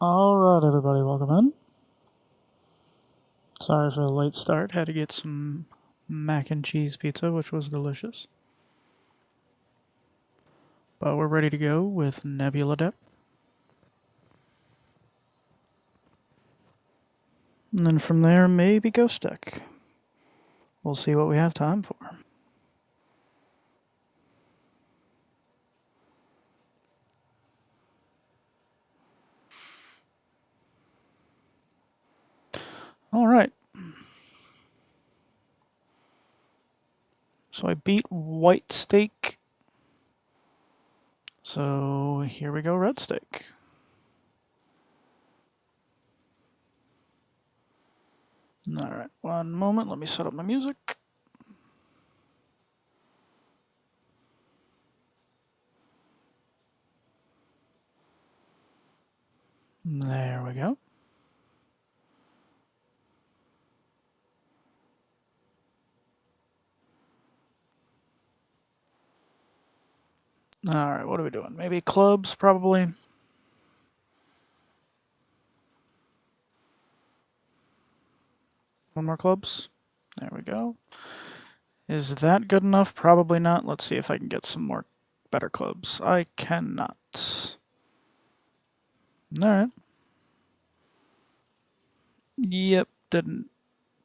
Alright, everybody, welcome in. Sorry for the late start. Had to get some mac and cheese pizza, which was delicious. But we're ready to go with Nebula deck. And then from there, maybe Ghost deck. We'll see what we have time for. Alright. So I beat White Steak. So here we go, Red Steak. Alright, one moment. Let me set up my music. There we go. Alright, what are we doing? Maybe clubs, probably. One more clubs. There we go. Is that good enough? Probably not. Let's see if I can get some more better clubs. I cannot. Alright. Yep, didn't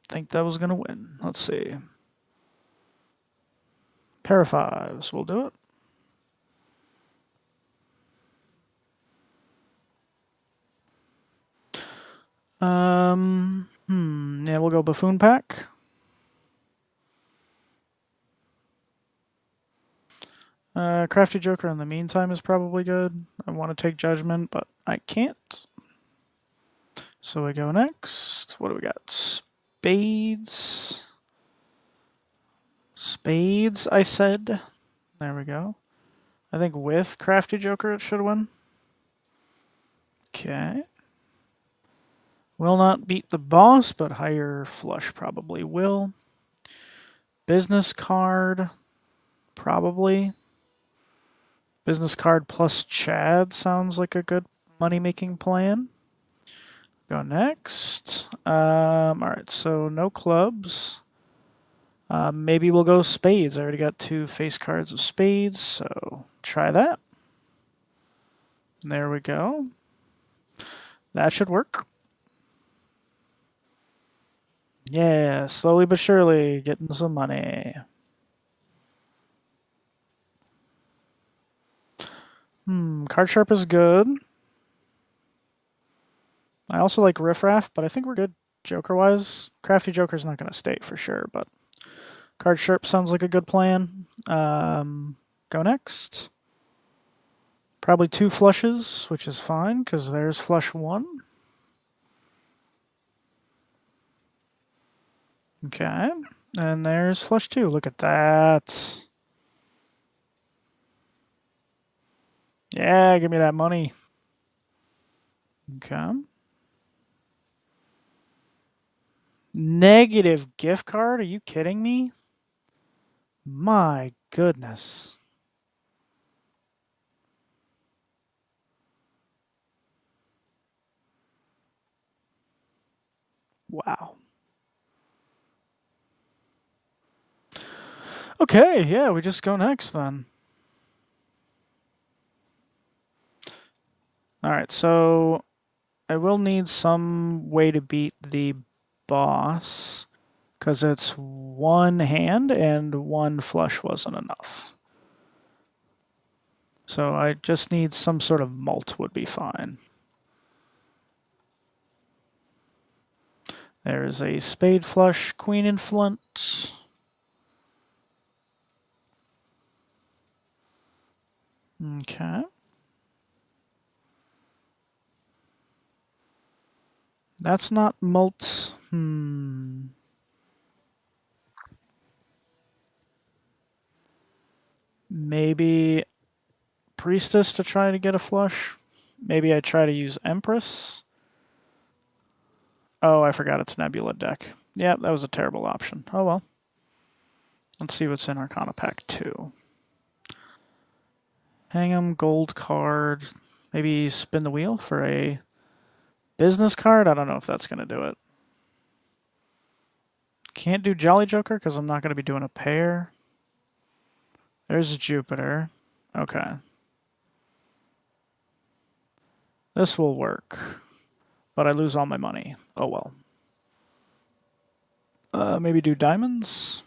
think that was gonna win. Let's see. Pair of fives, we'll do it. Yeah, we'll go Buffoon Pack. Crafty Joker in the meantime is probably good. I want to take Judgment, but I can't. So we go next. What do we got? Spades. Spades, I said. There we go. I think with Crafty Joker it should win. Okay. Will not beat the boss, but higher flush probably will. Business card, probably. Business card plus Chad sounds like a good money-making plan. Go next. Alright, so no clubs. Maybe we'll go spades. I already got two face cards of spades, so try that. There we go. That should work. Yeah, slowly but surely getting some money. Card Sharp is good. I also like Riff Raff, but I think we're good Joker-wise. Crafty Joker's not going to stay for sure, but Card Sharp sounds like a good plan. Go next. Probably two flushes, which is fine, because there's flush one. Okay, and there's flush two. Look at that. Yeah, give me that money. Okay. Negative gift card? Are you kidding me? My goodness. Wow. Okay, yeah, we just go next then. Alright, so I will need some way to beat the boss, because it's one hand and one flush wasn't enough. So I just need some sort of mult would be fine. There's a spade flush, queen and flint. Okay. That's not mult. Maybe priestess to try to get a flush. Maybe I try to use empress. Oh, I forgot it's Nebula deck. Yeah, that was a terrible option. Oh well. Let's see what's in Arcana Pack 2. Hang 'em, gold card. Maybe spin the wheel for a Business card? I don't know if that's going to do it. Can't do Jolly Joker because I'm not going to be doing a pair. There's Jupiter. Okay. This will work. But I lose all my money. Oh well. Maybe do diamonds.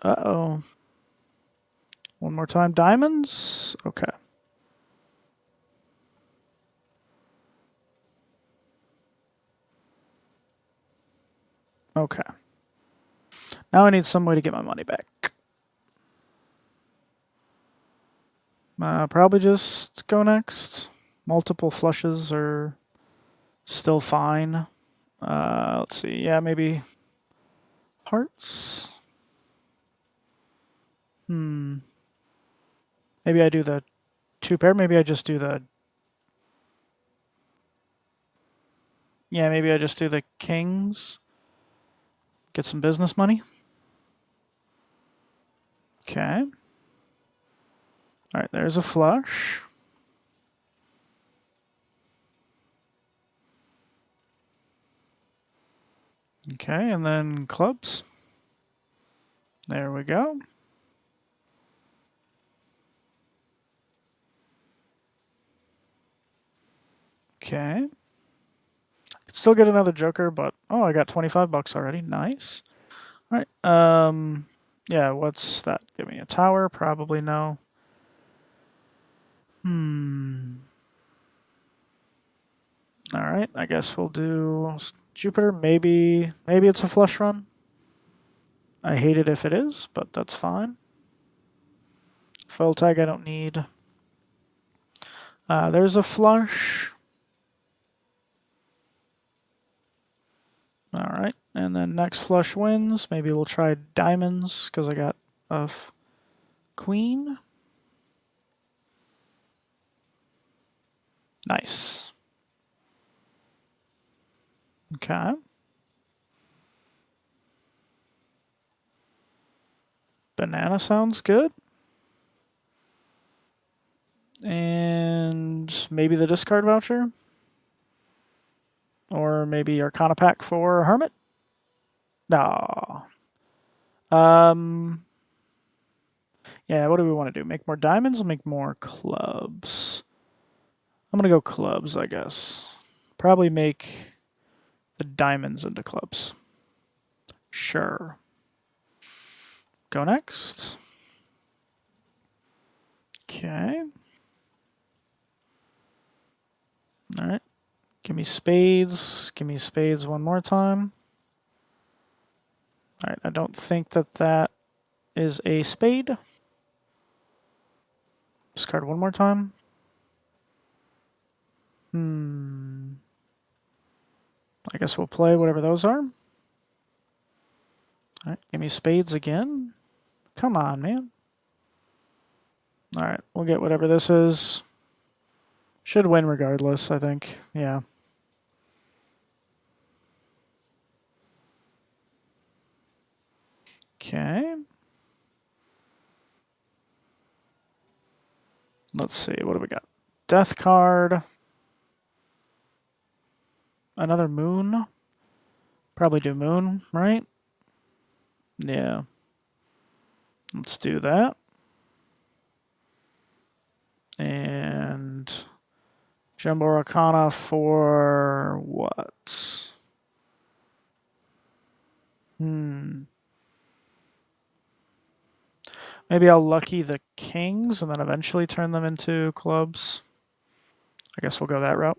Uh-oh. One more time. Diamonds? Okay. Okay. Now I need some way to get my money back. Probably just go next. Multiple flushes are still fine. Let's see. Yeah, maybe hearts. Maybe I do the two pair. Maybe I just do the... Yeah, maybe I just do the kings. Get some business money. Okay. All right, there's a flush. Okay, and then clubs. There we go. Okay. Could still get another joker, but oh, I got 25 bucks already. Nice. All right. Yeah, what's that? Give me a tower? Probably no. All right, I guess we'll do Jupiter. Maybe it's a flush run. I hate it if it is, but that's fine. Foil tag I don't need. There's a flush. All right, and then next flush wins. Maybe we'll try diamonds because I got a queen. Nice. Okay. Banana sounds good. And maybe the discard voucher. Or maybe Arcana pack for Hermit. No. Yeah, what do we want to do? Make more diamonds or make more clubs? I'm going to go clubs, I guess. Probably make the diamonds into clubs. Sure. Go next. Okay. All right. Give me spades. Give me spades one more time. All right. I don't think that is a spade. Discard one more time. I guess we'll play whatever those are. All right. Give me spades again. Come on, man. All right. We'll get whatever this is. Should win regardless, I think. Yeah. Okay. Let's see. What do we got? Death card. Another moon. Probably do moon, right? Yeah. Let's do that. And Jumbo Arcana for what? Maybe I'll lucky the kings and then eventually turn them into clubs. I guess we'll go that route.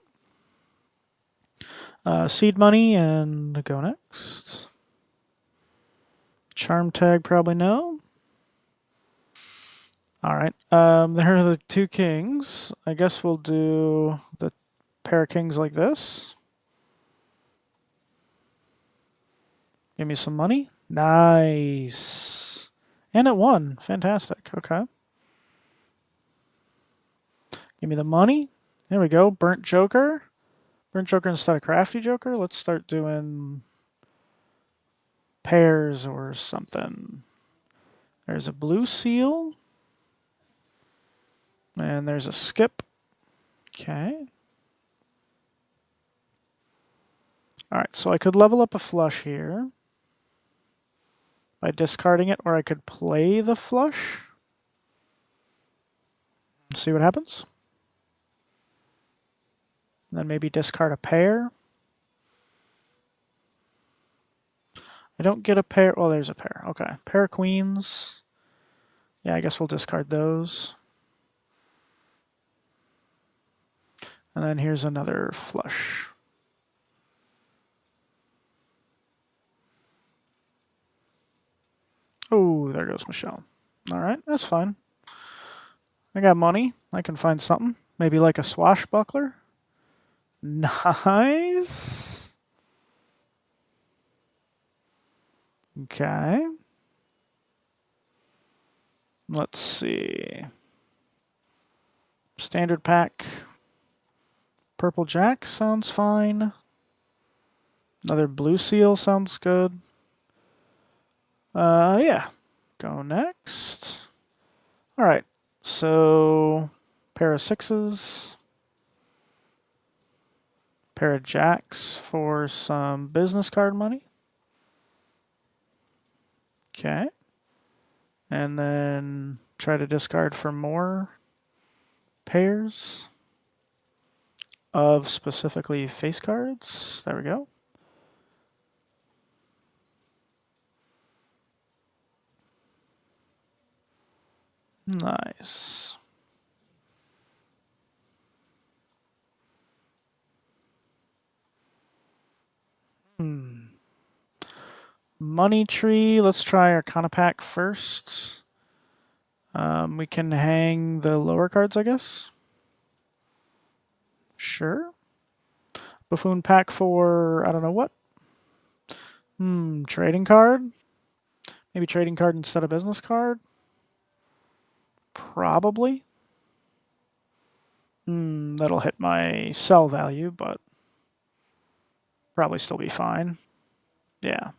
Seed money and go next. Charm tag, probably no. All right. There are the two kings. I guess we'll do the pair of kings like this. Give me some money. Nice. And it won. Fantastic. Okay. Give me the money. There we go. Burnt Joker. Burnt Joker instead of Crafty Joker. Let's start doing pairs or something. There's a blue seal. And there's a skip. Okay. Alright, so I could level up a flush here by discarding it, or I could play the flush. See what happens. And then maybe discard a pair. I don't get a pair. Oh, there's a pair. Okay. Pair of queens. Yeah, I guess we'll discard those. And then here's another flush. Oh, there goes Michelle. All right, that's fine. I got money. I can find something. Maybe like a swashbuckler. Nice. Okay. Let's see. Standard pack. Purple Jack sounds fine. Another blue seal sounds good. Yeah. Go next. All right. So, pair of sixes. Pair of jacks for some business card money. Okay. And then try to discard for more pairs of specifically face cards. There we go. Nice. Money tree. Let's try Arcana pack first. We can hang the lower cards, I guess. Sure. Buffoon pack for I don't know what. Trading card. Maybe trading card instead of business card. Probably. That'll hit my sell value, but probably still be fine. Yeah.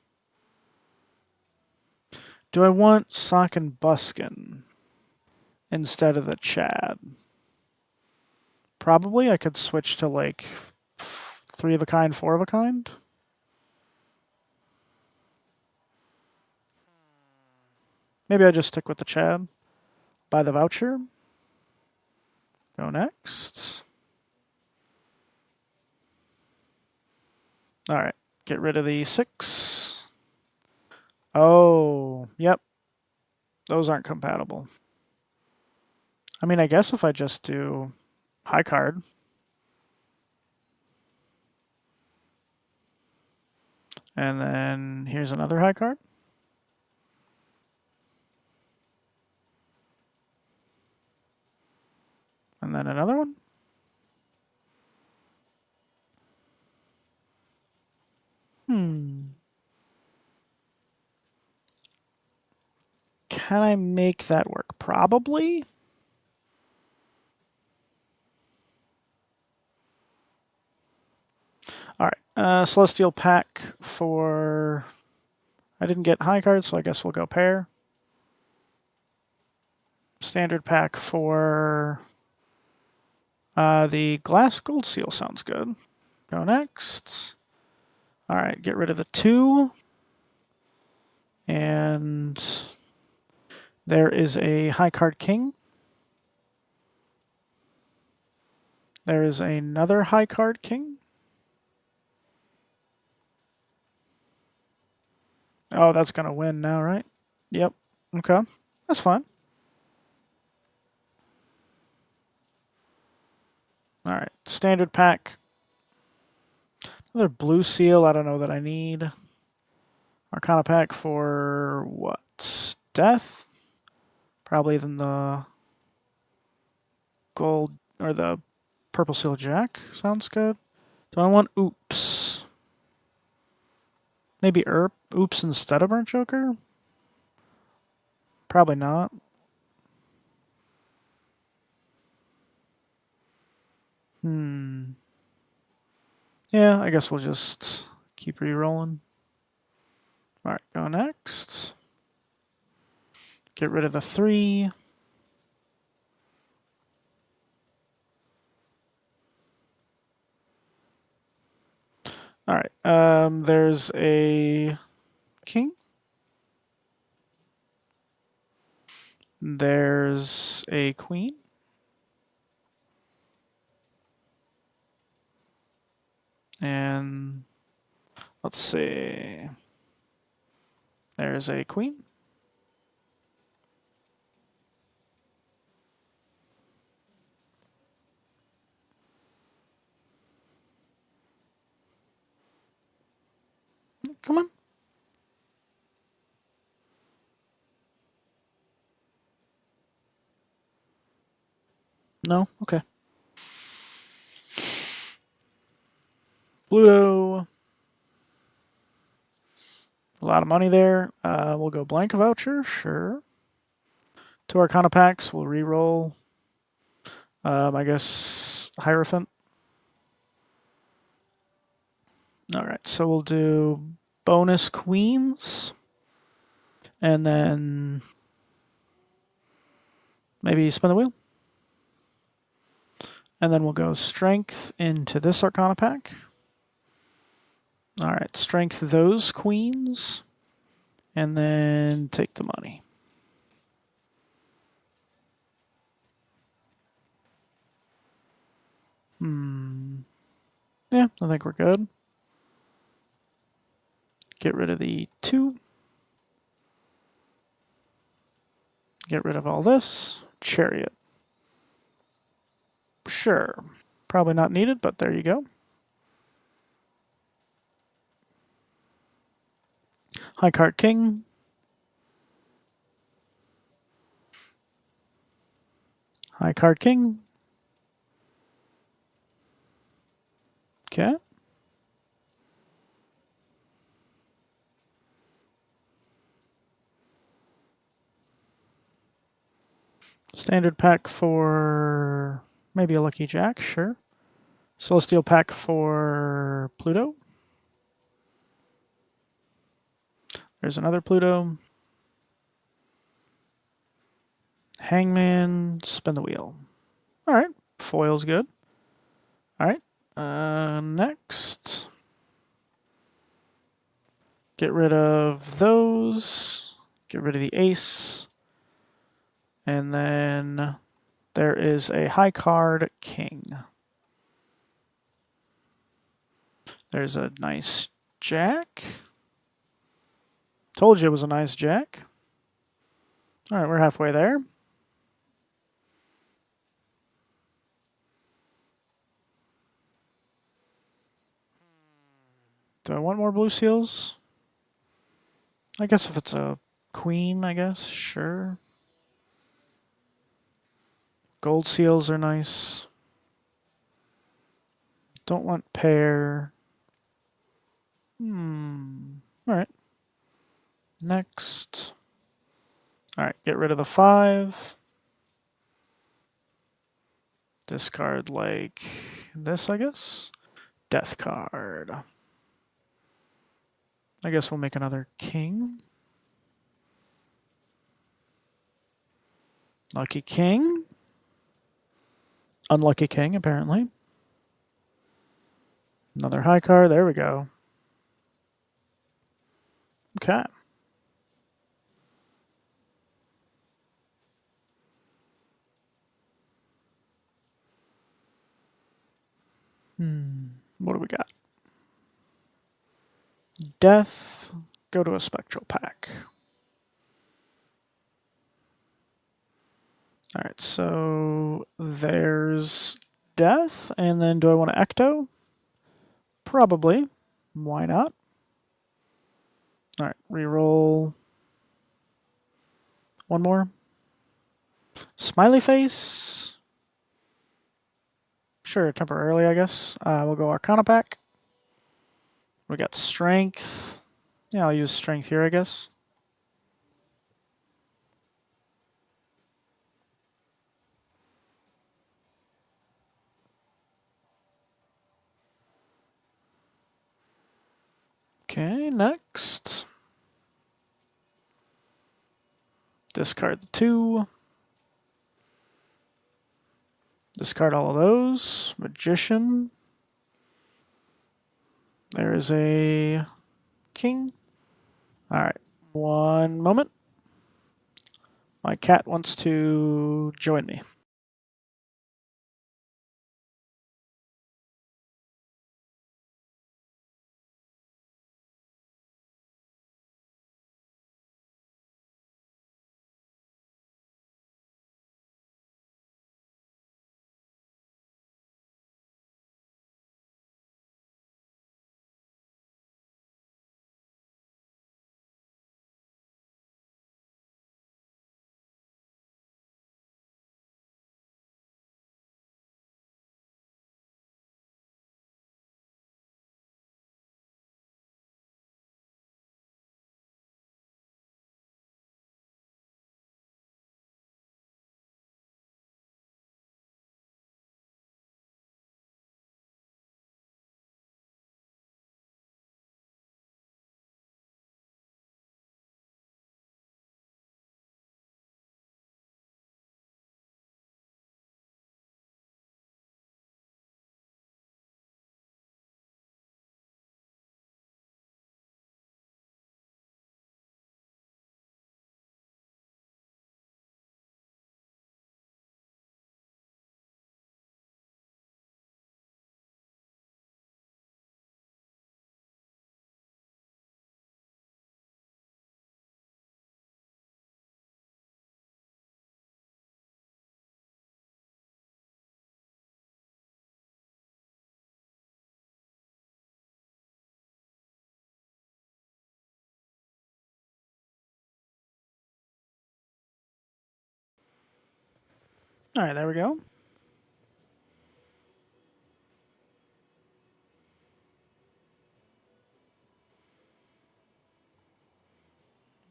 Do I want Sock and Buskin instead of the Chad? Probably I could switch to like 3 of a kind, 4 of a kind. Maybe I just stick with the Chad. Buy the voucher. Go next. All right, get rid of the 6. Oh, yep. Those aren't compatible. I mean, I guess if I just do high card. And then here's another high card. And then another one. Can I make that work? Probably. All right. Celestial pack for. I didn't get high cards, so I guess we'll go pair. Standard pack for the glass gold seal sounds good. Go next. All right, get rid of the 2. And there is a high card king. There is another high card king. Oh, that's going to win now, right? Yep. Okay. That's fine. All right. Standard pack. Another blue seal. I don't know that I need. Arcana pack for what? Death? Probably then the gold or the purple seal jack. Sounds good. Do I want oops? Maybe oops instead of burnt joker? Probably not. Yeah, I guess we'll just keep re-rolling. All right, go next. Get rid of the 3. There's a king. There's a queen. And let's see. There's a queen. Come on. No? Okay. Pluto. A lot of money there. We'll go blank voucher, sure. 2 Arcana packs, we'll re-roll. I guess Hierophant. Alright, so we'll do bonus queens. And then maybe spin the wheel. And then we'll go strength into this Arcana pack. Alright, strength those queens. And then take the money. Yeah, I think we're good. Get rid of the 2. Get rid of all this. Chariot. Sure. Probably not needed, but there you go. High card king. High card king. Okay. Standard pack for maybe a lucky jack, sure. Celestial pack for Pluto. There's another Pluto. Hangman, spin the wheel. All right, foil's good. All right, next. Get rid of those. Get rid of the ace. And then there is a high card king. There's a nice jack. Told you it was a nice jack. All right, we're halfway there. Do I want more blue seals? I guess if it's a queen, I guess, sure. Gold seals are nice. Don't want pair. Alright. Next. Alright, get rid of the 5. Discard like this, I guess. Death card. I guess we'll make another king. Lucky king. Unlucky king, apparently. Another high card. There we go. Okay. What do we got? Death. Go to a spectral pack. Alright, so there's death, and then do I want to ecto? Probably. Why not? Alright, reroll. One more. Smiley face. Sure, temporarily, I guess. We'll go Arcana pack. We got strength. Yeah, I'll use strength here, I guess. Okay, next. Discard the 2. Discard all of those. Magician. There is a king. All right, one moment. My cat wants to join me. All right, there we go.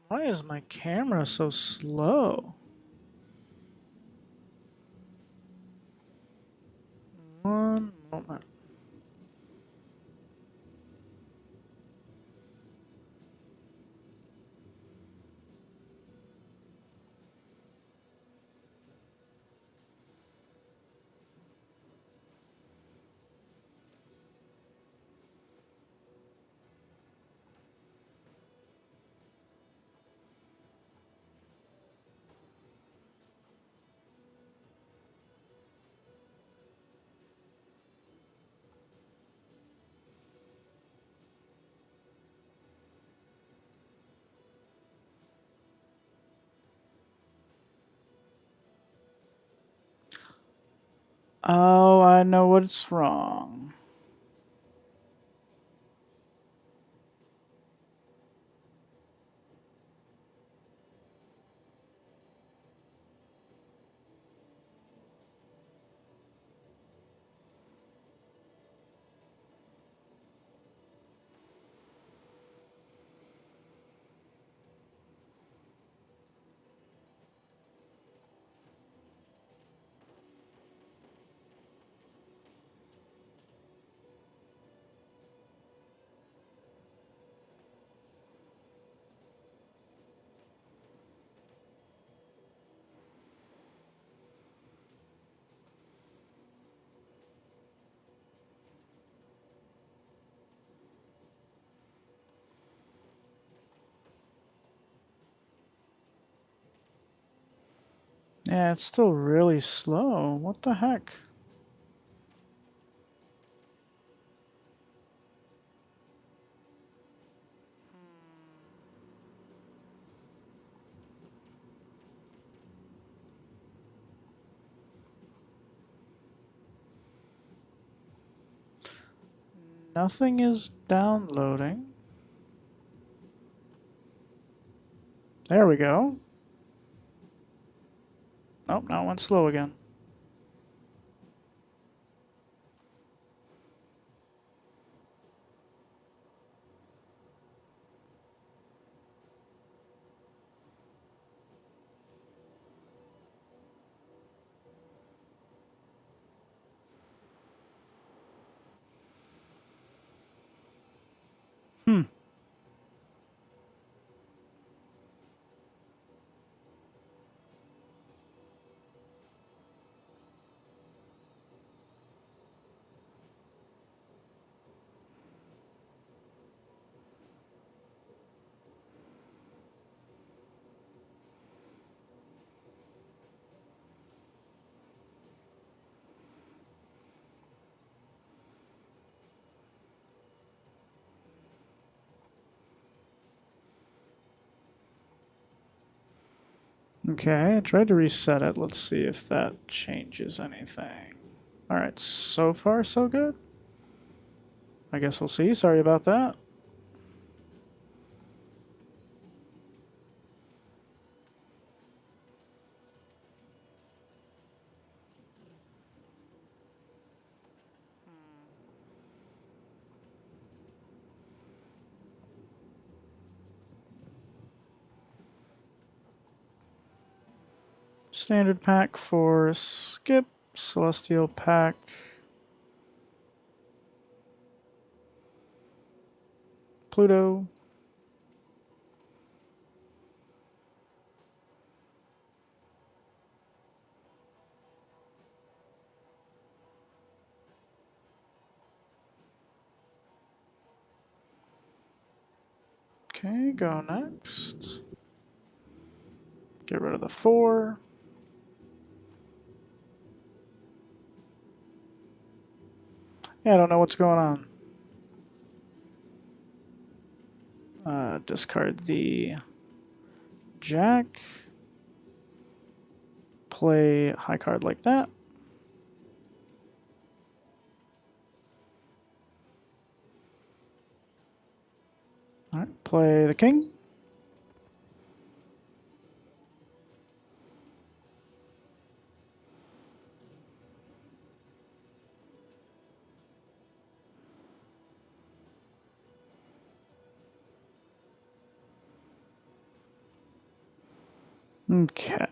Why is my camera so slow? One moment. Oh, I know what's wrong. Yeah, it's still really slow. What the heck? Nothing is downloading. There we go. Nope, now it went slow again. Hmm. Okay, I tried to reset it. Let's see if that changes anything. Alright, so far so good. I guess we'll see. Sorry about that. Standard pack for skip. Celestial pack. Pluto. Okay, go next. Get rid of the 4. Yeah, I don't know what's going on. Discard the Jack. Play high card like that. Alright, play the King. Okay.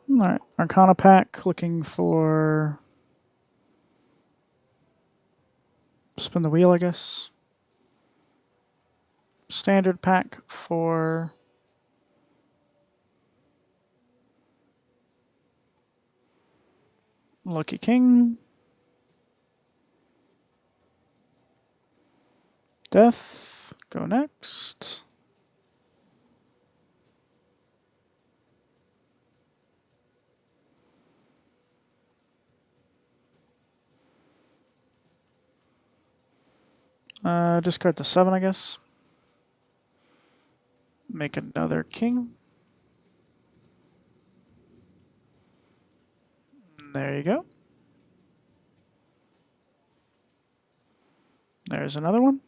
Alright, Arcana pack, looking for... Spin the wheel, I guess. Standard pack for... Lucky King. Death. Go next. Discard the 7, I guess. Make another King. There you go. There's another one.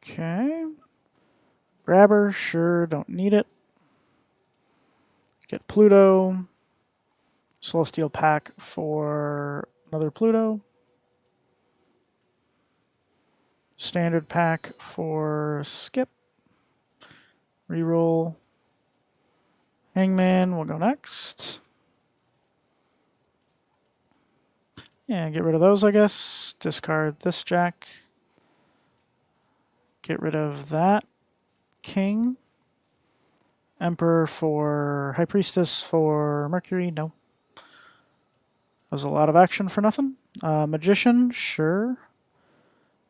Okay. Grabber, sure, don't need it. Get Pluto. Celestial pack for another Pluto. Standard pack for skip. Reroll. Hangman will go next. Yeah, get rid of those, I guess. Discard this Jack. Get rid of that King. Emperor for High Priestess for Mercury. No. That was a lot of action for nothing. Magician, sure.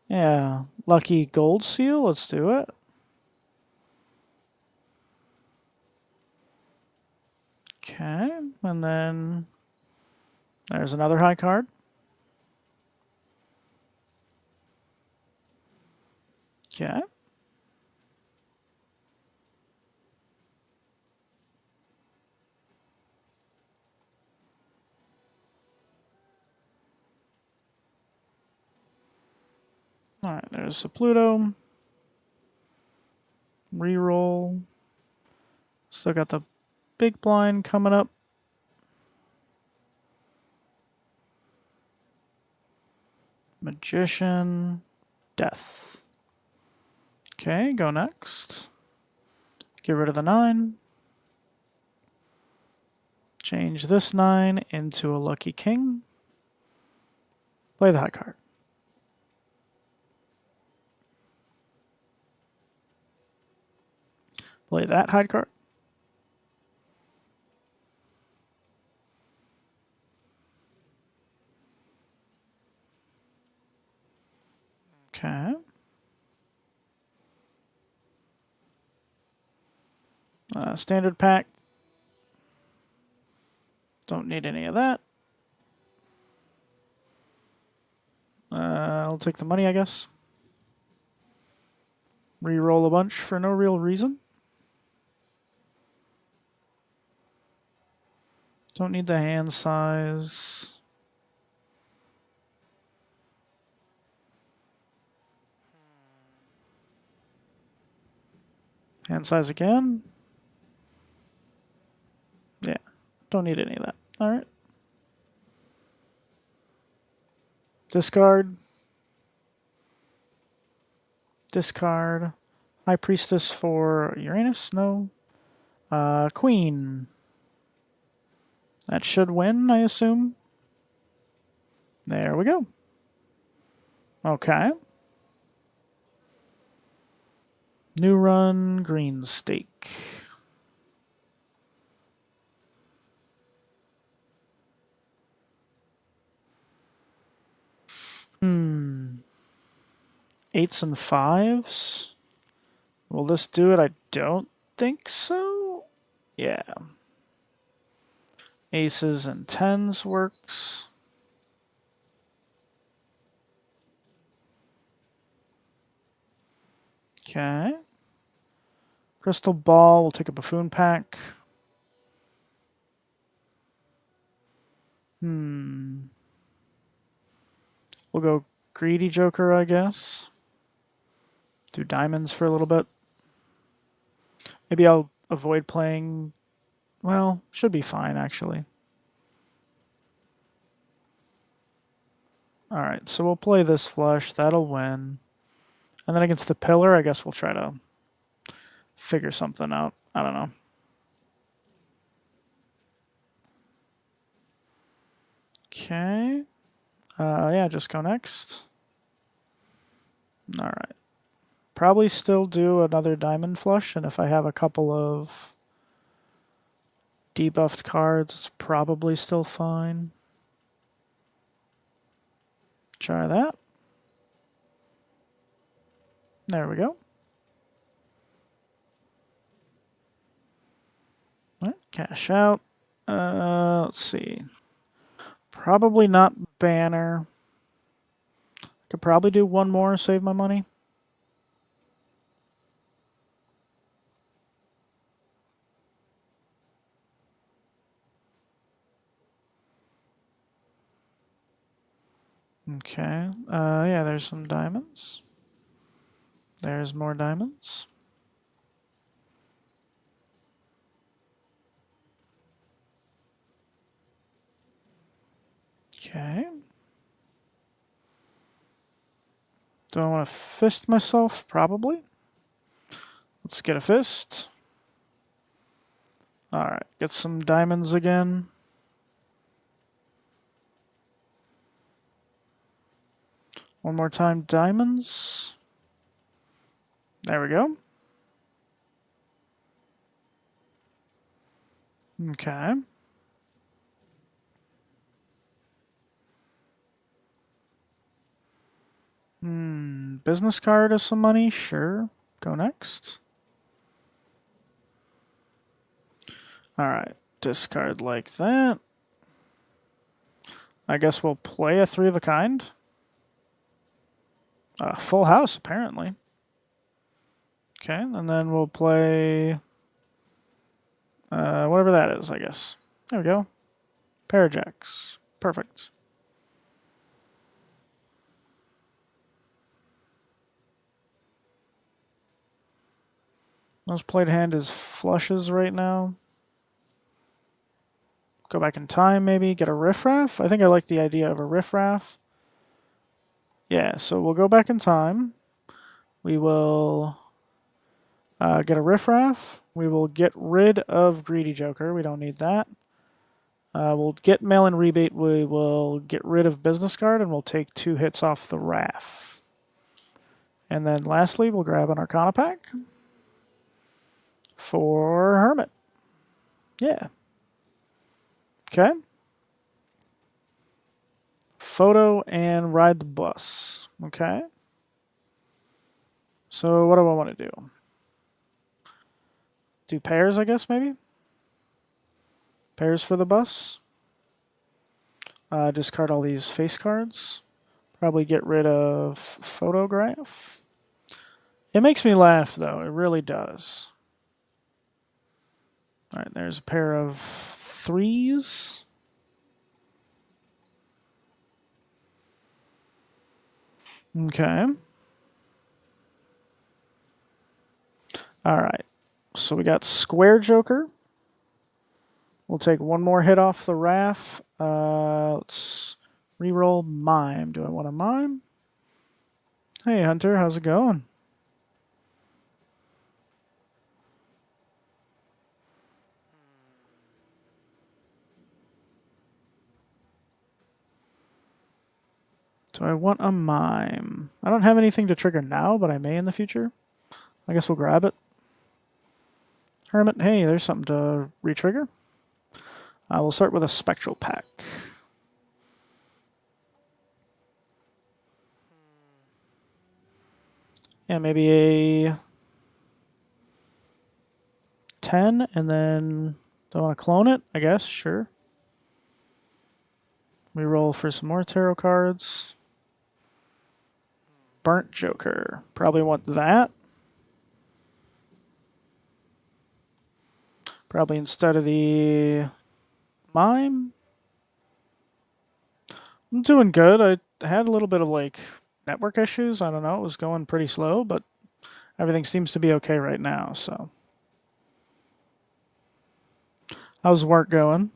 Yeah. Lucky Gold Seal, let's do it. Okay, and then there's another high card. Okay. Alright, there's a Pluto. Reroll. Still got the big blind coming up. Magician. Death. Okay, go next. Get rid of the 9. Change this 9 into a Lucky King. Play the high card. Play that high card. Okay. Standard pack. Don't need any of that. I'll take the money, I guess. Reroll a bunch for no real reason. Don't need the hand size. Hand size again. Yeah, don't need any of that. All right. Discard. Discard. High Priestess for Uranus? No. Queen. That should win, I assume. There we go. Okay. New run, green stake. Eights and fives. Will this do it? I don't think so. Yeah. Aces and tens works. Okay. Crystal ball. We'll take a buffoon pack. We'll go greedy joker, I guess. Do diamonds for a little bit. Maybe I'll avoid playing. Well, should be fine, actually. Alright, so we'll play this flush. That'll win. And then against the pillar, I guess we'll try to figure something out. I don't know. Okay. Yeah, just go next. Alright. Probably still do another diamond flush, and if I have a couple of debuffed cards, it's probably still fine. Try that. There we go. All right, cash out. Let's see. Probably not banner. Could probably do one more, save my money. Okay. Yeah, there's some diamonds. There's more diamonds. Okay. Do I want to fist myself? Probably. Let's get a fist. Alright, get some diamonds again. One more time, diamonds. There we go. Okay. Business card is some money? Sure. Go next. Alright, discard like that. I guess we'll play a three of a kind. Full house, apparently. Okay, and then we'll play whatever that is, I guess. There we go. Pair of jacks. Perfect. Most played hand is flushes right now. Go back in time, maybe. Get a riffraff. I think I like the idea of a riffraff. Yeah, so we'll go back in time. We will get a riffraff. We will get rid of greedy joker. We don't need that. We'll get mail-in rebate. We will get rid of business card, and we'll take 2 hits off the raff. And then lastly, we'll grab an arcana pack for hermit. Yeah. Okay. Photo and ride the bus. Okay. So what do I want to do? Do pairs, I guess, maybe? Pairs for the bus. Discard all these face cards. Probably get rid of photograph. It makes me laugh, though. It really does. All right, there's a pair of threes. Okay. All right. So we got square joker. We'll take one more hit off the raff. Let's reroll mime. Do I want to mime? Hey, Hunter, how's it going? Do I want a mime? I don't have anything to trigger now, but I may in the future. I guess we'll grab it. Hermit, hey, there's something to retrigger. We'll start with a spectral pack. Yeah, maybe a 10, and then do I want to clone it? I guess, sure. We roll for some more tarot cards. Burnt Joker. Probably want that. Probably instead of the mime. I'm doing good. I had a little bit of like network issues. I don't know. It was going pretty slow, but everything seems to be okay right now. So, how's work going?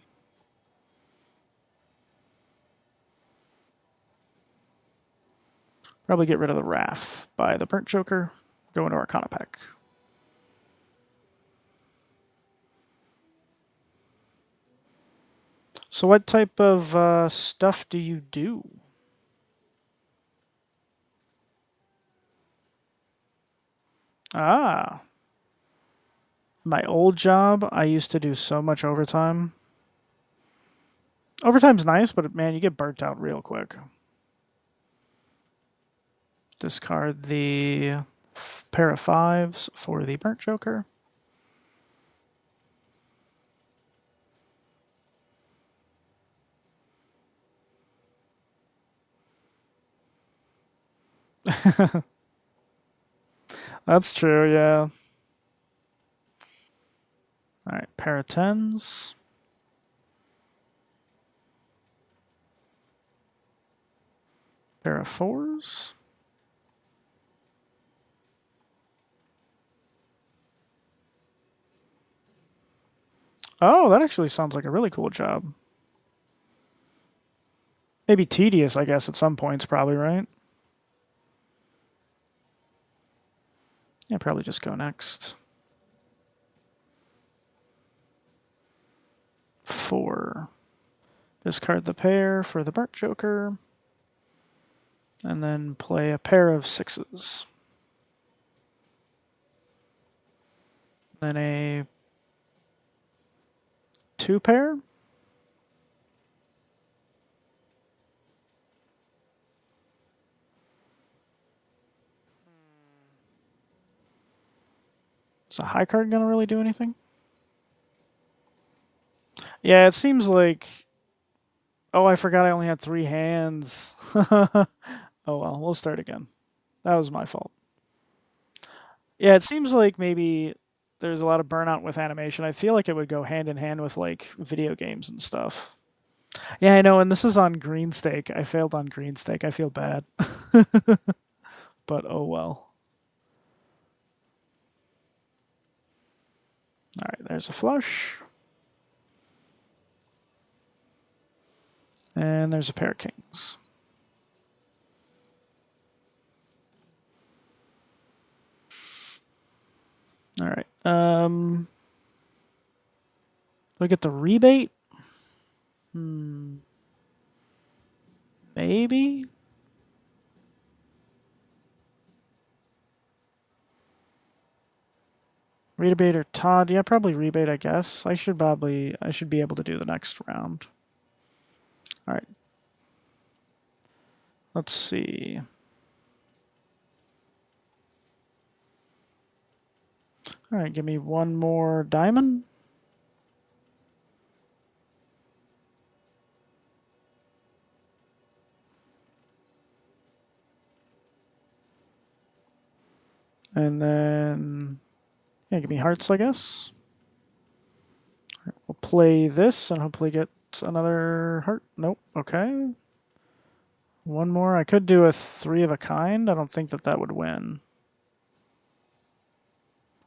Probably get rid of the Raff by the Burnt Joker. Go into Arcana pack. So, what type of stuff do you do? Ah, my old job, I used to do so much overtime. Overtime's nice, but man, you get burnt out real quick. Discard the pair of fives for the Burnt Joker. That's true, yeah. All right, pair of tens. Pair of fours. Oh, that actually sounds like a really cool job. Maybe tedious, I guess, at some points, probably, right? Yeah, probably just go next. 4. Discard the pair for the Burnt Joker. And then play a pair of sixes. Then a 2 pair. Is a high card going to really do anything? Yeah, it seems like. Oh, I forgot I only had 3 hands. Oh well, we'll start again. That was my fault. Yeah, it seems like maybe there's a lot of burnout with animation. I feel like it would go hand in hand with like video games and stuff. Yeah, I know, and this is on Green Stake. I failed on Green Stake. I feel bad. But oh well. Alright, there's a flush. And there's a pair of kings. Alright. Do I get the rebate? Maybe? Rebate or Todd? Yeah, probably rebate, I guess. I should be able to do the next round. Alright. Let's see. Alright, give me one more diamond. And then, yeah, give me hearts, I guess. Right, we'll play this and hopefully get another heart. Nope. Okay. One more. I could do a 3 of a kind. I don't think that that would win.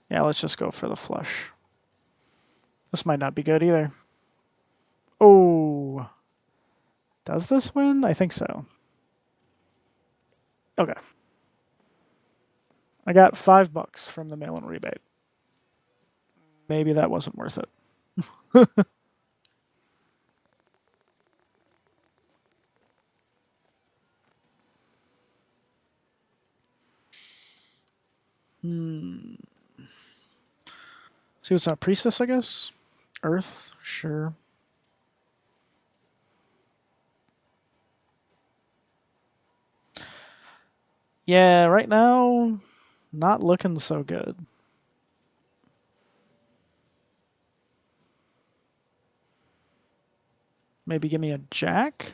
Yeah, let's just go for the flush. This might not be good either. Oh. Does this win? I think so. Okay. I got $5 from the mail-in rebate. Maybe that wasn't worth it. See what's on priestess, I guess? Earth, sure. Yeah, right now, not looking so good. Maybe give me a jack?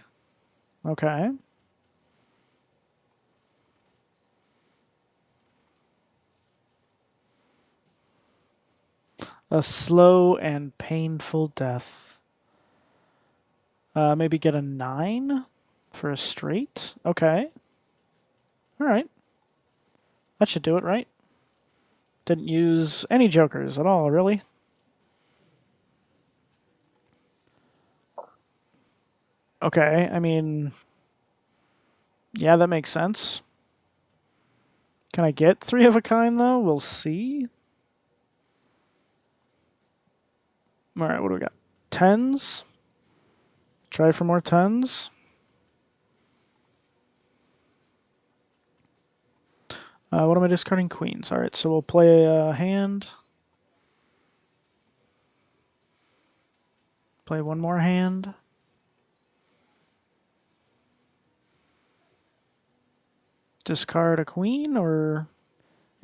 Okay. A slow and painful death. Maybe get a 9 for a straight. Okay. All right. That should do it, right? Didn't use any jokers at all, really. Okay, I mean, yeah, that makes sense. Can I get 3 of a kind, though? We'll see. All right, what do we got? 10s? Try for more 10s. What am I discarding? Queens. All right, so we'll play a hand. Play one more hand. Discard a queen, or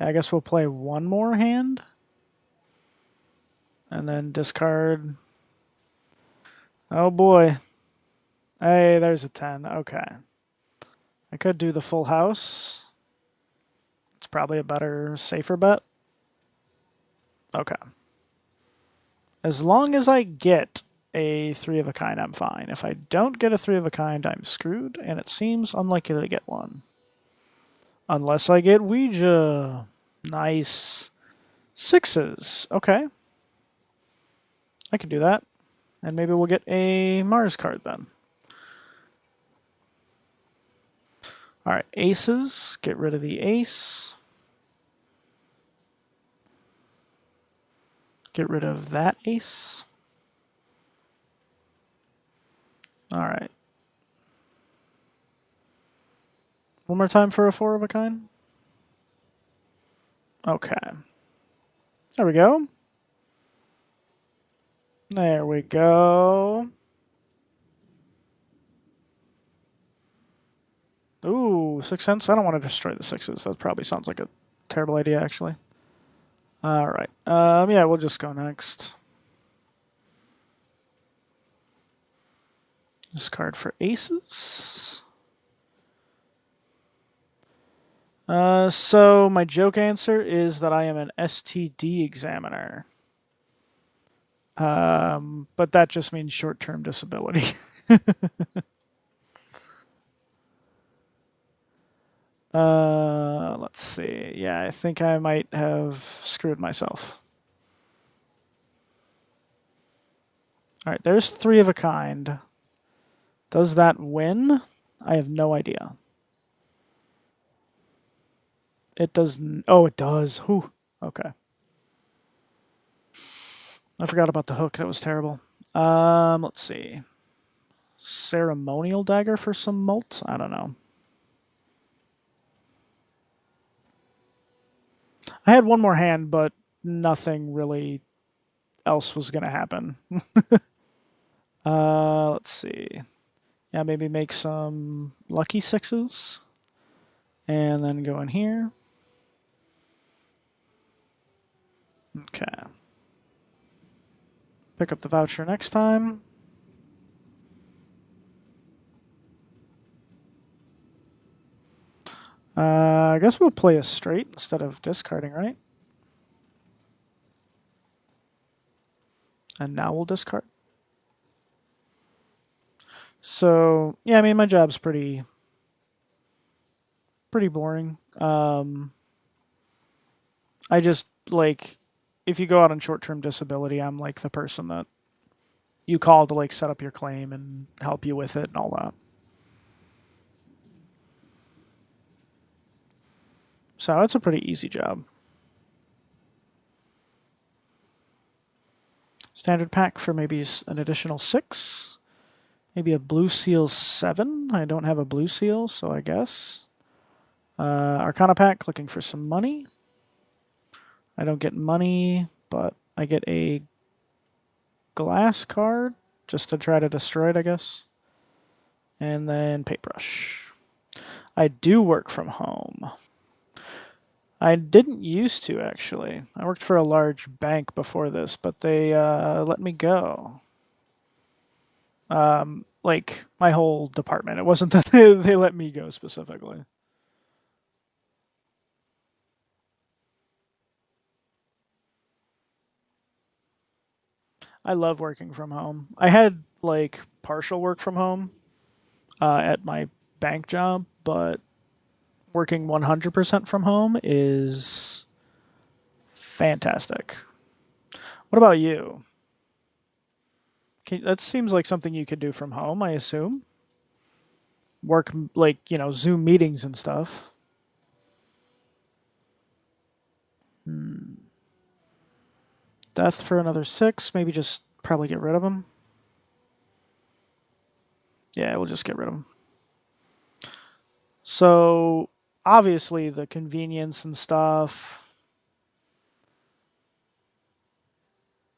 I guess we'll play one more hand. And then discard. Oh boy. Hey, there's a 10. Okay. I could do the full house. It's probably a better, safer bet. Okay. As long as I get a 3 of a kind, I'm fine. If I don't get a 3 of a kind, I'm screwed, and it seems unlikely to get one. Unless I get Ouija. Nice. 6s. Okay. I can do that. And maybe we'll get a Mars card then. Alright, aces. Get rid of the ace. Get rid of that ace. Alright. One more time for a 4 of a kind. Okay. There we go. There we go. Ooh, 6 cents. I don't want to destroy the 6s. That probably sounds like a terrible idea, actually. Alright. Yeah, we'll just go next. Discard for aces. So my joke answer is that I am an STD examiner. But that just means short-term disability. Let's see. Yeah, I think I might have screwed myself. All right, there's 3 of a kind. Does that win? I have no idea. It does. Oh, it does. Whew. Okay. I forgot about the hook. That was terrible. Let's see. Ceremonial dagger for some mult? I don't know. I had one more hand, but nothing really else was going to happen. Let's see. Yeah, maybe make some lucky 6s. And then go in here. Okay. Pick up the voucher next time. I guess we'll play a straight instead of discarding, right? And now we'll discard. So yeah, I mean my job's pretty boring. I just like if you go out on short term disability, I'm like the person that you call to like set up your claim and help you with it and all that. So it's a pretty easy job. Standard pack for maybe an additional 6. Maybe a blue seal 7. I don't have a blue seal, so I guess. Arcana pack, looking for some money. I don't get money, but I get a glass card just to try to destroy it, I guess. And then paintbrush. I do work from home. I didn't used to, actually. I worked for a large bank before this, but they let me go. Like, my whole department. It wasn't that they let me go specifically. I love working from home. I had, like, partial work from home at my bank job, but working 100% from home is fantastic. What about you? That seems like something you could do from home, I assume. Work like, Zoom meetings and stuff. Death for another 6. Maybe just probably get rid of him. Yeah, we'll just get rid of him. So, obviously, the convenience and stuff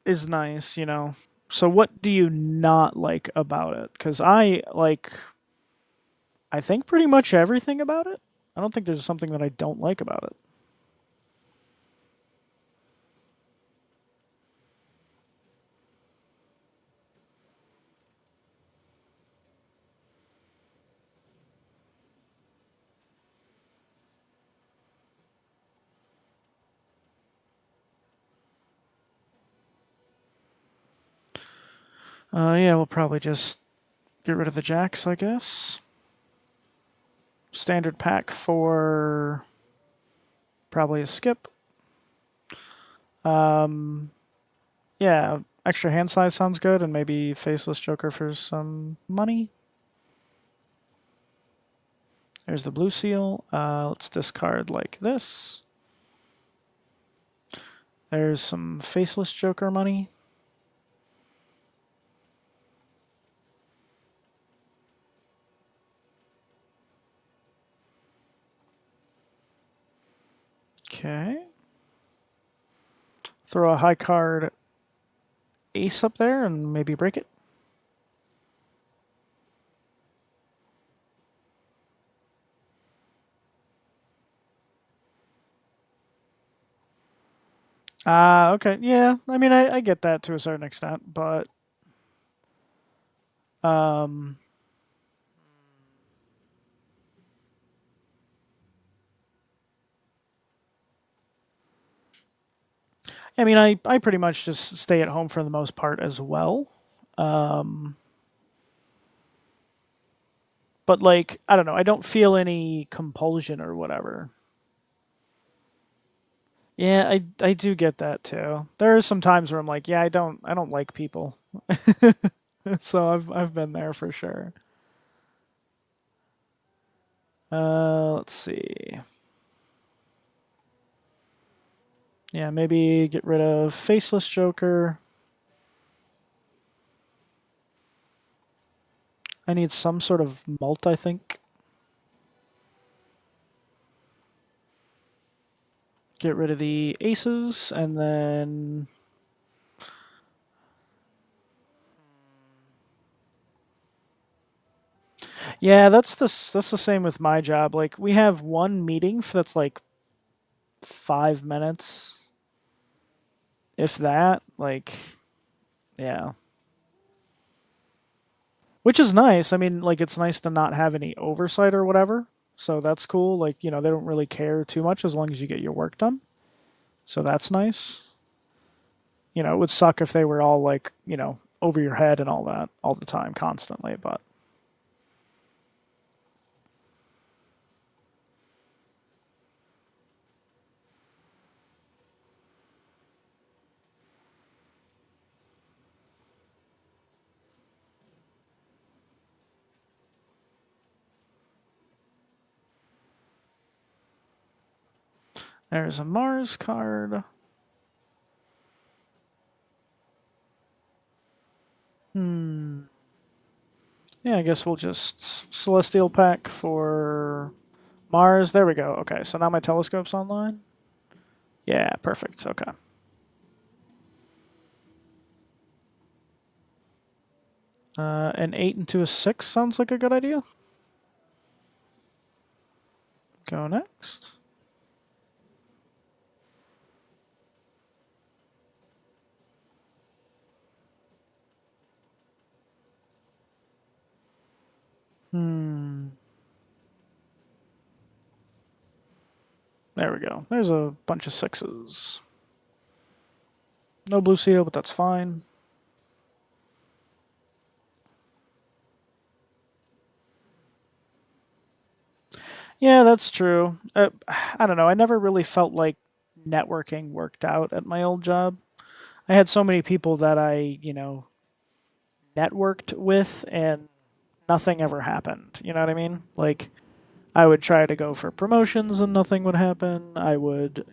is nice. So, what do you not like about it? Because I think pretty much everything about it. I don't think there's something that I don't like about it. Yeah, we'll probably just get rid of the jacks, I guess. Standard pack for probably a skip. Yeah, extra hand size sounds good, and maybe faceless joker for some money. There's the blue seal. Let's discard like this. There's some faceless joker money. Okay. Throw a high card ace up there and maybe break it. Okay. Yeah, I mean, I get that to a certain extent, but um, I mean, I pretty much just stay at home for the most part as well. Um, but like, I don't know, I don't feel any compulsion or whatever. Yeah, I do get that too. There are some times where I'm like, yeah, I don't like people. So I've been there for sure. Let's see. Yeah, maybe get rid of faceless Joker. I need some sort of mult, I think. Get rid of the aces, and then yeah, that's the same with my job. Like we have one meeting that's like 5 minutes. if that. Like, yeah. Which is nice. I mean, like, it's nice to not have any oversight or whatever. So that's cool. Like, they don't really care too much as long as you get your work done. So that's nice. It would suck if they were all like, over your head and all that all the time, constantly. But there's a Mars card. Hmm. Yeah, I guess we'll just Celestial Pack for Mars. There we go. Okay, so now my telescope's online. Yeah, perfect. Okay. An 8 into a 6 sounds like a good idea. Go next. Hmm. There we go. There's a bunch of 6s. No blue seal, but that's fine. Yeah, that's true. I don't know. I never really felt like networking worked out at my old job. I had so many people that I networked with, and nothing ever happened. You know what I mean? Like, I would try to go for promotions and nothing would happen. I would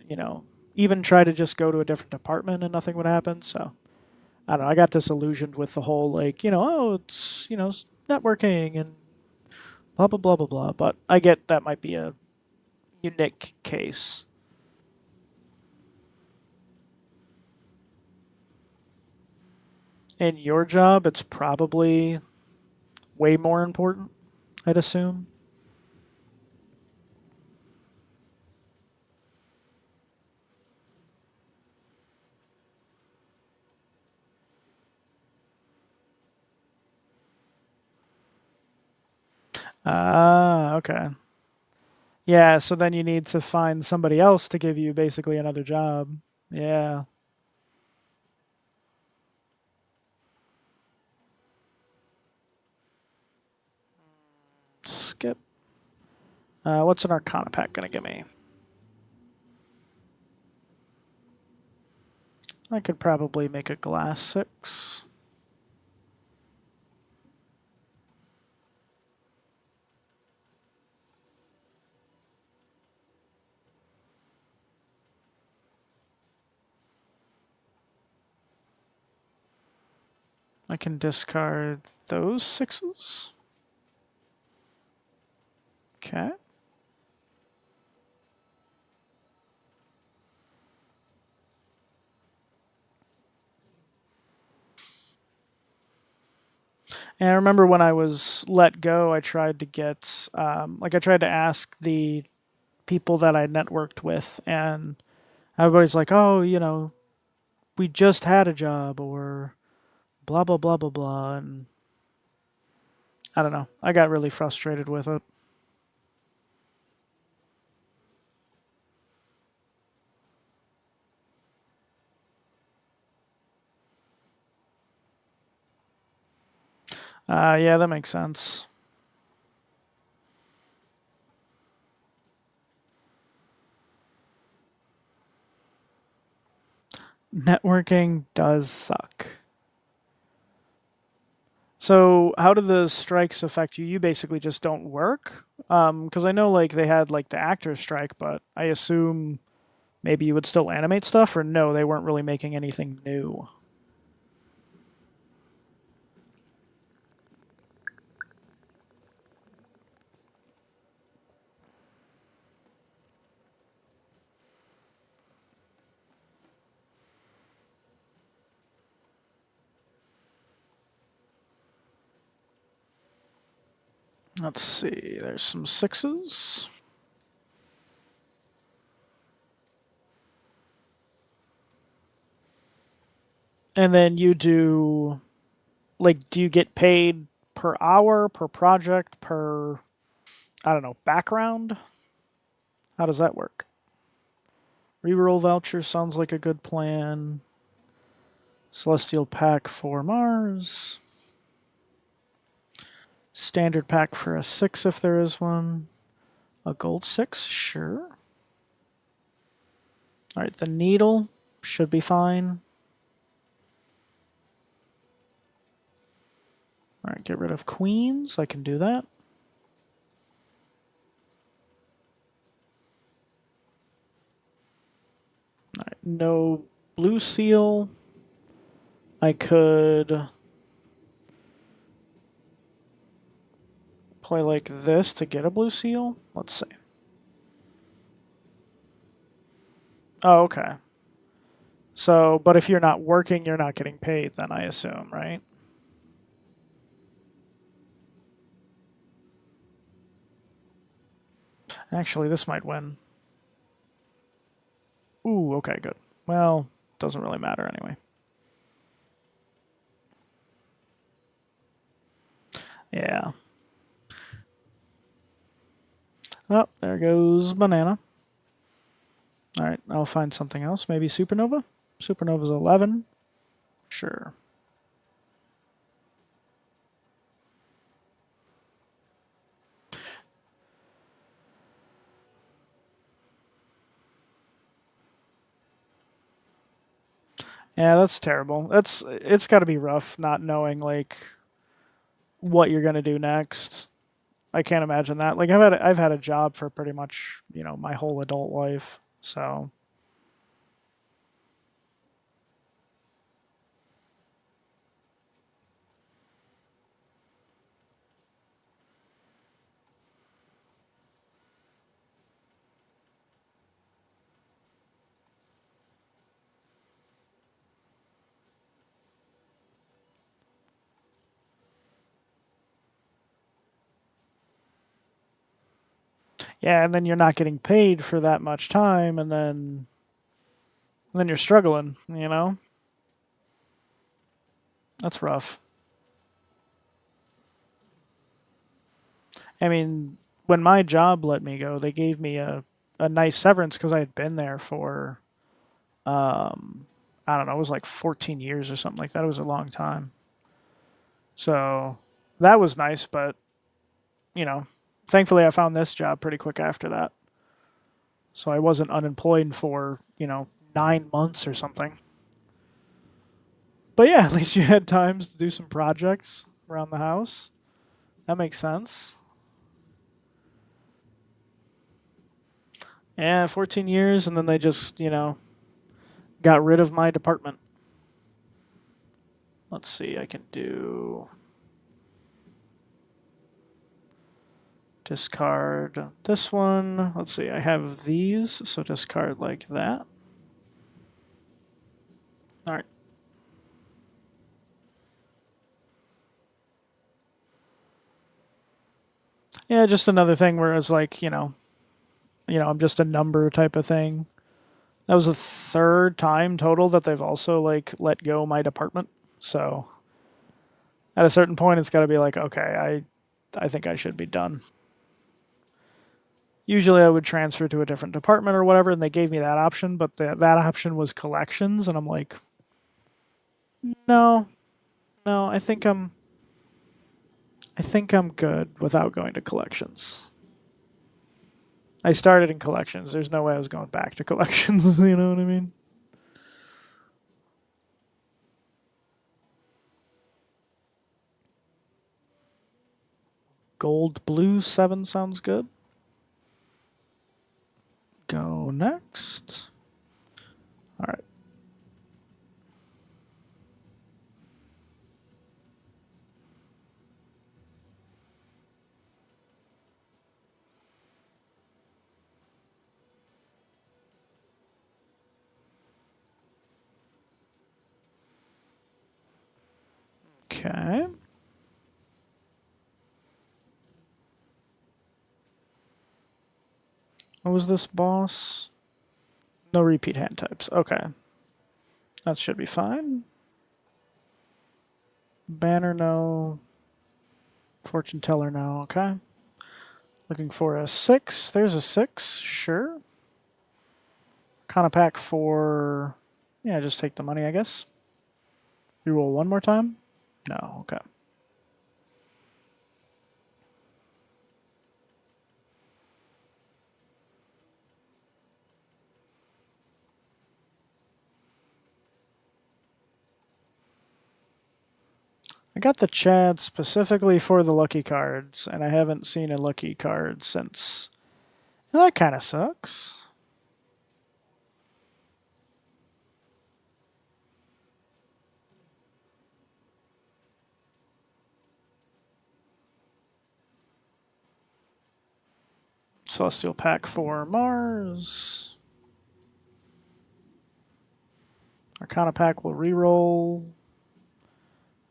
even try to just go to a different department and nothing would happen. So, I don't know. I got disillusioned with the whole, like, oh, it's networking and blah, blah, blah, blah, blah. But I get that might be a unique case. In your job, it's probably way more important, I'd assume. Ah, okay. Yeah, so then you need to find somebody else to give you basically another job. Yeah. Skip. What's an Arcana pack gonna give me? I could probably make a glass 6. I can discard those 6s. Okay. And I remember when I was let go, I tried to I tried to ask the people that I networked with, and everybody's like, oh, we just had a job, or blah, blah, blah, blah, blah. And I don't know. I got really frustrated with it. Yeah, that makes sense. Networking does suck. So, how do the strikes affect you? You basically just don't work? Because I know like they had like the actors strike, but I assume maybe you would still animate stuff, or no, they weren't really making anything new. Let's see. There's some 6s. And then you do, like, do you get paid per hour, per project, per, I don't know, background? How does that work? Reroll voucher sounds like a good plan. Celestial pack for Mars. Standard pack for a 6 if there is one. A gold 6, sure. Alright, the needle should be fine. Alright, get rid of queens. I can do that. Alright, no blue seal. I could play like this to get a blue seal. Let's see. Oh, okay. So, but if you're not working, you're not getting paid then, I assume, right? Actually, this might win. Ooh, okay, good. Well, doesn't really matter anyway. Yeah. Oh, there goes banana. Alright, I'll find something else. Maybe supernova? Supernova's 11. Sure. Yeah, that's terrible. It's got to be rough not knowing like what you're gonna do next. I can't imagine that. Like I've had a job for pretty much my whole adult life. So yeah, and then you're not getting paid for that much time, and then you're struggling. That's rough. I mean, when my job let me go, they gave me a nice severance because I had been there for I don't know, it was like 14 years or something like that. It was a long time. So that was nice, but you know, thankfully I found this job pretty quick after that. So I wasn't unemployed for, 9 months or something. But yeah, at least you had times to do some projects around the house. That makes sense. Yeah, 14 years, and then they just, got rid of my department. Let's see, I can do discard this one. Let's see, I have these, so discard like that. All right. Yeah, just another thing where it's like, I'm just a number type of thing. That was the third time total that they've also like let go my department. So at a certain point, it's got to be like, okay, I think I should be done. Usually, I would transfer to a different department or whatever, and they gave me that option, but that option was collections, and I'm like, no, no, I think I'm good without going to collections. I started in collections. There's no way I was going back to collections. You know what I mean? Gold blue 7 sounds good. Go next. All right. Okay. What was this boss? No repeat hand types. Okay. That should be fine. Banner, no. Fortune teller, no. Okay. Looking for a 6. There's a 6. Sure. Kind pack for... Yeah, just take the money, I guess. Reroll one more time? No, okay. I got the Chad specifically for the lucky cards, and I haven't seen a lucky card since. Well, that kind of sucks. Celestial pack for Mars. Arcana pack will reroll.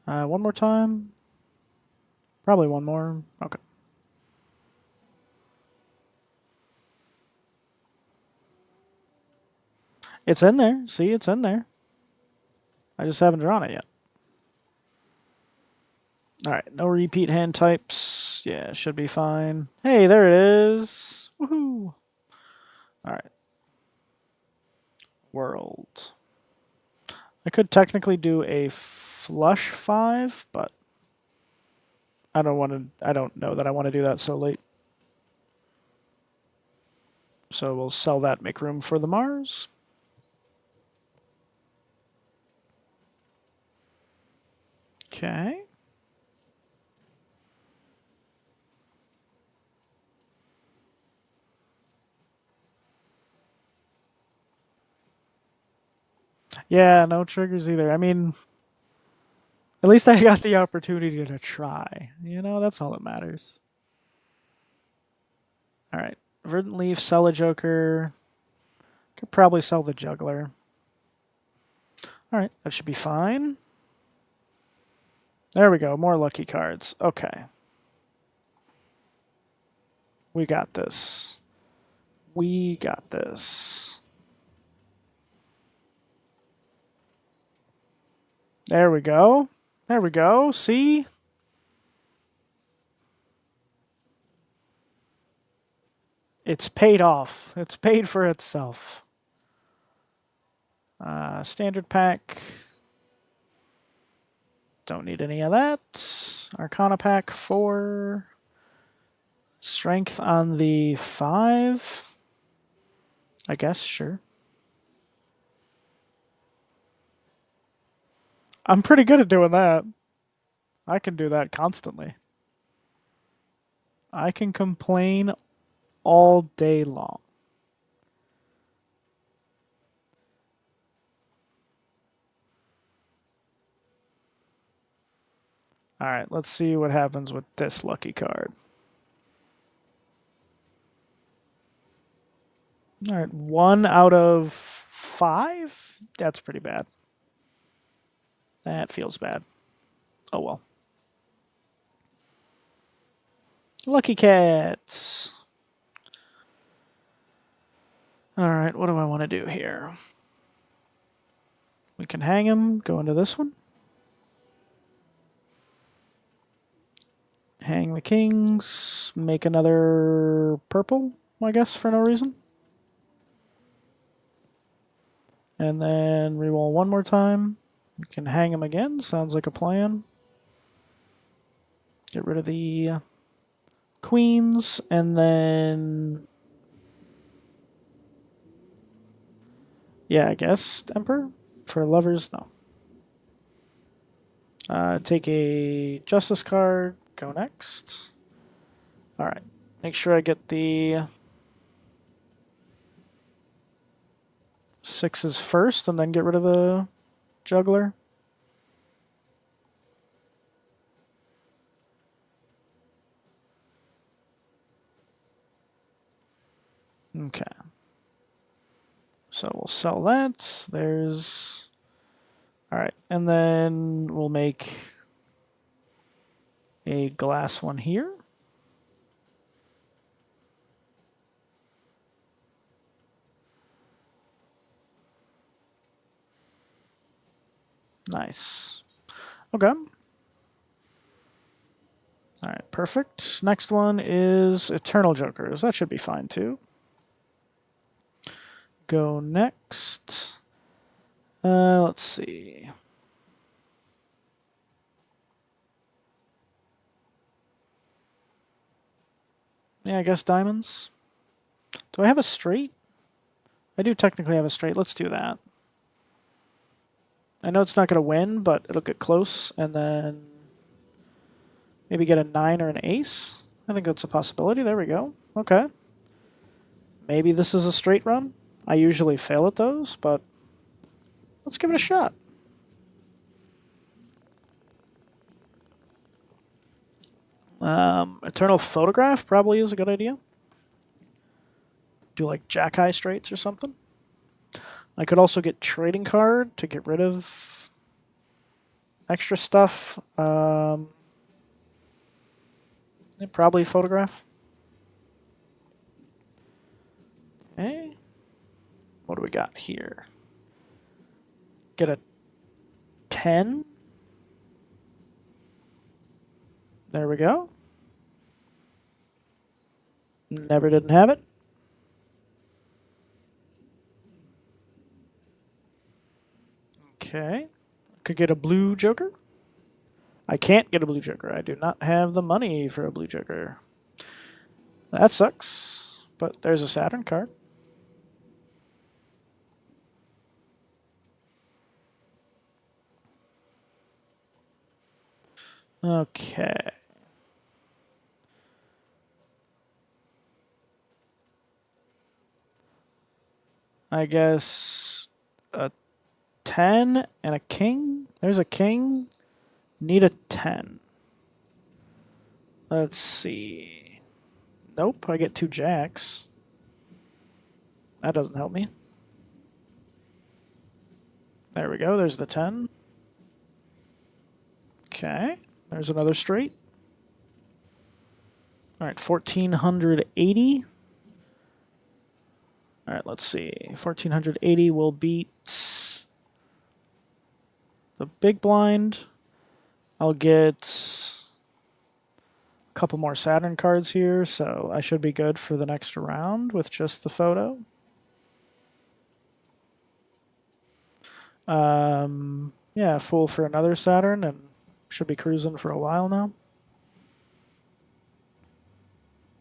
One more time. Probably one more. Okay. It's in there. See, it's in there. I just haven't drawn it yet. Alright, no repeat hand types. Yeah, should be fine. Hey, there it is. Woohoo! Alright. World. I could technically do a flush 5, but I don't know that I want to do that so late. So we'll sell that, make room for the Mars. Okay. Yeah, no triggers either. I mean, at least I got the opportunity to try. You know, that's all that matters. All right. Verdant Leaf, sell a Joker. Could probably sell the Juggler. All right, that should be fine. There we go. More lucky cards. Okay. We got this. We got this. There we go. There we go. See? It's paid off. It's paid for itself. Standard pack. Don't need any of that. Arcana pack 4. Strength on the 5. I guess, sure. I'm pretty good at doing that. I can do that constantly. I can complain all day long. All right, let's see what happens with this lucky card. All right, 1 out of 5? That's pretty bad. That feels bad. Oh well. Lucky cats. All right, what do I want to do here? We can hang him, go into this one. Hang the kings, make another purple, I guess, for no reason. And then reroll one more time. We can hang him again, sounds like a plan. Get rid of the queens, and then... Yeah, I guess Emperor? For lovers, no. Take a Justice card, go next. Alright, make sure I get the 6s first, and then get rid of the Juggler. Okay. So we'll sell that. There's... Alright, and then we'll make a glass one here. Nice. Okay. All right, perfect. Next one is Eternal Jokers. That should be fine too. Go next. Let's see. Yeah, I guess diamonds. Do I have a straight? I do technically have a straight. Let's do that. I know it's not going to win, but it'll get close, and then maybe get a 9 or an ace. I think that's a possibility. There we go. Okay. Maybe this is a straight run. I usually fail at those, but let's give it a shot. Eternal Photograph probably is a good idea. Do like jack high straights or something. I could also get trading card to get rid of extra stuff. Probably photograph. Okay. What do we got here? Get a 10. There we go. Never didn't have it. Okay. Could get a blue joker. I can't get a blue joker. I do not have the money for a blue joker. That sucks. But there's a Saturn card. Okay. I guess a 10 and a king. There's a king. Need a 10. Let's see. Nope, I get 2 jacks. That doesn't help me. There we go, there's the 10. Okay, there's another straight. Alright, 1480. Alright, let's see. 1480 will beat the big blind. I'll get a couple more Saturn cards here, so I should be good for the next round with just the photo. Yeah, full for another Saturn, and should be cruising for a while now.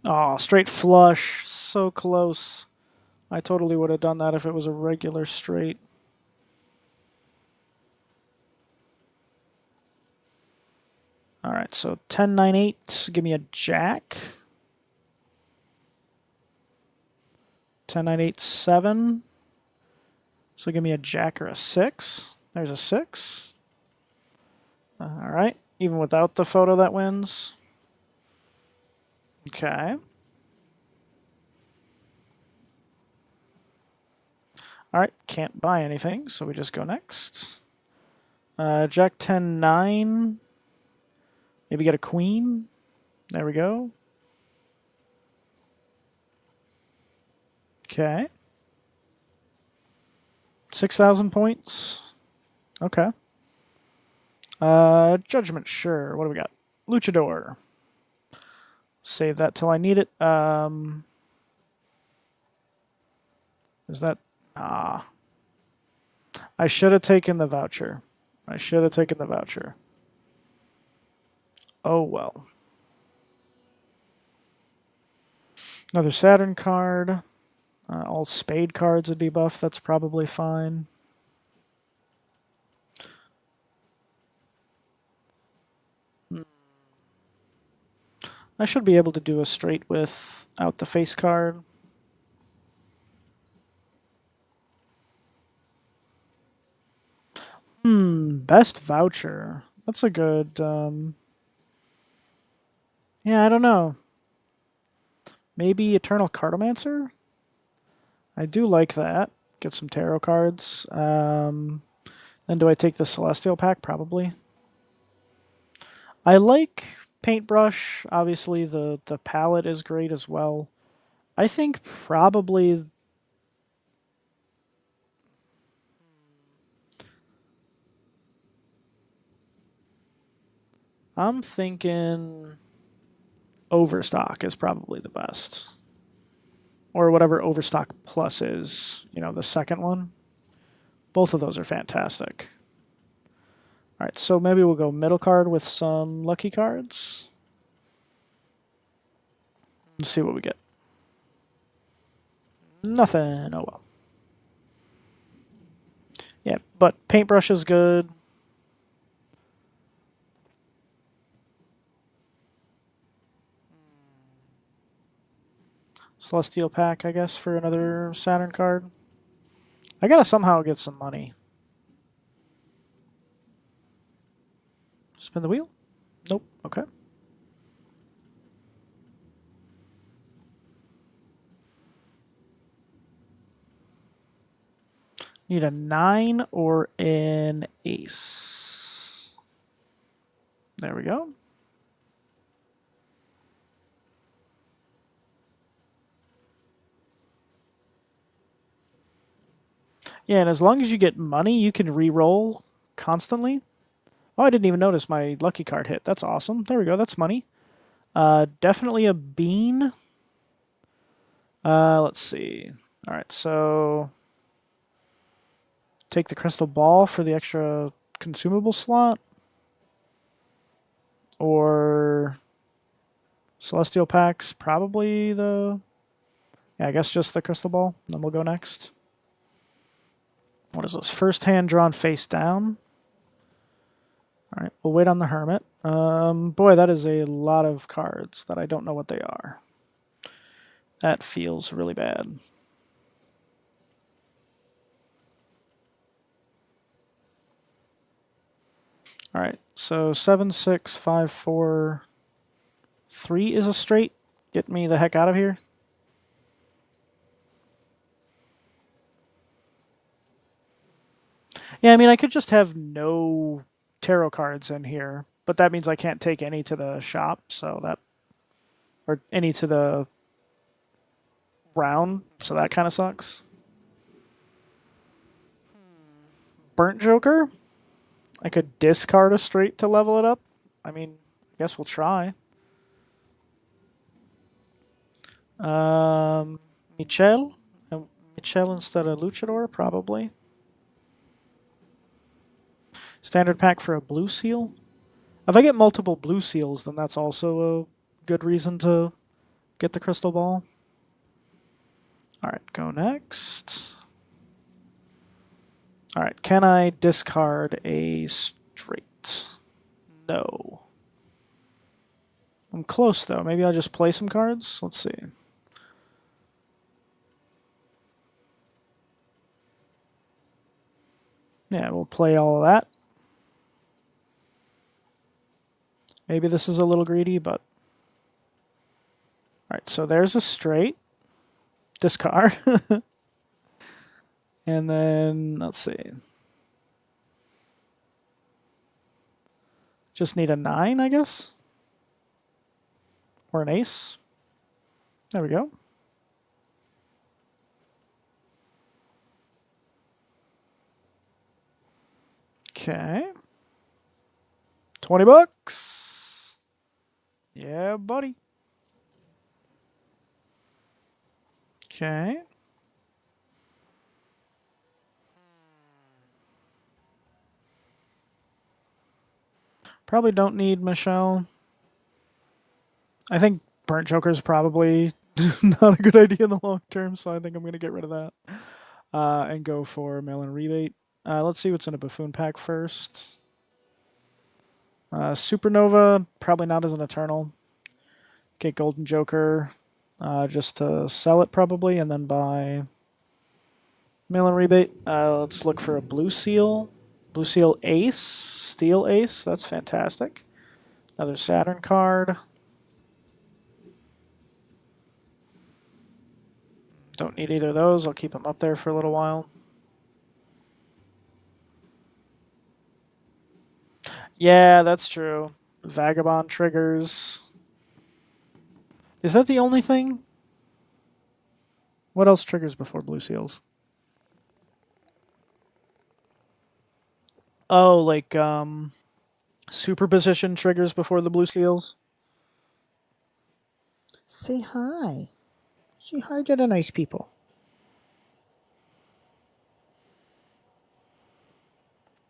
Oh, straight flush. So close. I totally would have done that if it was a regular straight. Alright, so 10, 9, 8. Give me a jack. 10, 9, 8, 7. So give me a jack or a 6. There's a 6. Alright, even without the photo that wins. Okay. Alright, can't buy anything, so we just go next. Jack 10, 9. Maybe get a queen. There we go. Okay. 6,000 points. Okay. Judgment, sure. What do we got? Luchador. Save that till I need it. Is that... Ah. I should have taken the voucher. I should have taken the voucher. Oh well. Another Saturn card. All spade cards a debuff. That's probably fine. I should be able to do a straight without the face card. Best voucher. That's a good... yeah, I don't know. Maybe Eternal Cartomancer? I do like that. Get some tarot cards. Then do I take the Celestial pack? Probably. I like Paintbrush. Obviously, the palette is great as well. I think probably... I'm thinking... Overstock is probably the best. Or whatever Overstock Plus is, the second one. Both of those are fantastic. All right, so maybe we'll go middle card with some lucky cards. Let's see what we get. Nothing. Oh well. Yeah, but paintbrush is good. Celestial Pack, I guess, for another Saturn card. I gotta somehow get some money. Spin the wheel? Nope. Okay. Need a 9 or an ace. There we go. Yeah, and as long as you get money, you can re-roll constantly. Oh, I didn't even notice my lucky card hit. That's awesome. There we go. That's money. Definitely a bean. Let's see. All right, so take the crystal ball for the extra consumable slot, or celestial packs. Probably the. Yeah, I guess just the crystal ball. Then we'll go next. What is this? First hand drawn face down. All right, we'll wait on the hermit. Boy, that is a lot of cards that I don't know what they are. That feels really bad. All right, so 7, 6, 5, 4, 3 is a straight. Get me the heck out of here. Yeah, I mean, I could just have no tarot cards in here, but that means I can't take any to the shop, so that. Or any to the round, so that kind of sucks. Burnt Joker? I could discard a straight to level it up. I mean, I guess we'll try. Michelle? Michelle instead of Luchador, probably. Standard pack for a blue seal? If I get multiple blue seals, then that's also a good reason to get the crystal ball. Alright, go next. Alright, can I discard a straight? No. I'm close, though. Maybe I'll just play some cards? Let's see. Yeah, we'll play all of that. Maybe this is a little greedy, but... Alright, so there's a straight. Discard. And then, let's see. Just need a 9, I guess? Or an ace. There we go. Okay. 20 bucks. Yeah, buddy. Okay. Probably don't need Michelle. I think Burnt Joker is probably not a good idea in the long term, so I think I'm going to get rid of that. And go for mail-in rebate. Let's see what's in a Buffoon pack first. Supernova, probably not as an Eternal. Get Golden Joker just to sell it probably, and then buy mail-in rebate. Let's look for a Blue Seal. Blue Seal Ace. Steel Ace. That's fantastic. Another Saturn card. Don't need either of those. I'll keep them up there for a little while. Yeah, that's true. Vagabond triggers. Is that the only thing? What else triggers before blue seals? Oh, like superposition triggers before the blue seals? Say hi. Say hi to the nice people.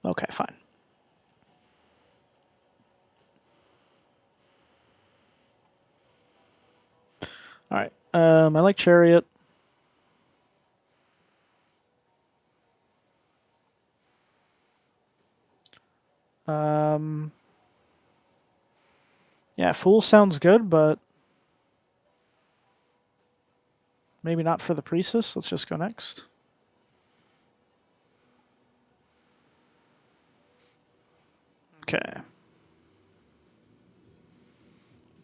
Okay, fine. All right. I like Chariot. Um, yeah, Fool sounds good, but maybe not for the Priestess. Let's just go next. Okay.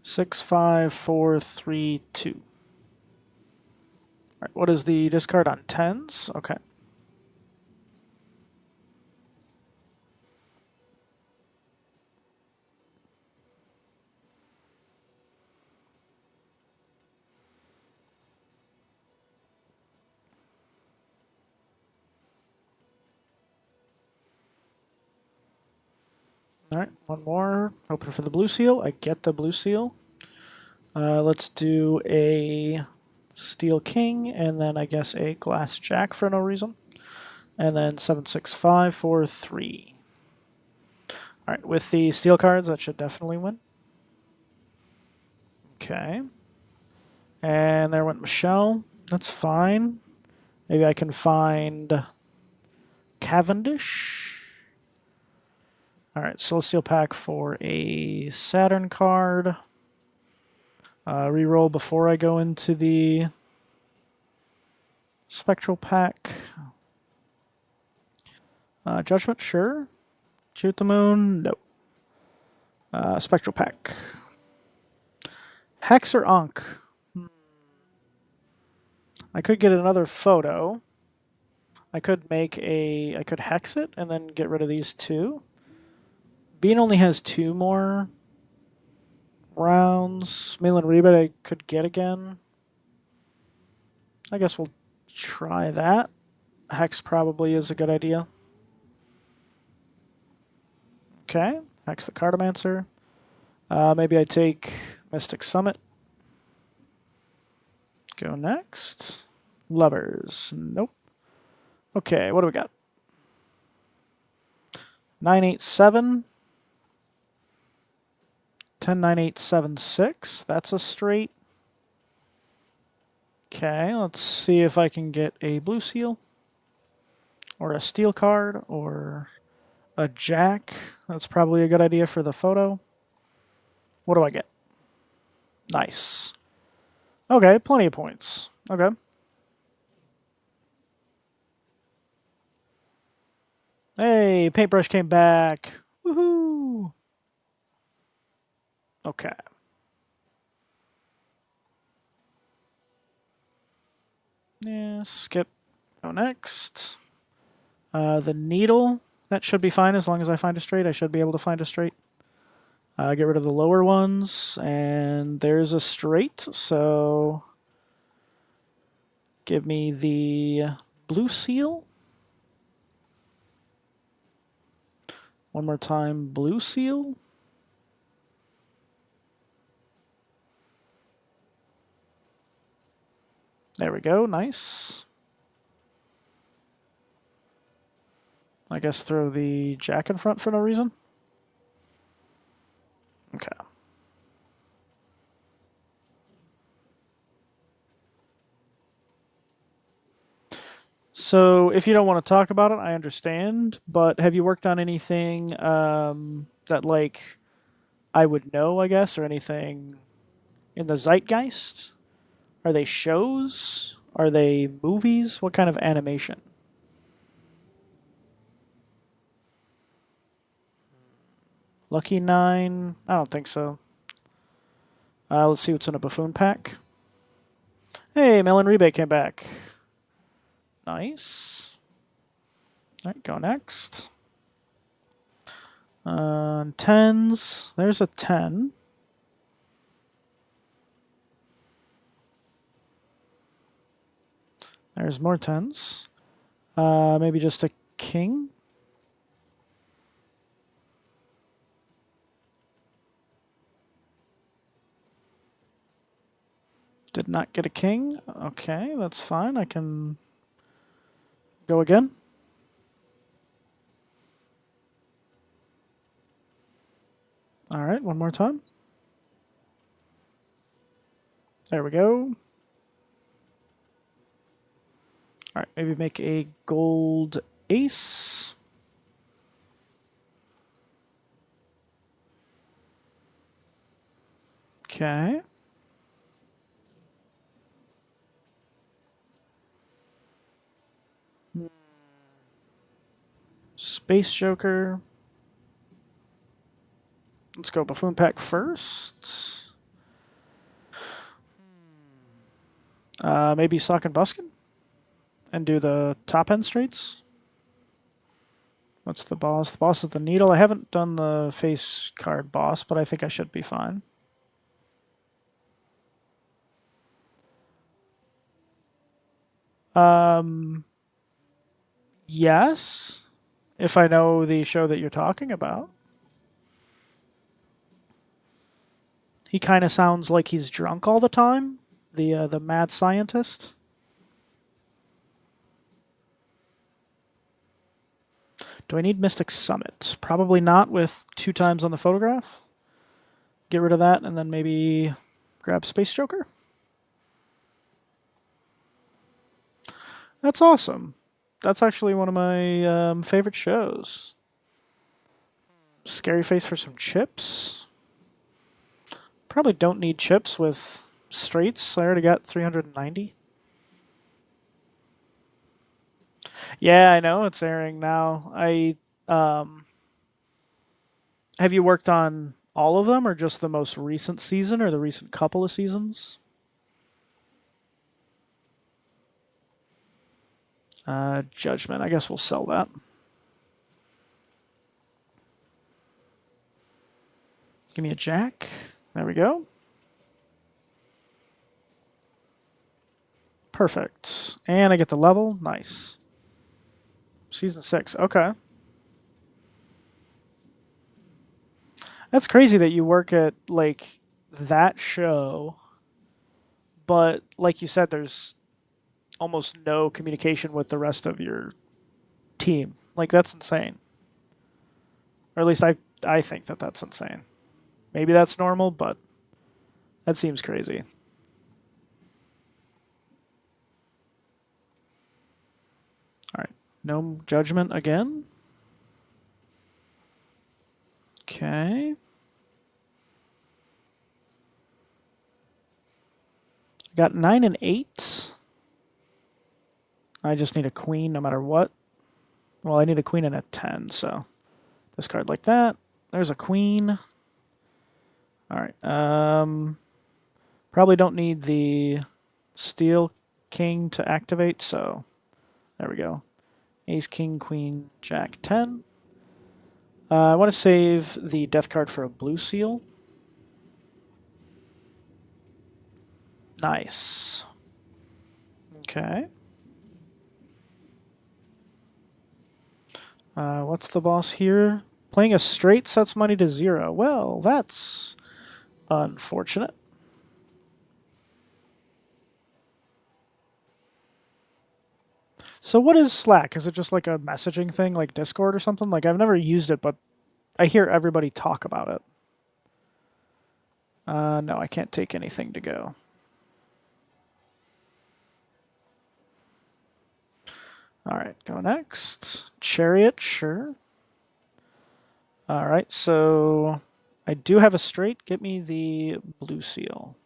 6, 5, 4, 3, 2. All right. What is the discard on tens? Okay. All right. One more. Open for the blue seal. I get the blue seal. Let's do a Steel King and then I guess a Glass Jack for no reason. And then 7, 6, 5, 4, 3. All right. With the steel cards, that should definitely win. Okay. And there went Michelle. That's fine. Maybe I can find Cavendish. All right, Celestial Pack for a Saturn card. Reroll before I go into the Spectral Pack. Judgment, sure. Shoot the Moon, no. Spectral Pack. Hex or Ankh? I could get another photo. I could hex it and then get rid of these two. Bean only has 2 more rounds. Malin Rebate I could get again. I guess we'll try that. Hex probably is a good idea. Okay, Hex the Cartomancer. Maybe I take Mystic Summit. Go next. Lovers. Nope. Okay, what do we got? 987. 10, 9, 8, 7, 6. That's a straight. Okay, let's see if I can get a blue seal. Or a steel card. Or a jack. That's probably a good idea for the photo. What do I get? Nice. Okay, plenty of points. Okay. Hey, paintbrush came back. Woohoo! Okay. Yeah, skip. Go next. The needle. That should be fine as long as I find a straight. I should be able to find a straight. Get rid of the lower ones. And there's a straight. So give me the blue seal. One more time, blue seal. There we go. Nice. I guess throw the jack in front for no reason. Okay. So if you don't want to talk about it, I understand. But have you worked on anything that like I would know, I guess, or anything in the zeitgeist? Are they shows? Are they movies? What kind of animation? Lucky Nine? I don't think so. Let's see what's in a buffoon pack. Hey, Melon Rebate came back. Nice. All right, go next. Tens. There's a 10. There's more tens. Maybe just a king. not get a king. Okay, that's fine. I can go again. All right, one more time. There we go. All right, maybe make a gold ace. Okay. Space Joker. Let's go Buffoon Pack first. Maybe Sock and Buskin? And do the top end straights? What's the boss? The boss is the needle. I haven't done the face card boss, but I think I should be fine. Yes. If I know the show that you're talking about. He kind of sounds like he's drunk all the time. The mad scientist. Do I need Mystic Summit? Probably not with 2 times on the photograph. Get rid of that and then maybe grab Space Joker. That's awesome. That's actually one of my favorite shows. Scary Face for some chips. Probably don't need chips with straights. I already got 390. Yeah, I know it's airing now. Have you worked on all of them or just the most recent season or the recent couple of seasons? Judgment. I guess we'll sell that. Give me a jack. There we go. Perfect. And I get the level. Nice. Season 6. Okay. That's crazy that you work at, like, that show, but, like you said, there's almost no communication with the rest of your team. Like, that's insane. Or at least I think that that's insane. Maybe that's normal, but that seems crazy. All right. No judgment again. Okay. Got 9 and 8. I just need a queen no matter what. Well, I need a queen and a 10, so discard like that. There's a queen. All right. Probably don't need the Steel King to activate, so there we go. Ace, King, Queen, Jack, 10. I want to save the death card for a blue seal. Nice. Okay. What's the boss here? Playing a straight sets money to 0. Well, that's unfortunate. So what is Slack? Is it just like a messaging thing like Discord or something? Like I've never used it, but I hear everybody talk about it. No, I can't take anything to go. All right, go next. Chariot, sure. All right, so I do have a straight. Get me the blue seal.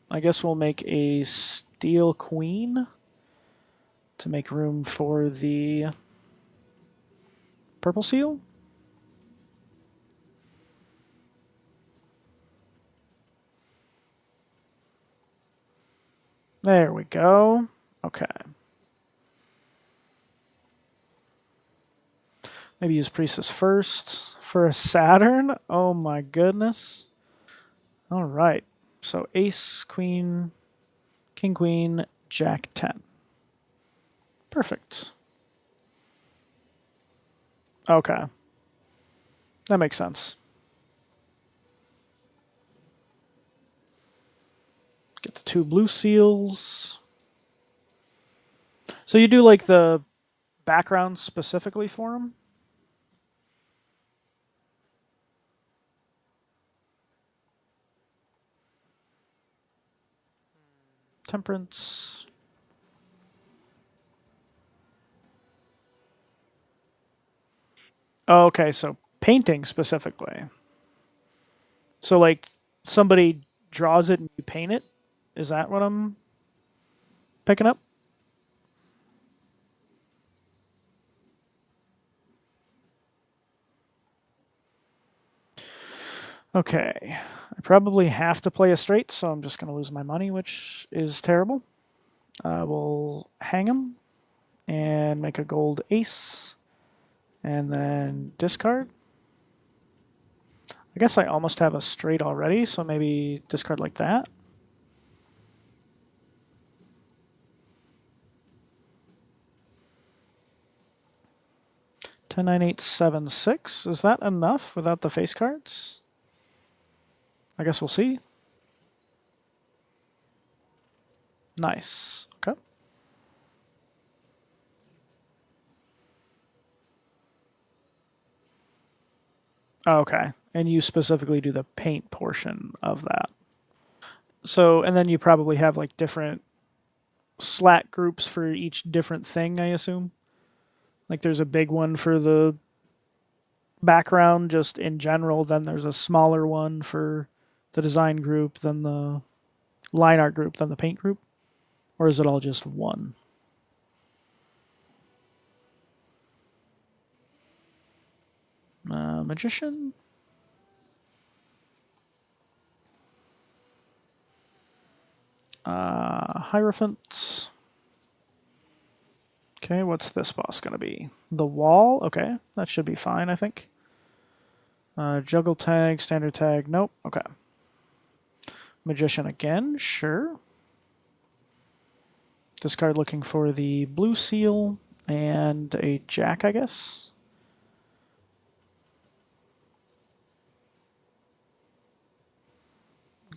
I guess we'll make a steel queen to make room for the purple seal. There we go. Okay. Maybe use Priestess first for a Saturn. Oh my goodness. All right. So Ace, Queen, King, Queen, Jack, 10. Perfect. Okay. That makes sense. Get the 2 blue seals. So you do like the background specifically for them? Temperance. Oh, okay, so painting specifically. So like somebody draws it and you paint it? Is that what I'm picking up? Okay. I probably have to play a straight, so I'm just going to lose my money, which is terrible. We'll hang him and make a gold ace. And then discard. I guess I almost have a straight already, so maybe discard like that. 10, 9, 8, 7, 6. Is that enough without the face cards? I guess we'll see. Nice. Okay. Okay. And you specifically do the paint portion of that. So, and then you probably have like different Slack groups for each different thing, I assume. Like there's a big one for the background just in general, then there's a smaller one for the design group, then the line art group, then the paint group? Or is it all just one? Magician? Hierophant. Okay, what's this boss going to be? The wall? Okay, that should be fine, I think. Juggle tag, standard tag, nope, okay. Magician again, sure. Discard looking for the blue seal and a jack, I guess.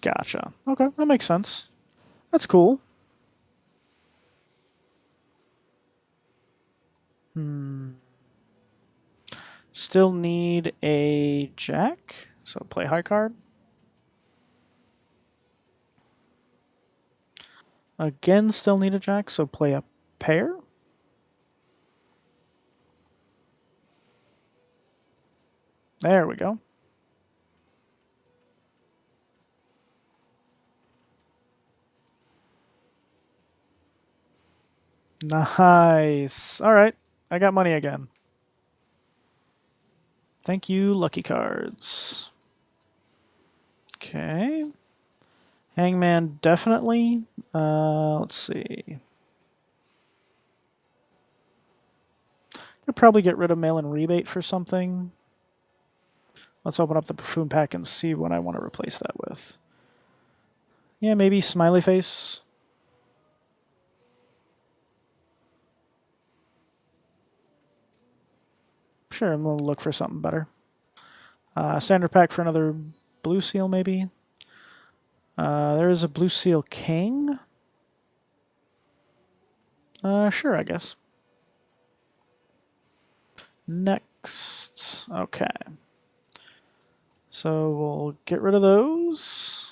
Gotcha. Okay, that makes sense. That's cool. Still need a jack, so play high card. Again, still need a jack, so play a pair. There we go. Nice. All right, I got money again. Thank you, lucky cards. Okay. Hangman definitely. Let's see. Could probably get rid of mail and rebate for something. Let's open up the Buffoon pack and see what I want to replace that with. Yeah, maybe Smiley Face. Sure, I'm going to look for something better. Standard pack for another blue seal, maybe. There is a blue seal king. Sure, I guess. Next. Okay. So we'll get rid of those.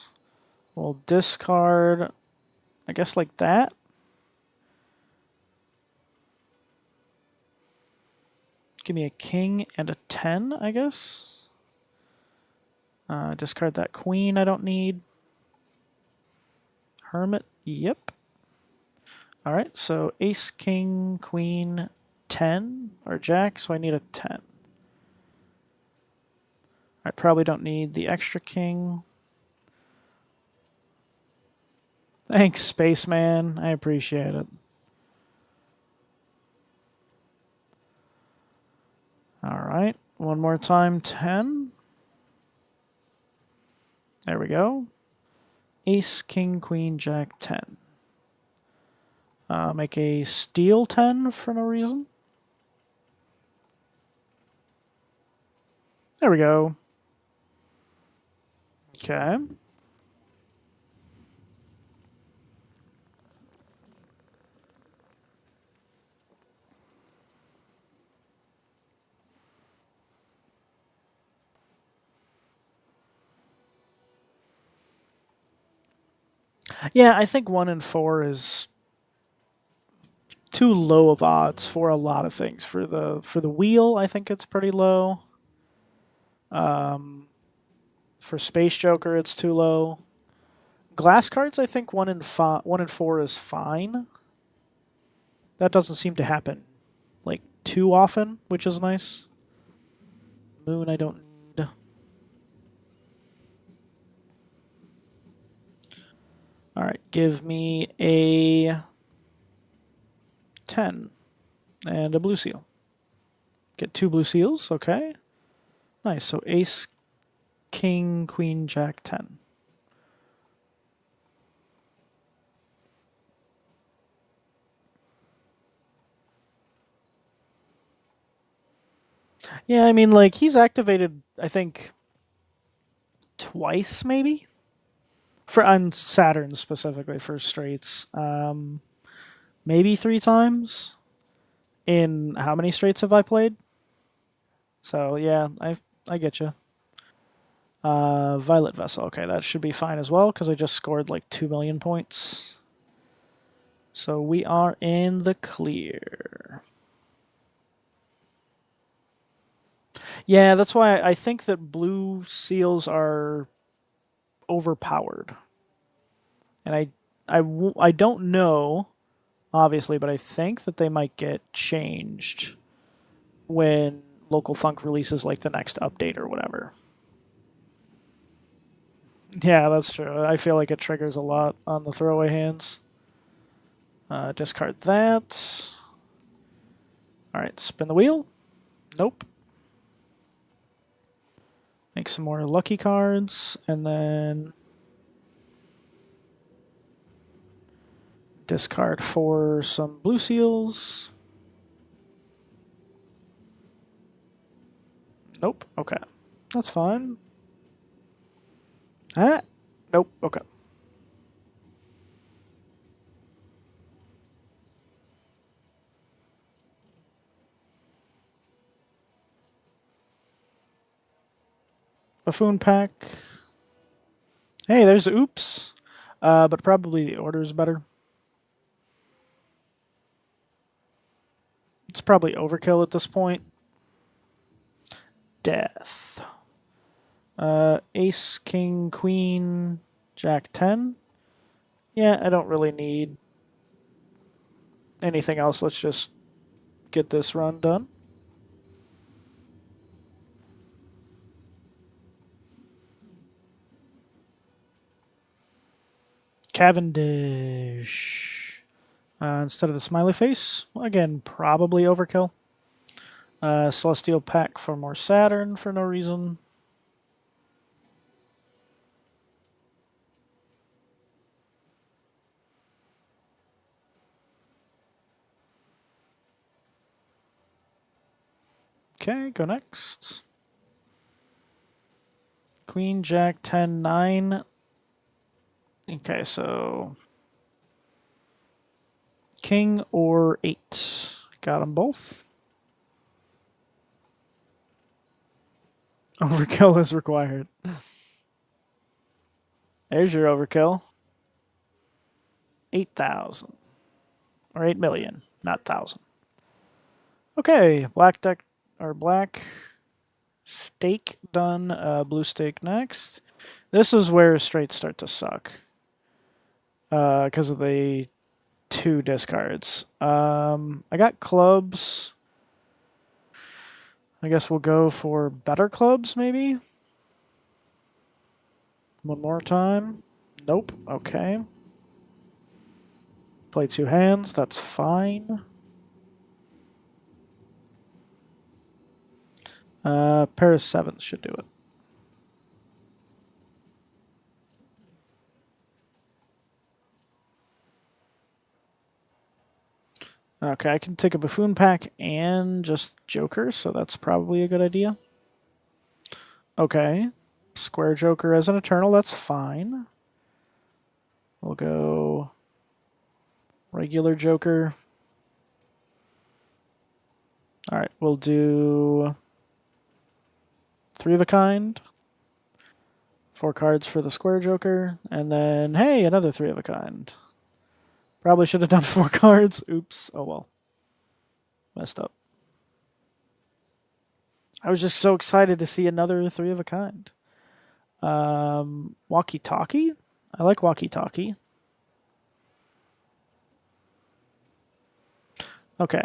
We'll discard, I guess, like that. Give me a king and a 10, I guess. Discard that queen I don't need. Hermit, yep. All right, so ace, king, queen, 10, or jack, so I need a 10. I probably don't need the extra king. Thanks, Spaceman. I appreciate it. All right, one more time, 10. There we go. Ace, king, queen, jack, 10. Make a steel 10 for no reason. There we go. Okay. Yeah, I think 1 in 4 is too low of odds for a lot of things. For the wheel, I think it's pretty low. For Space Joker, it's too low. Glass cards, I think 1 in 4 is fine. That doesn't seem to happen like too often, which is nice. Moon, I don't need. All right, give me a 10 and a blue seal. Get 2 blue seals. Okay, nice. So ace, king, queen, jack, 10. Yeah, I mean, like, he's activated, I think, twice, maybe? For on Saturn specifically for straights. Maybe 3 times. In how many straights have I played? So yeah, I get you. Violet Vessel. Okay, that should be fine as well because I just scored like 2 million points. So we are in the clear. Yeah, that's why I think that blue seals are overpowered, and I don't know obviously, but I think that they might get changed when Local Funk releases like the next update or whatever. Yeah, that's true. I feel like it triggers a lot on the throwaway hands. Discard that. All right, spin the wheel. Nope. Make some more lucky cards, and then discard for some blue seals. Nope. Okay. That's fine. Ah. Nope. Okay. Buffoon pack. Hey, there's oops. But probably the order is better. It's probably overkill at this point. Death. Ace, king, queen, jack, 10. Yeah, I don't really need anything else. Let's just get this run done. Cavendish. Instead of the smiley face, again, probably overkill. Celestial pack for more Saturn for no reason. Okay, go next. Queen, jack, 10, 9. Okay, so king or 8. Got them both. Overkill is required. There's your overkill. 8,000. Or 8 million, not 1,000. Okay, black deck, or black stake done. Blue stake next. This is where straights start to suck. Because of the 2 discards. I got clubs. I guess we'll go for better clubs, maybe? One more time. Nope. Okay. Play 2 hands. That's fine. Pair of sevens should do it. Okay, I can take a buffoon pack and just Joker, so that's probably a good idea. Okay. Square Joker as an Eternal, that's fine. We'll go regular Joker. Alright, we'll do 3 of a kind. 4 cards for the square joker. And then, hey, another 3 of a kind. Probably should have done 4 cards. Oops. Oh well. Messed up. I was just so excited to see another 3 of a kind. Walkie-talkie? I like walkie-talkie. Okay.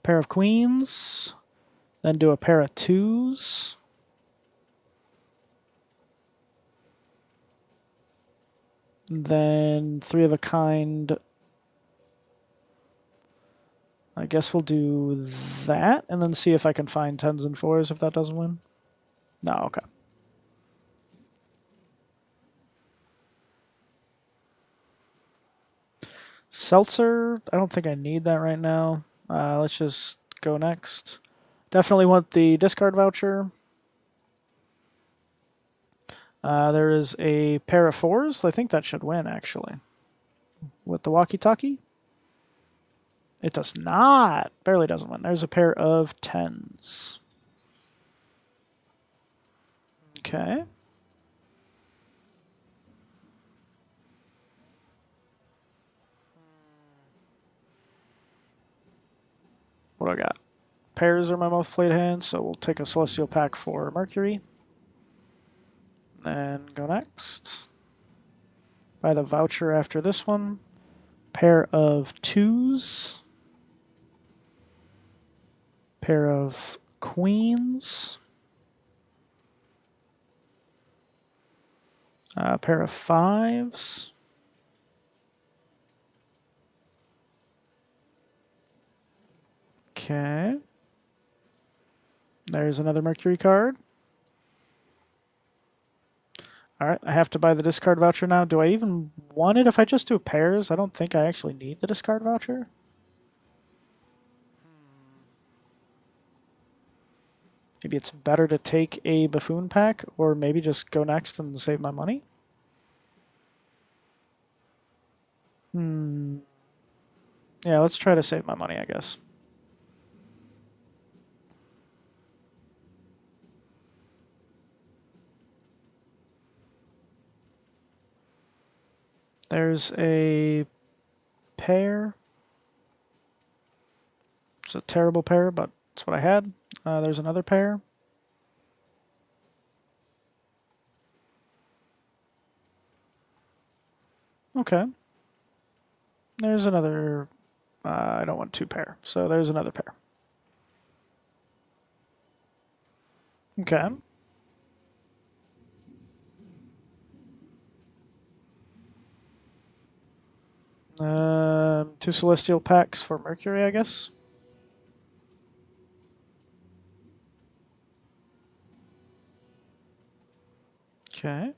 Pair of queens. Then do a pair of 2s. Then 3 of a kind. I guess we'll do that and then see if I can find 10s and 4s if that doesn't win. No, okay. Seltzer, I don't think I need that right now. Let's just go next. Definitely want the discard voucher. There is a pair of 4s. I think that should win, actually. With the walkie-talkie? It does not. Barely doesn't win. There's a pair of 10s. Okay. What do I got? Pairs are my most played hands, so we'll take a Celestial Pack for Mercury. Then go next. Buy the voucher after this one. Pair of 2s. Pair of queens. Pair of 5s. Okay. There's another Mercury card. Alright, I have to buy the discard voucher now. Do I even want it if I just do pairs? I don't think I actually need the discard voucher. Maybe it's better to take a buffoon pack, or maybe just go next and save my money. Yeah, let's try to save my money, I guess. There's a pair. It's a terrible pair, but it's what I had. There's another pair. Okay. There's another. I don't want 2 pair, so there's another pair. Okay. Two Celestial Packs for Mercury, I guess. Okay.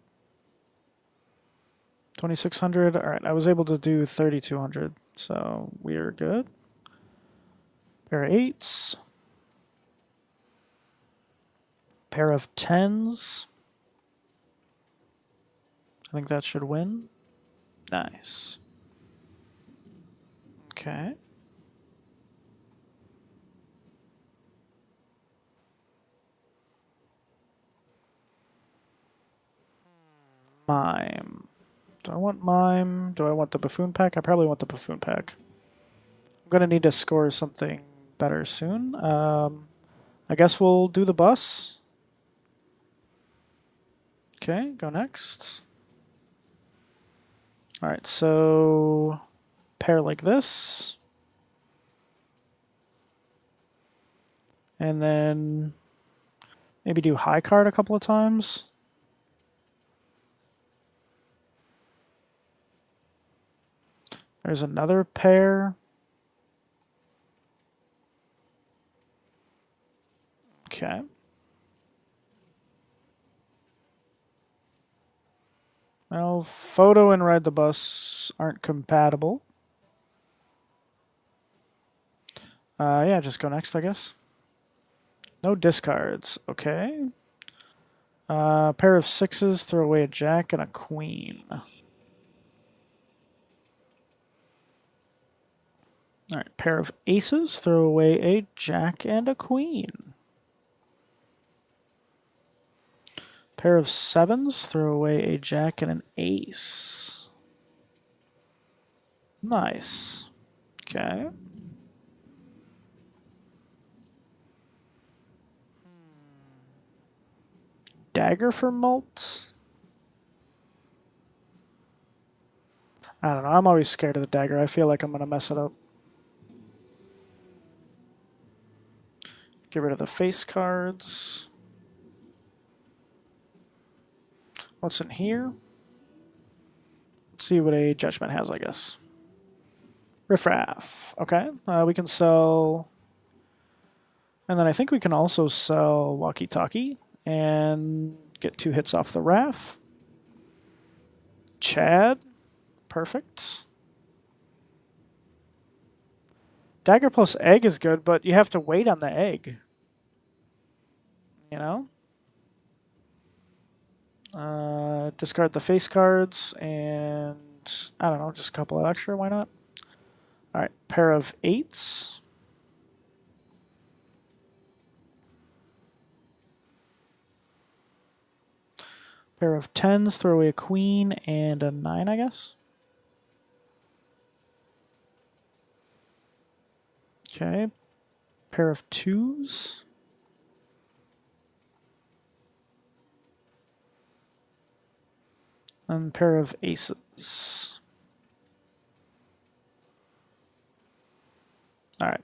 2,600. All right, I was able to do 3,200, so we are good. Pair of 8s. Pair of 10s. I think that should win. Nice. Okay. Mime. Do I want Mime? Do I want the Buffoon pack? I probably want the Buffoon pack. I'm going to need to score something better soon. I guess we'll do the bus. Okay, go next. Alright, so pair like this. And then maybe do high card a couple of times. There's another pair. Okay. Well, photo and ride the bus aren't compatible. Yeah, just go next, I guess. No discards. Okay. Pair of 6s, throw away a jack and a queen. Alright, pair of aces, throw away a jack and a queen. Pair of sevens, throw away a jack and an ace. Nice. Okay. Dagger for mult? I don't know. I'm always scared of the dagger. I feel like I'm going to mess it up. Get rid of the face cards. What's in here? Let's see what a judgment has, I guess. Riffraff. Okay. We can sell... And then I think we can also sell walkie-talkie and get 2 hits off the raff. Chad. Perfect. Dagger plus egg is good, but you have to wait on the egg. You know? Discard the face cards and I don't know, just a couple of extra, why not? Alright, pair of eights. Pair of tens, throw away a queen and a 9, I guess. Okay. Pair of twos. And pair of aces. Alright.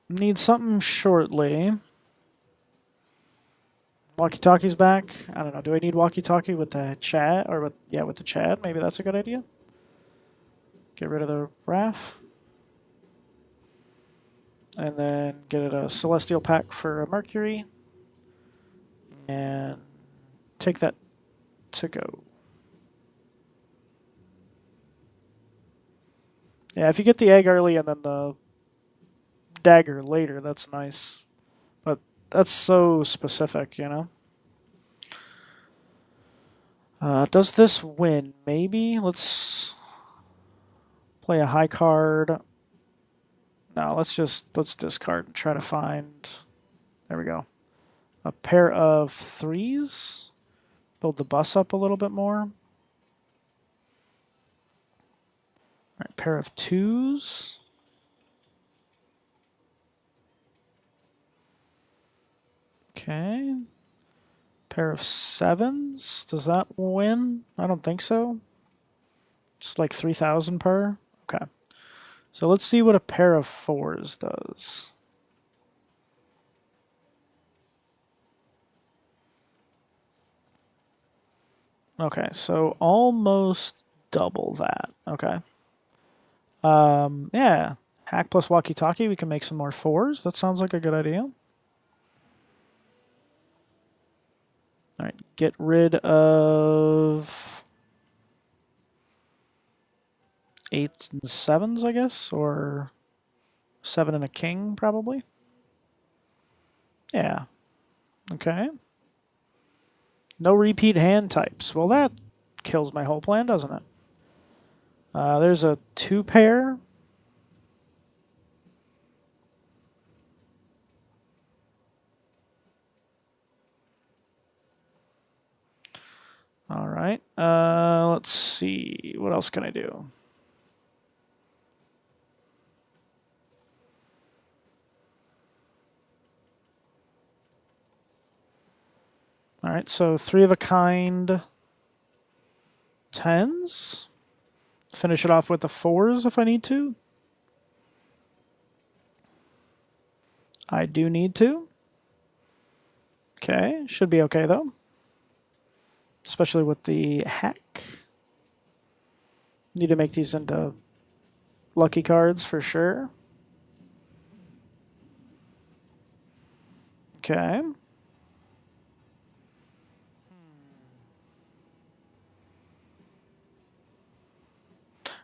Need something shortly. Walkie-talkie's back. I don't know. Do I need walkie-talkie with the Chad? Or with the Chad. Maybe that's a good idea. Get rid of the Raff. And then get it a Celestial Pack for a Mercury. And take that to go. Yeah, if you get the egg early and then the dagger later, that's nice. But that's so specific, you know? Does this win? Maybe? Let's play a high card. No, let's discard and try to find... There we go. A pair of threes. Build the bus up a little bit more. Alright, pair of twos. Okay. Pair of sevens. Does that win? I don't think so. It's like 3,000 per. Okay. So let's see what a pair of fours does. Okay, so almost double that. Okay. Yeah. Hack plus walkie-talkie, we can make some more fours. That sounds like a good idea. Alright, get rid of eights and sevens, I guess, or 7 and a king, probably. Yeah. Okay. No repeat hand types. Well, that kills my whole plan, doesn't it? There's a 2-pair. All right. Let's see. What else can I do? All right. So 3 of a kind. Tens. Finish it off with the fours if I need to. I do need to. Okay. Should be okay though. Especially with the hack. Need to make these into lucky cards for sure. Okay.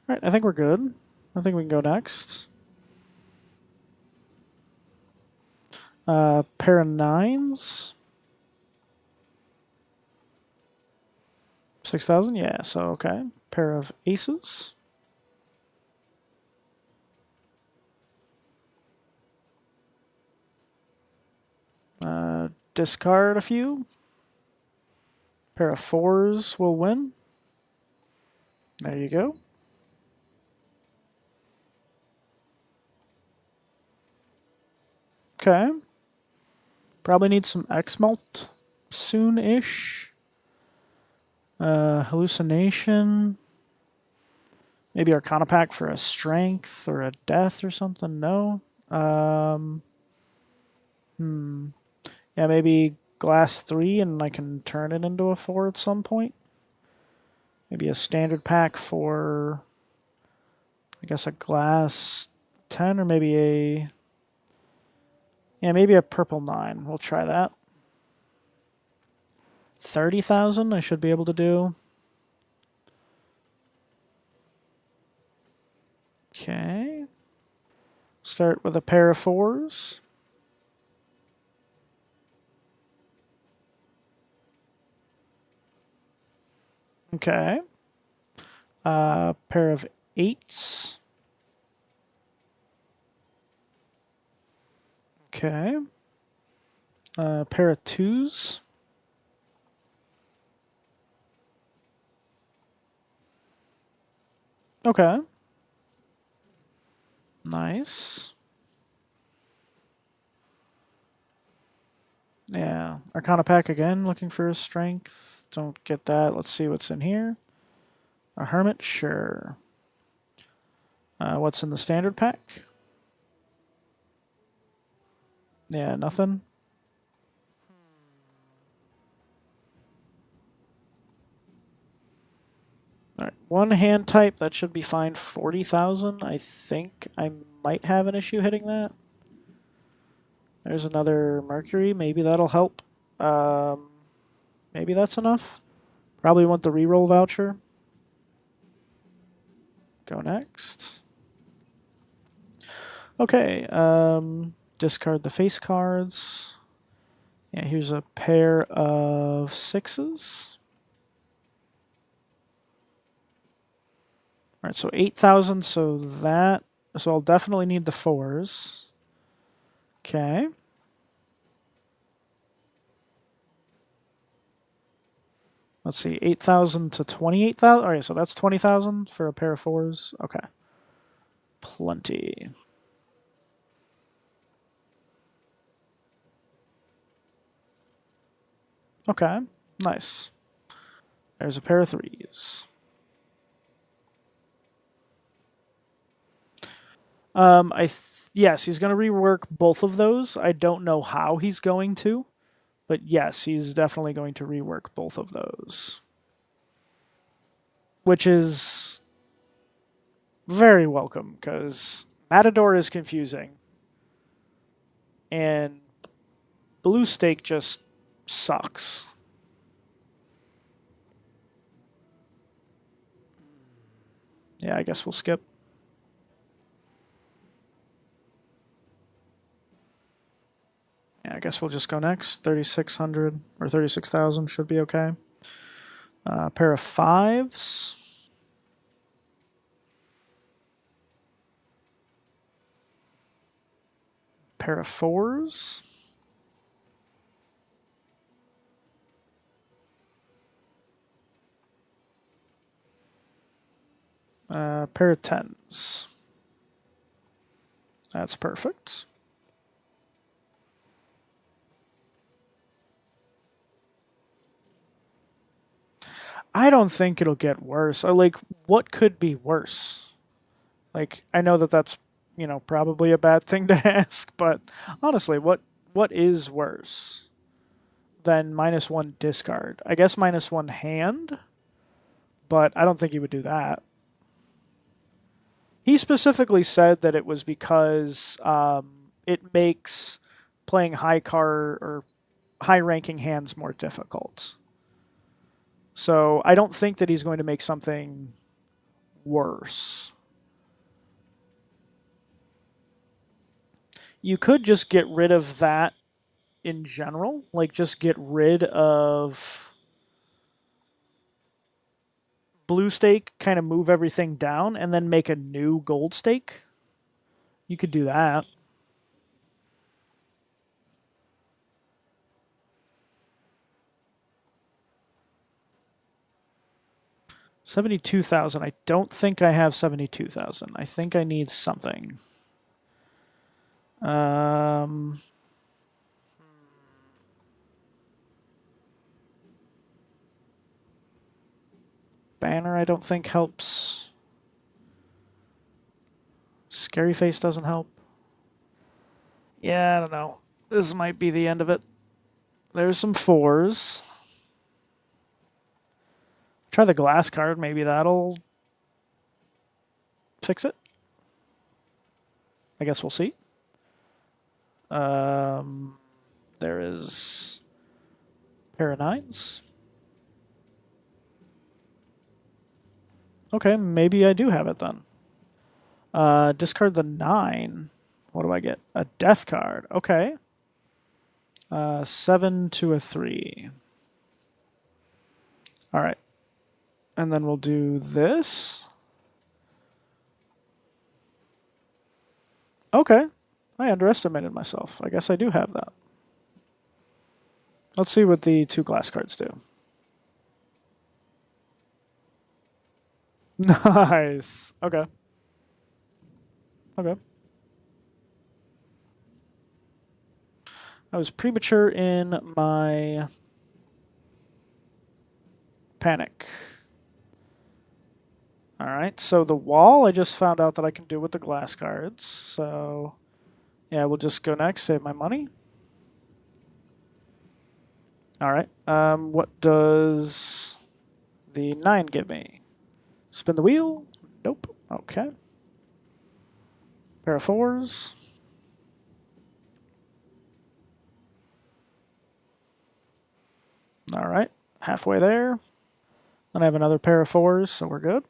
All right, I think we're good. I think we can go next. Pair of nines. 6,000, yeah, so okay. Pair of aces. Discard a few. Pair of fours will win. There you go. Okay. Probably need some X-Mult soon-ish. Hallucination. Maybe Arcana Pack for a strength or a death or something. No. Um, yeah, maybe glass 3 and I can turn it into a 4 at some point. Maybe a standard pack for, I guess, a glass 10 or maybe a, yeah, maybe a purple 9. We'll try that. 30,000 I should be able to do. Okay. Start with a pair of fours. Okay. Pair of eights. Okay. Pair of twos. Okay. Nice. Yeah. Arcana pack again, looking for a strength. Don't get that. Let's see what's in here. A hermit, sure. What's in the standard pack? Yeah, nothing. Alright, one hand type, that should be fine. 40,000. I think I might have an issue hitting that. There's another Mercury. Maybe that'll help. Maybe that's enough. Probably want the reroll voucher. Go next. Okay, discard the face cards. Yeah, here's a pair of sixes. All right, so 8,000, so I'll definitely need the fours. Okay. Let's see, 8,000 to 28,000. All right, so that's 20,000 for a pair of fours. Okay. Plenty. Okay, nice. There's a pair of threes. Yes, he's going to rework both of those. I don't know how he's going to, but yes, he's definitely going to rework both of those. Which is very welcome, because Matador is confusing. And Blue Stake just sucks. Yeah, I guess we'll skip. Yeah, I guess we'll just go next. 3,600 or 36,000 should be okay. Pair of fives. Pair of fours. Pair of tens. That's perfect. I don't think it'll get worse. Like, what could be worse? Like, I know that that's, probably a bad thing to ask, but honestly, what is worse than -1 discard? I guess -1 hand, but I don't think he would do that. He specifically said that it was because it makes playing high card or high ranking hands more difficult. So I don't think that he's going to make something worse. You could just get rid of that in general, like just get rid of blue stake, kind of move everything down, and then make a new gold stake. You could do that. 72,000. I don't think I have 72,000. I think I need something. Banner I don't think helps. Scary face doesn't help. Yeah, I don't know. This might be the end of it. There's some fours. Try the glass card. Maybe that'll fix it. I guess we'll see. There is pair of nines. Okay, maybe I do have it then. Discard the 9. What do I get? A death card. Okay. 7 to a 3. All right. And then we'll do this. Okay. I underestimated myself. I guess I do have that. Let's see what the 2 glass cards do. Nice. Okay. Okay. I was premature in my panic. Alright, so the wall I just found out that I can do with the glass cards. So, yeah, we'll just go next, save my money. Alright, what does the 9 give me? Spin the wheel? Nope. Okay. Pair of 4s. Alright, halfway there. Then I have another pair of 4s, so we're good.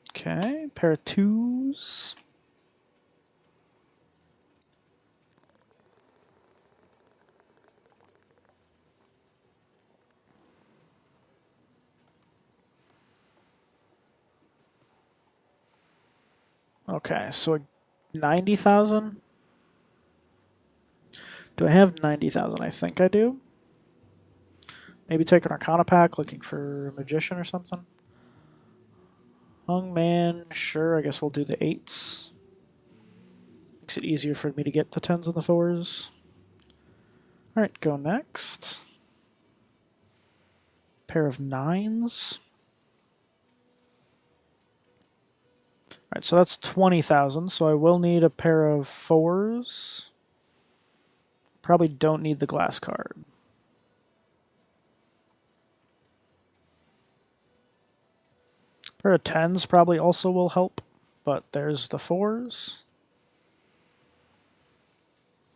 Okay, pair of 2s. Okay, so 90,000? Do I have 90,000? I think I do. Maybe take an Arcana pack, looking for a Magician or something. Hung Man, sure, I guess we'll do the 8s. Makes it easier for me to get the 10s and the 4s. Alright, go next. Pair of 9s. Alright, so that's 20,000, so I will need a pair of 4s. Probably don't need the glass card. Pair of 10s probably also will help, but there's the 4s.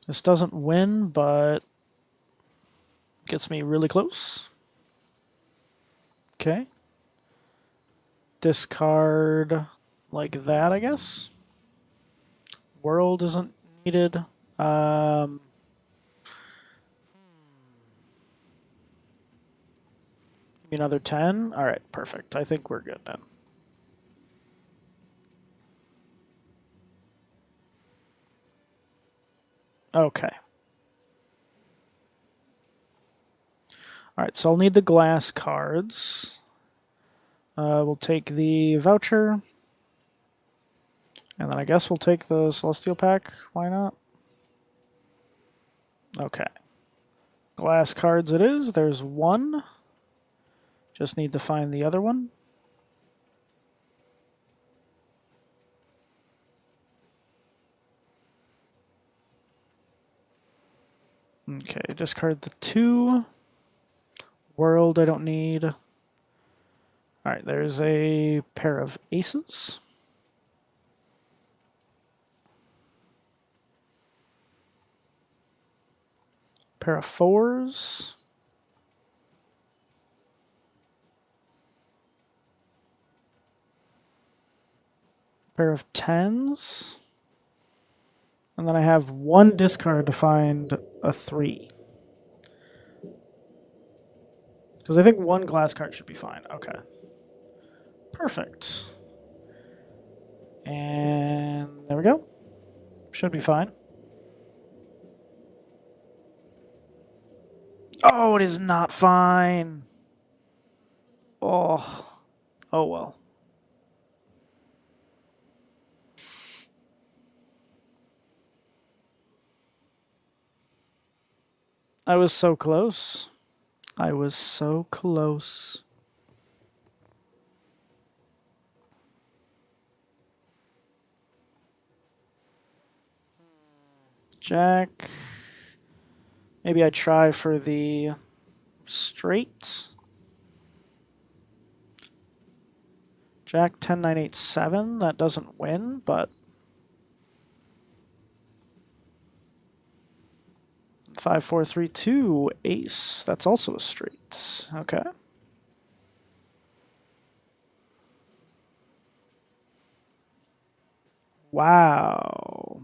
This doesn't win, but gets me really close. Okay. Discard like that, I guess. World isn't needed. Give me another 10. All right, perfect. I think we're good then. Okay. All right, so I'll need the glass cards. We'll take the voucher. And then I guess we'll take the Celestial pack. Why not? Okay. Glass cards it is. There's 1. Just need to find the other one. Okay, discard the 2. World I don't need. Alright, there's a pair of aces. Pair of 4s. Pair of 10s. And then I have 1 discard to find a 3. Because I think 1 glass card should be fine. Okay. Perfect. And there we go. Should be fine. Oh, it is not fine. Oh, oh well. I was so close. I was so close. Jack. Maybe I try for the straight. Jack 10 9 8 7. That doesn't win, but 5 4 3 2 ace. That's also a straight. Okay. Wow.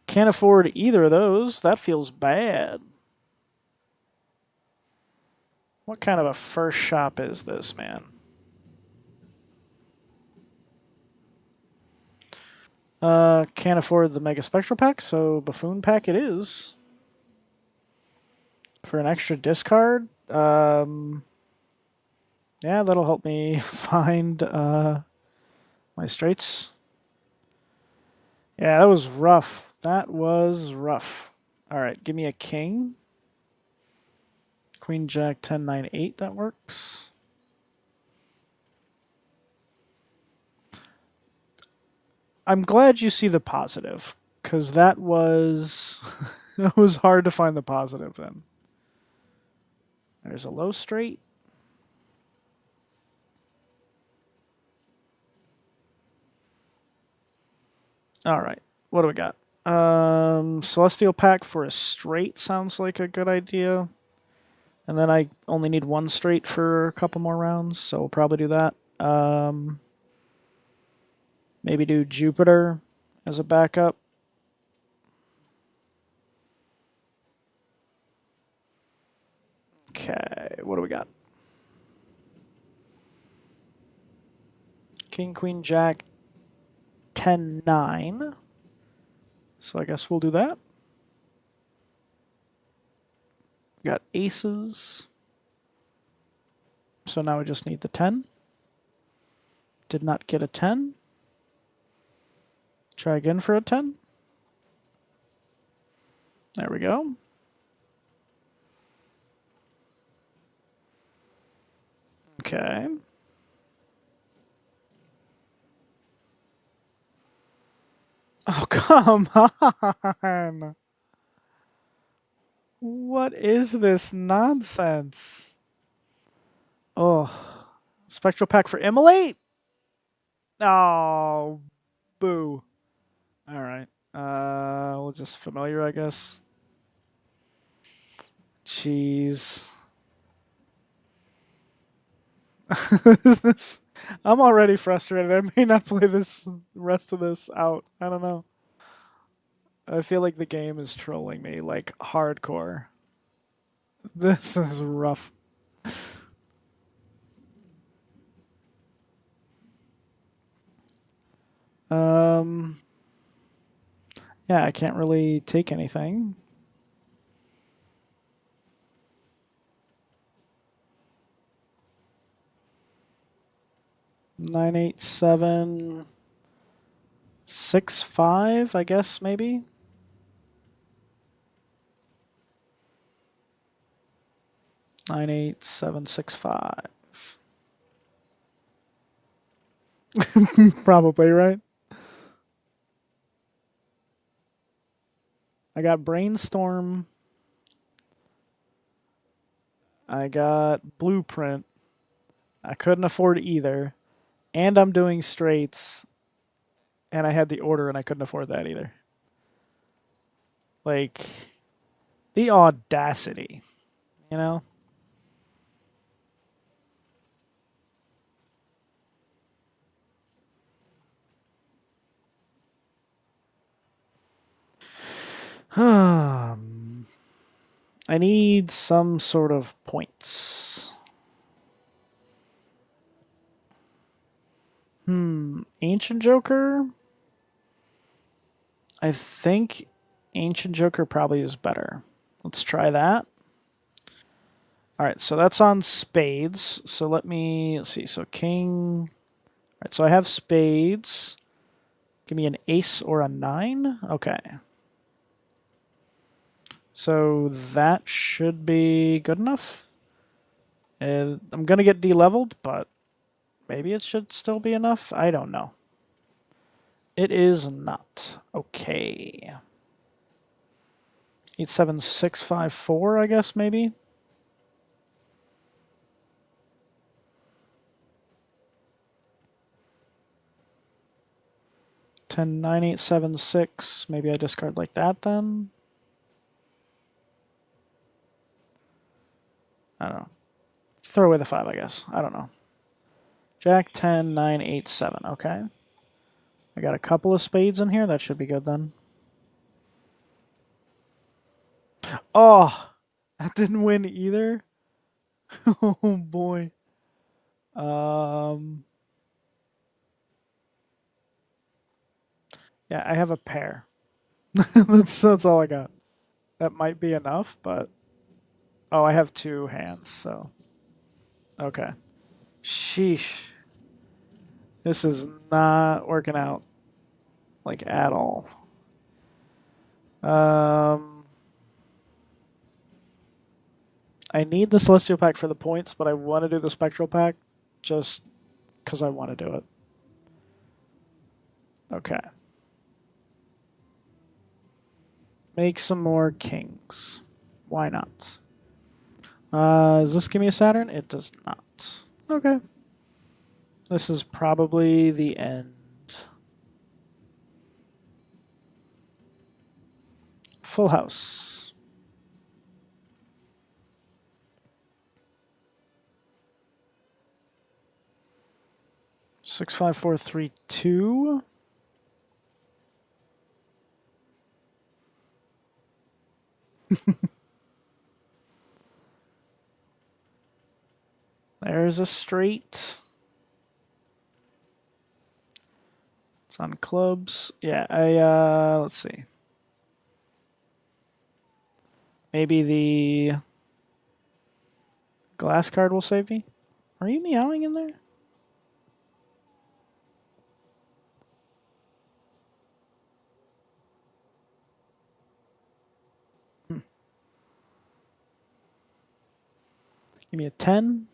Can't afford either of those. That feels bad. What kind of a first shop is this, man? Can't afford the Mega Spectral pack, so Buffoon pack it is. For an extra discard, yeah, that'll help me find my straights. Yeah, that was rough. That was rough. All right, give me a king. Queen, Jack, 10, 9, 8. That works. I'm glad you see the positive, because that was it was hard to find the positive then. There's a low straight. All right, what do we got? Celestial pack for a straight sounds like a good idea. And then I only need one straight for a couple more rounds, so we'll probably do that. Maybe do Jupiter as a backup. Okay, what do we got? King, Queen, Jack, 10, 9. So I guess we'll do that. We got aces. So now we just need the 10. Did not get a 10. Try again for a 10. There we go. Okay. Oh, come on. What is this nonsense? Oh, Spectral Pack for Immolate? Oh, boo. All right. We'll just familiar, I guess. Jeez. I'm already frustrated. I may not play this rest of this out. I don't know. I feel like the game is trolling me like hardcore. This is rough. Um, yeah, I can't really take anything. Nine, eight, 7, 6, 5. I guess maybe. 9, 8, 7, 6, 5. Probably right. I got Brainstorm. I got Blueprint. I couldn't afford either. And I'm doing straights. And I had the order and I couldn't afford that either. Like, the audacity, you know? I need some sort of points. Ancient Joker? I think Ancient Joker probably is better. Let's try that. All right, so that's on spades. So let's see. So king. All right, so I have spades. Give me an ace or a nine. Okay. So that should be good enough. I'm going to get de-leveled, but maybe it should still be enough. I don't know. It is not. Okay. 87654, I guess, maybe. Ten nine 876. Maybe I discard like that then. I don't know. Throw away the 5, I guess. I don't know. Jack 10 9 8 7. Okay. I got a couple of spades in here. That should be good then. Oh, that didn't win either. Oh boy. Yeah, I have a pair. That's all I got. That might be enough, but oh, I have two hands, so okay. Sheesh. This is not working out like at all. I need the Celestial Pack for the points, but I want to do the Spectral Pack just because I want to do it. Okay. Make some more kings. Why not? Does this give me a Saturn? It does not. Okay. This is probably the end. Full house. Six, five, four, three, two. There's a straight. It's on clubs. Yeah, let's see. Maybe the glass card will save me. Are you meowing in there? Give me a 10.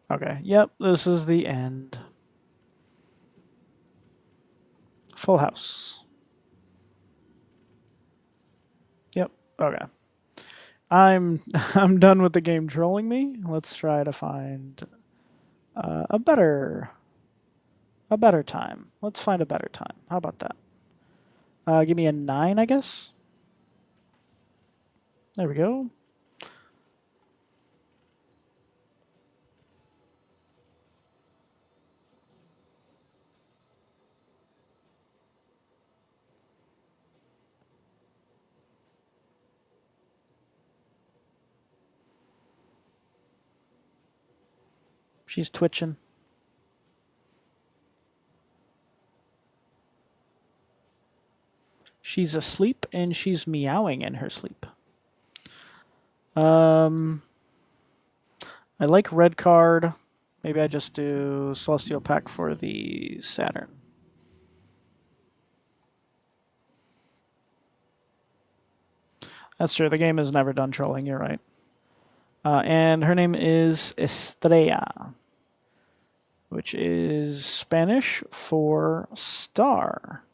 Okay, yep, this is the end. Full house. Yep, okay. I'm done with the game trolling me. Let's try to find a better time. Let's find a better time. How about that? Give me a 9, I guess. There we go. She's twitching. She's asleep and she's meowing in her sleep. I like red card. Maybe I just do Celestial Pack for the Saturn. That's true. The game is never done trolling. You're right. And her name is Estrella, which is Spanish for star.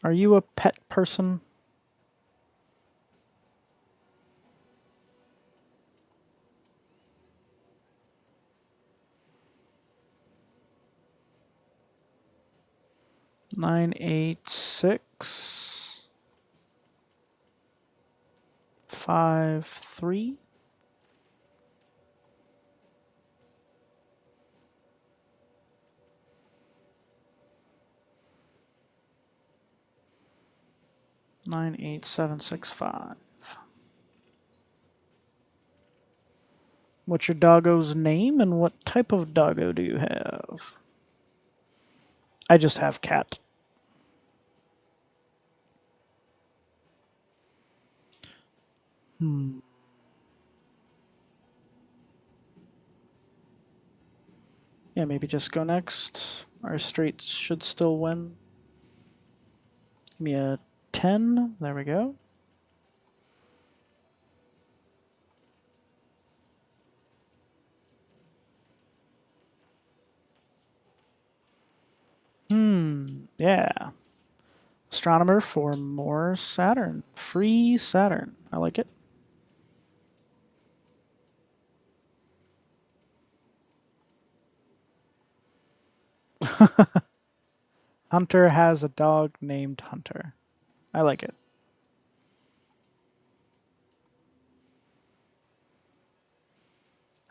Are you a pet person? Nine, 8, 6, 5, 3. 98765. What's your doggo's name and what type of doggo do you have? I just have cat. Yeah, maybe just go next. Our straights should still win. Give me a 10. There we go. Yeah. Astronomer for more Saturn. Free Saturn. I like it. Hunter has a dog named Hunter. I like it.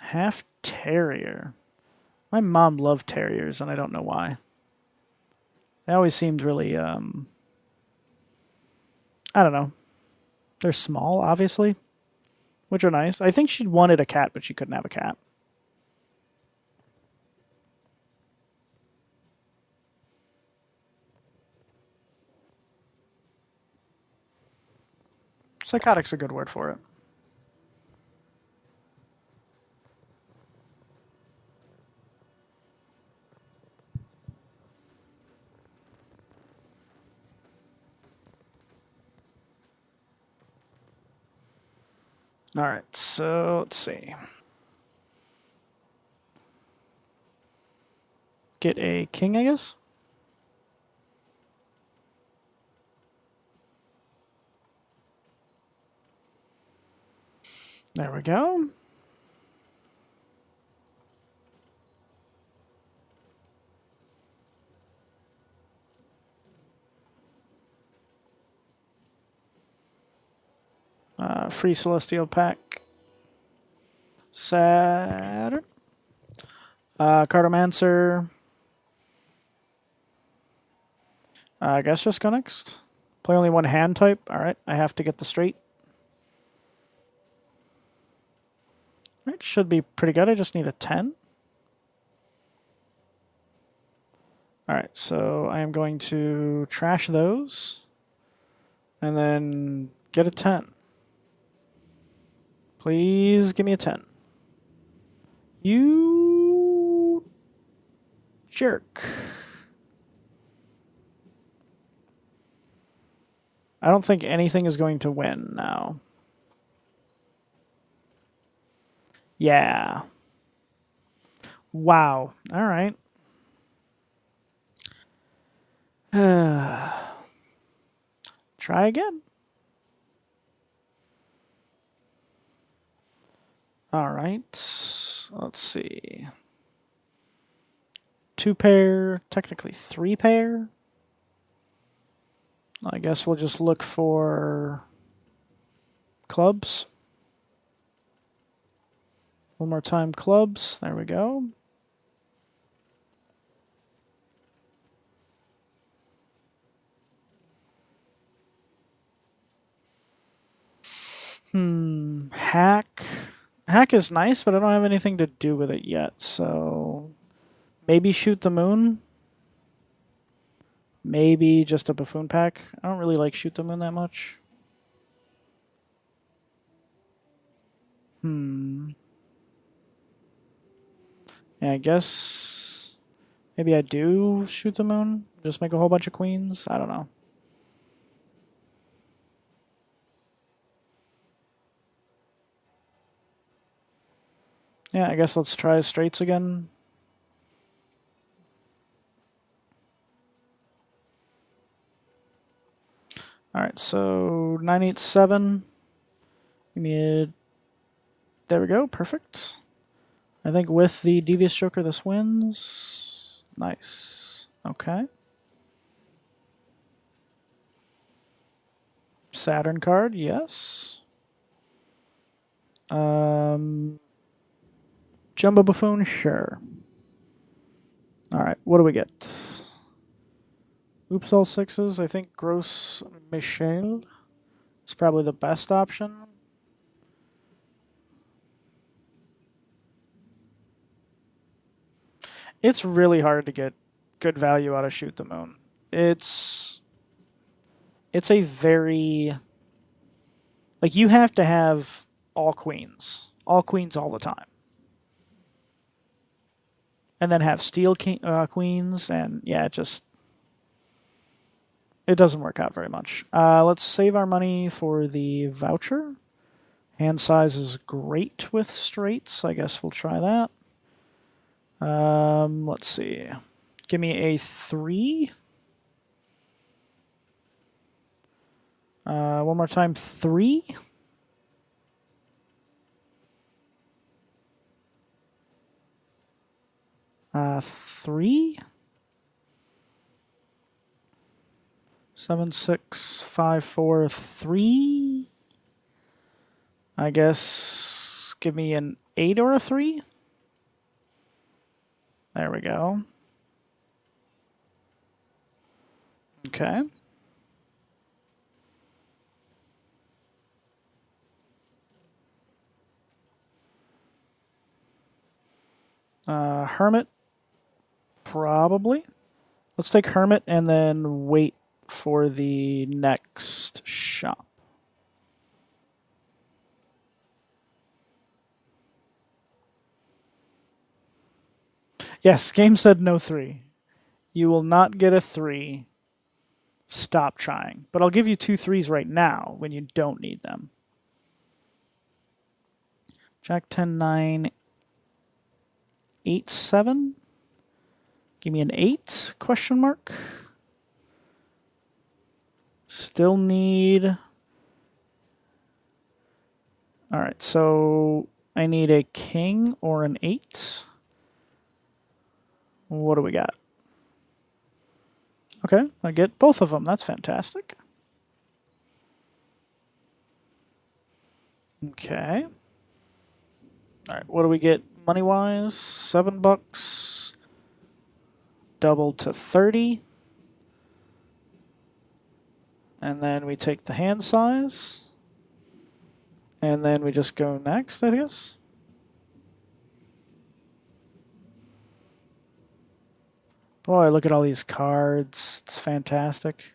Half terrier. My mom loved terriers, and I don't know why. They always seemed really, I don't know. They're small, obviously, which are nice. I think she wanted a cat, but she couldn't have a cat. Psychotic's a good word for it. All right, so let's see. Get a king, I guess. There we go. Free Celestial Pack. Saturn. Cartomancer. I guess just go next. Play only one hand type. All right, I have to get the straight. It should be pretty good. I just need a 10. All right, so I am going to trash those and then get a 10. Please give me a 10. You jerk. I don't think anything is going to win now. Yeah. Wow. All right. Try again. All right. Let's see. 2 pair, technically 3 pair. I guess we'll just look for clubs. One more time, clubs. There we go. Hack. Hack is nice, but I don't have anything to do with it yet, so maybe shoot the moon. Maybe just a buffoon pack. I don't really like shoot the moon that much. Yeah, I guess maybe I do shoot the moon. Just make a whole bunch of queens. I don't know. Yeah, I guess let's try straights again. All right, so 987. Give me a. There we go. Perfect. I think with the Devious Joker, this wins. Nice. Okay. Saturn card, yes. Jumbo Buffoon, sure. All right, what do we get? Oops, all sixes. I think Gross Michel is probably the best option. It's really hard to get good value out of Shoot the Moon. It's a very, like, you have to have all queens all the time, and then have queens, and yeah, it doesn't work out very much. Let's save our money for the voucher. Hand size is great with straights. I guess we'll try that. Let's see. Give me a 3. One more time, 3. Three. 7, 6, 5, 4, 3. I guess give me an 8 or a 3. There we go. Okay. Hermit, probably. Let's take Hermit and then wait for the next shop. Yes, game said no 3. You will not get a 3. Stop trying. But I'll give you 2 3s right now when you don't need them. Jack 10, 9, 8, 7. Give me an 8, question mark. Still need... Alright, so I need a king or an 8. What do we got? Okay, I get both of them. That's fantastic. Okay. Alright, what do we get money-wise? $7. Double to 30. And then we take the hand size. And then we just go next, I guess. Boy, look at all these cards. It's fantastic.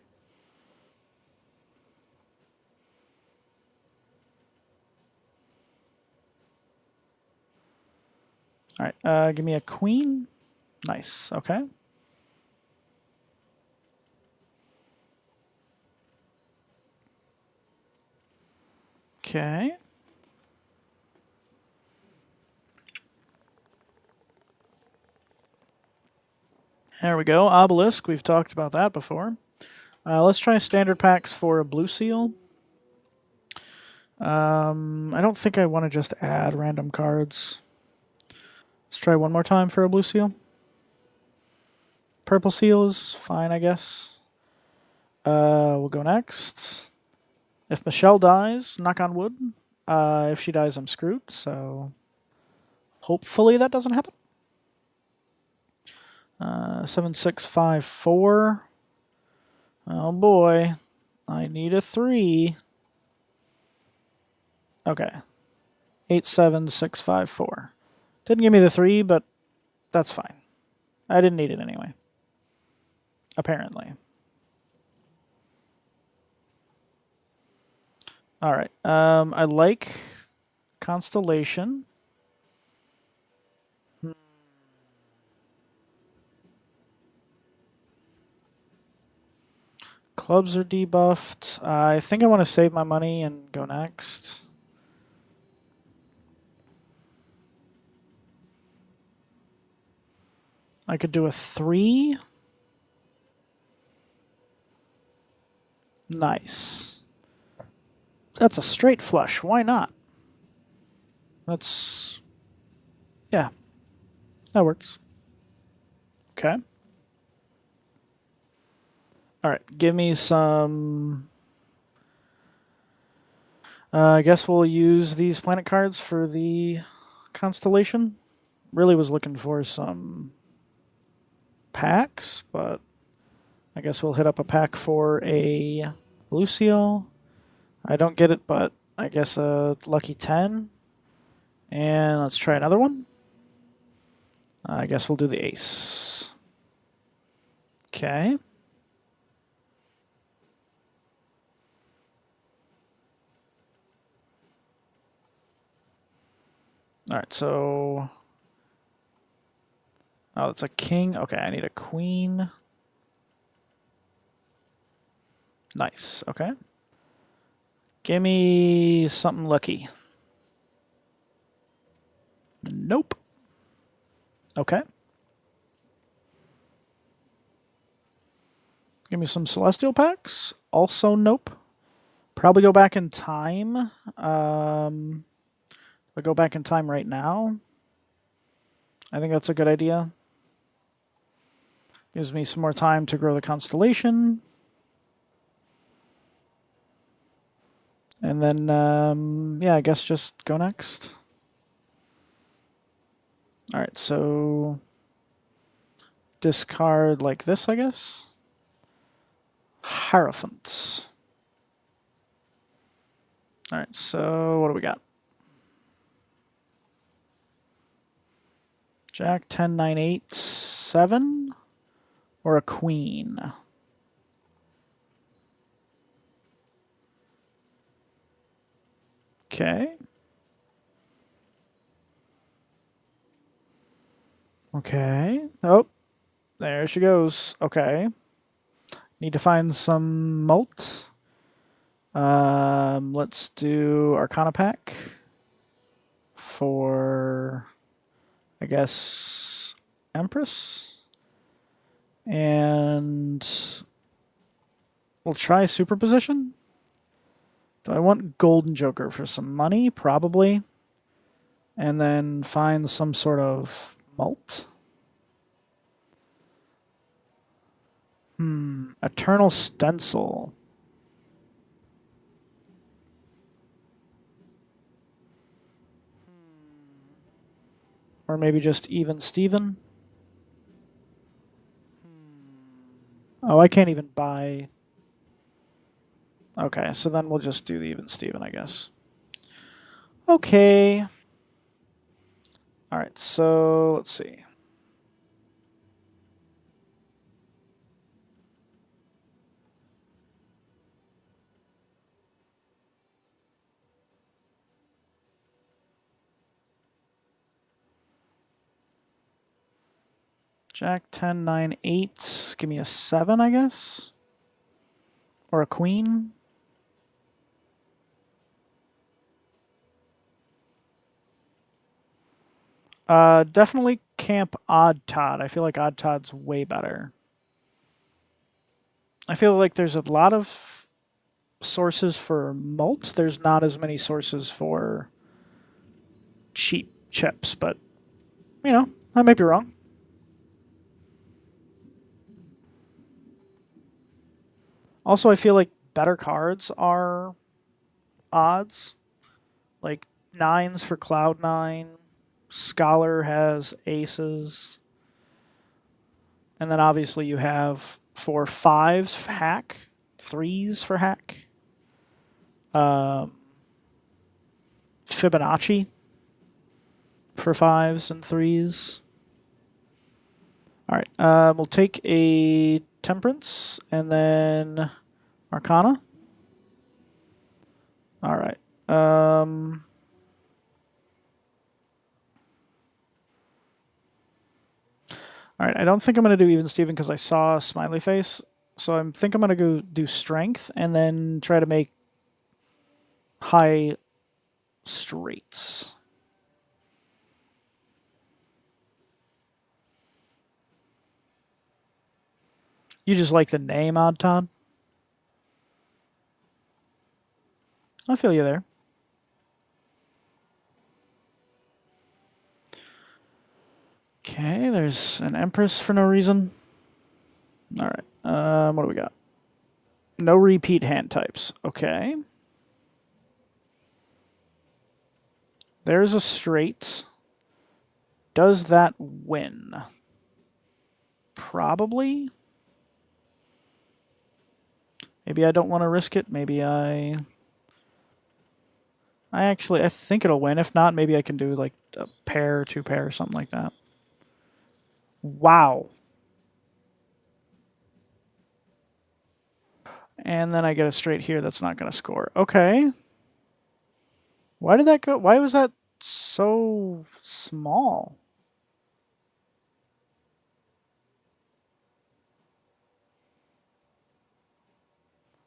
Alright, give me a queen. Nice, okay. Okay. There we go. Obelisk. We've talked about that before. Let's try standard packs for a blue seal. I don't think I want to just add random cards. Let's try one more time for a blue seal. Purple seal is fine, I guess. We'll go next. If Michelle dies, knock on wood. If she dies, I'm screwed, so hopefully that doesn't happen. 7, 6, 5, 4. Oh boy, I need a 3. Okay. 8, 7, 6, 5, 4. Didn't give me the 3, but that's fine. I didn't need it anyway. Apparently. Alright. I like Constellation. Clubs are debuffed. I think I want to save my money and go next. I could do a 3. Nice. That's a straight flush. Why not? That's... yeah. That works. Okay. Alright, give me some... I guess we'll use these planet cards for the constellation. Really was looking for some packs, but I guess we'll hit up a pack for a Lucio. I don't get it, but I guess a lucky 10. And let's try another one. I guess we'll do the ace. Okay. Alright, so... Oh, it's a king. Okay, I need a queen. Nice, okay. Give me something lucky. Nope. Okay. Give me some celestial packs. Also nope. Probably go back in time. I'll go back in time right now. I think that's a good idea. Gives me some more time to grow the constellation. And then, yeah, I guess just go next. Alright, so discard like this, I guess. Hierophant. Alright, so what do we got? Jack, 10, 9, 8, 7, or a queen? Okay. Okay. Oh, there she goes. Okay. Need to find some mult. Let's do Arcana pack for, I guess, Empress. And we'll try superposition. Do I want Golden Joker for some money? Probably. And then find some sort of mult. Eternal Stencil. Or maybe just Even Steven. Oh, I can't even buy. Okay, so then we'll just do the Even Steven, I guess. Okay. Alright, so let's see. Jack, 10, 9, 8. Give me a 7, I guess. Or a queen. Definitely camp Odd Todd. I feel like Odd Todd's way better. I feel like there's a lot of sources for mult. There's not as many sources for cheap chips, but, you know, I might be wrong. Also, I feel like better cards are odds. Like nines for Cloud9. Scholar has aces. And then obviously you have for fives for hack, threes for hack. Fibonacci for fives and threes. All right, we'll take a Temperance and then Arcana. All right. All right, I don't think I'm going to do Even Steven because I saw a smiley face. So I think I'm going to go do Strength and then try to make high straights. You just like the name, Odd Todd? I feel you there. Okay, there's an Empress for no reason. All right, what do we got? No repeat hand types. Okay. There's a straight. Does that win? Probably. Maybe I don't want to risk it. Maybe I think it'll win. If not, maybe I can do like a pair, or two pair, or something like that. Wow. And then I get a straight here that's not going to score. Okay. Why did that go? Why was that so small?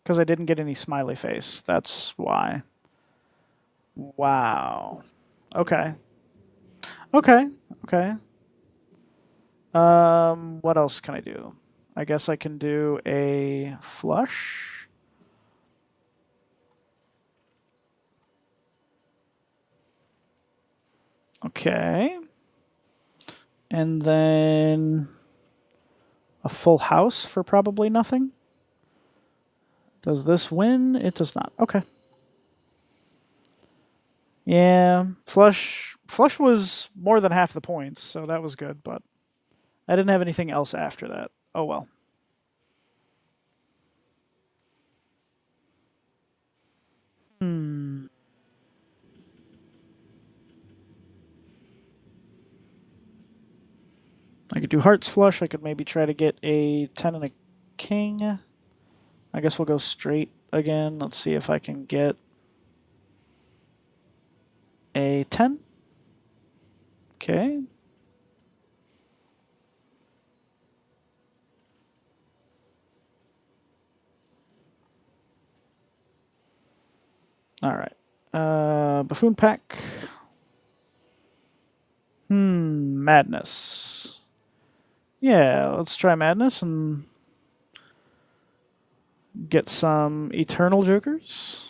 Because I didn't get any smiley face. That's why. Wow. Okay. Okay. Okay. What else can I do? I guess I can do a flush. Okay. And then a full house for probably nothing. Does this win? It does not. Okay. Yeah, flush was more than half the points, so that was good, but I didn't have anything else after that. Oh well. Hmm. I could do hearts flush. I could maybe try to get a 10 and a king. I guess we'll go straight again. Let's see if I can get a 10. Okay. All right. Buffoon pack. Madness. Yeah, let's try madness and get some eternal jokers.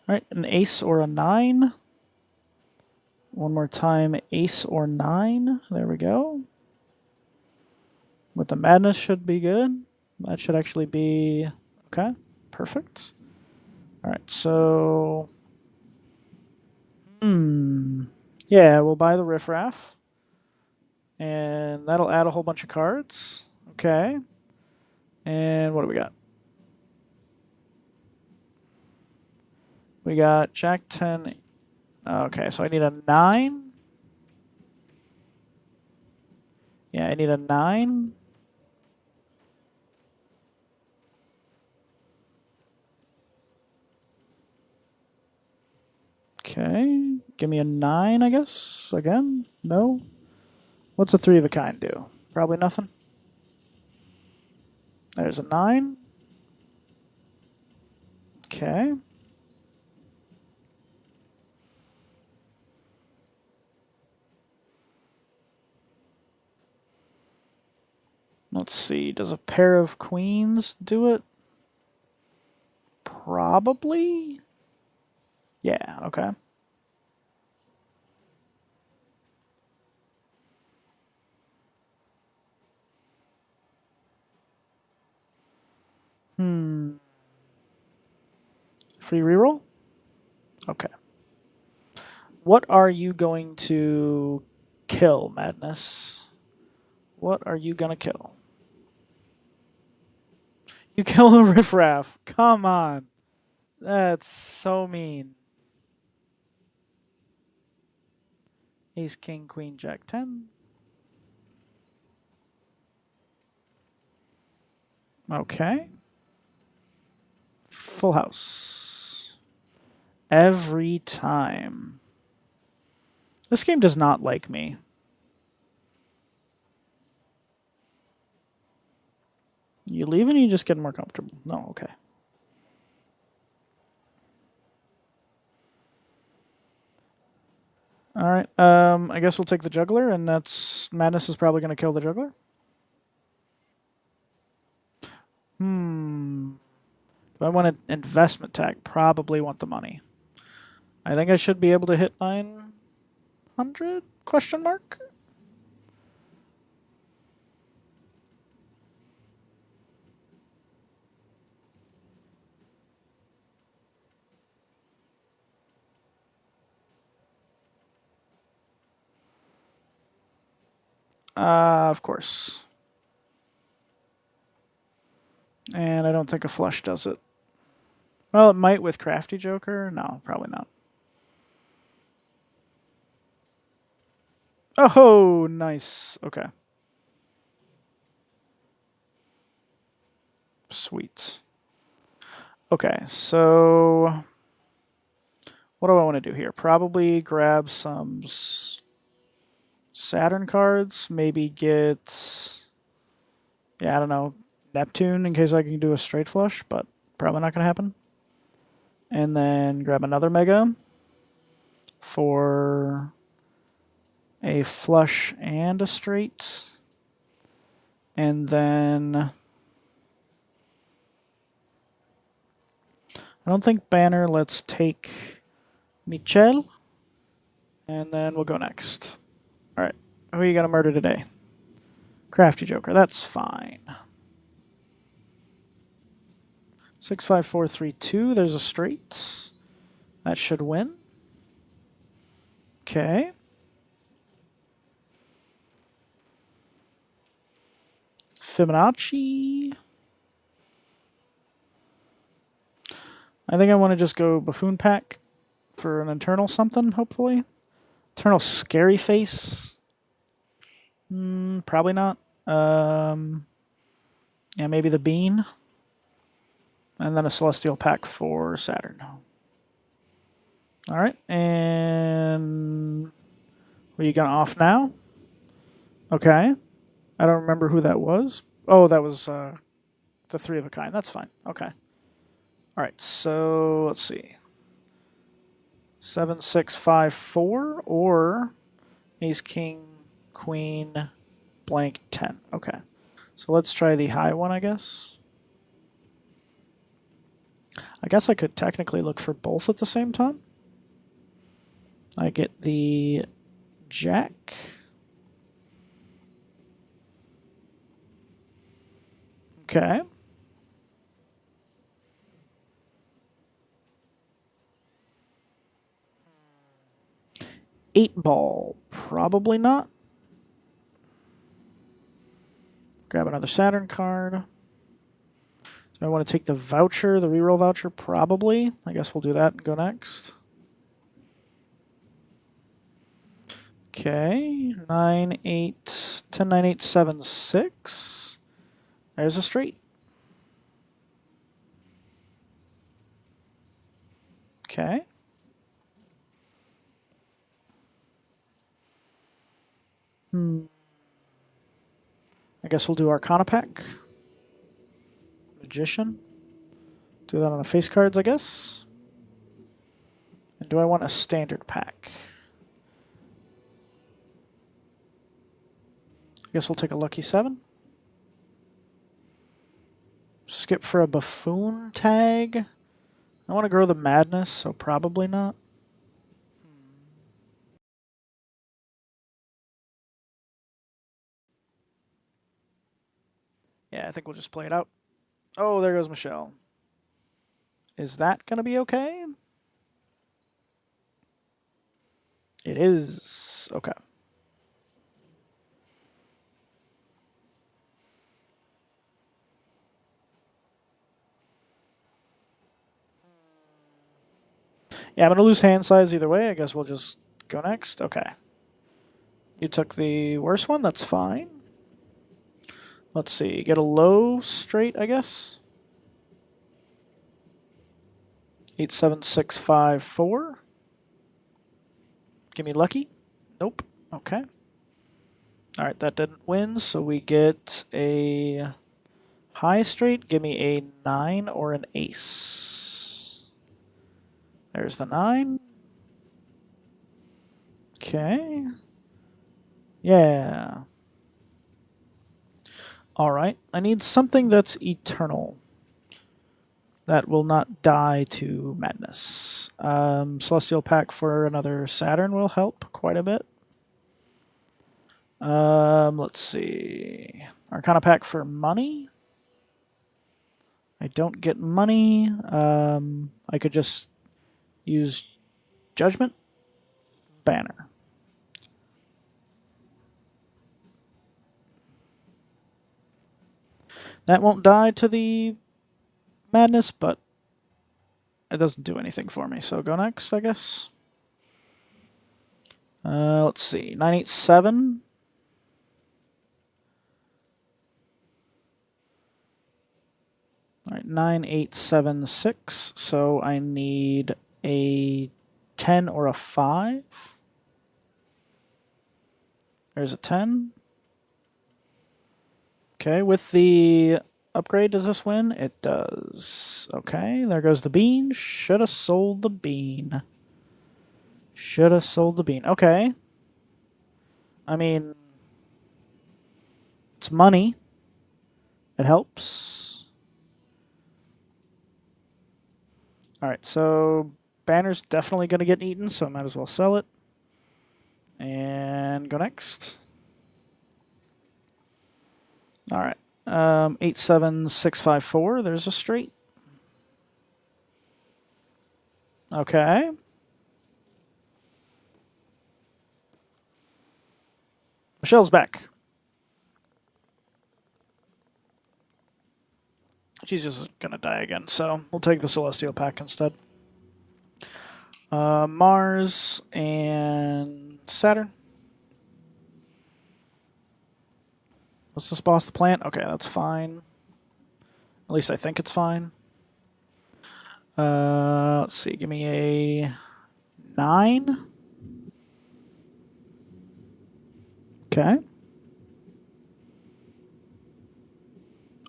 All right, an ace or a 9. One more time, ace or 9. There we go. With the madness should be good. That should actually be okay. Perfect. All right, so yeah, we'll buy the riffraff, and that'll add a whole bunch of cards. Okay, and what do we got? We got Jack 10. Okay, so I need a 9. Yeah, I need a 9. Okay, give me a 9, I guess. Again? No? What's a 3 of a kind do? Probably nothing. There's a 9. Okay. Let's see. Does a pair of queens do it? Probably. Yeah, okay. Free reroll? Okay. What are you going to kill, Madness? What are you gonna kill? You kill the riffraff. Come on. That's so mean. Ace, king, queen, jack 10. Okay. Full house. Every time. This game does not like me. You leaving or you just getting more comfortable? No, okay. All right. I guess we'll take the juggler, and that's Madness is probably going to kill the juggler. Do I want an investment tag? Probably want the money. I think I should be able to hit 900? Question mark. Of course. And I don't think a flush does it. Well, it might with Crafty Joker. No, probably not. Oh, nice. Okay. Sweet. Okay, so what do I want to do here? Probably grab some Saturn cards. Maybe get, yeah, I don't know, Neptune in case I can do a straight flush, but probably not going to happen. And then grab another Mega for a flush and a straight. And then I don't think Banner. Let's take Michel. And then we'll go next. All right. Who are you going to murder today? Crafty Joker. That's fine. 65432. There's a straight. That should win. Okay. Fibonacci. I think I want to just go Buffoon Pack for an internal something, hopefully. Eternal Scary Face. Probably not. Yeah, maybe the Bean. And then a Celestial Pack for Saturn. All right, and are you going off now? Okay. I don't remember who that was. Oh, that was the three of a kind. That's fine. Okay. All right, so let's see. 7654 or Ace, King, Queen, blank 10. Okay. So let's try the high one, I guess. I guess I could technically look for both at the same time. I get the Jack. Okay. Eight ball. Probably not. Grab another Saturn card. Do I want to take the voucher, the reroll voucher? Probably. I guess we'll do that and go next. Okay. 9, 8, 10, 9, 8, 7, 6. There's a straight. Okay. I guess we'll do Arcana Pack. Magician. Do that on the face cards, I guess. And do I want a standard pack? I guess we'll take a lucky 7. Skip for a buffoon tag. I want to grow the madness, so probably not. Yeah, I think we'll just play it out. Oh, there goes Michelle. Is that going to be okay? It is. Okay. Yeah, I'm going to lose hand size either way. I guess we'll just go next. Okay. You took the worst one. That's fine. Let's see. Get a low straight, I guess. 87654. Give me lucky. Nope. Okay. All right, that didn't win, so we get a high straight. Give me a 9 or an ace. There's the 9. Okay. Yeah. All right. I need something that's eternal. That will not die to madness. Celestial Pack for another Saturn will help quite a bit. Let's see. Arcana Pack for money. I don't get money. I could just use Judgment. Banner. That won't die to the madness, but it doesn't do anything for me. So go next, I guess. Let's see. 987. All right, 9876. So I need a 10 or a 5. There's a 10. Okay, with the upgrade, does this win? It does. Okay, there goes the bean. Should have sold the bean. Should have sold the bean. Okay. I mean, it's money. It helps. Alright, so banner's definitely going to get eaten, so I might as well sell it. And go next. Alright. 87654. There's a straight. Okay. Michelle's back. She's just going to die again, so we'll take the Celestial Pack instead. Mars and Saturn. What's this boss, the plant? Okay, that's fine. At least I think it's fine. Let's see. Give me a 9. Okay.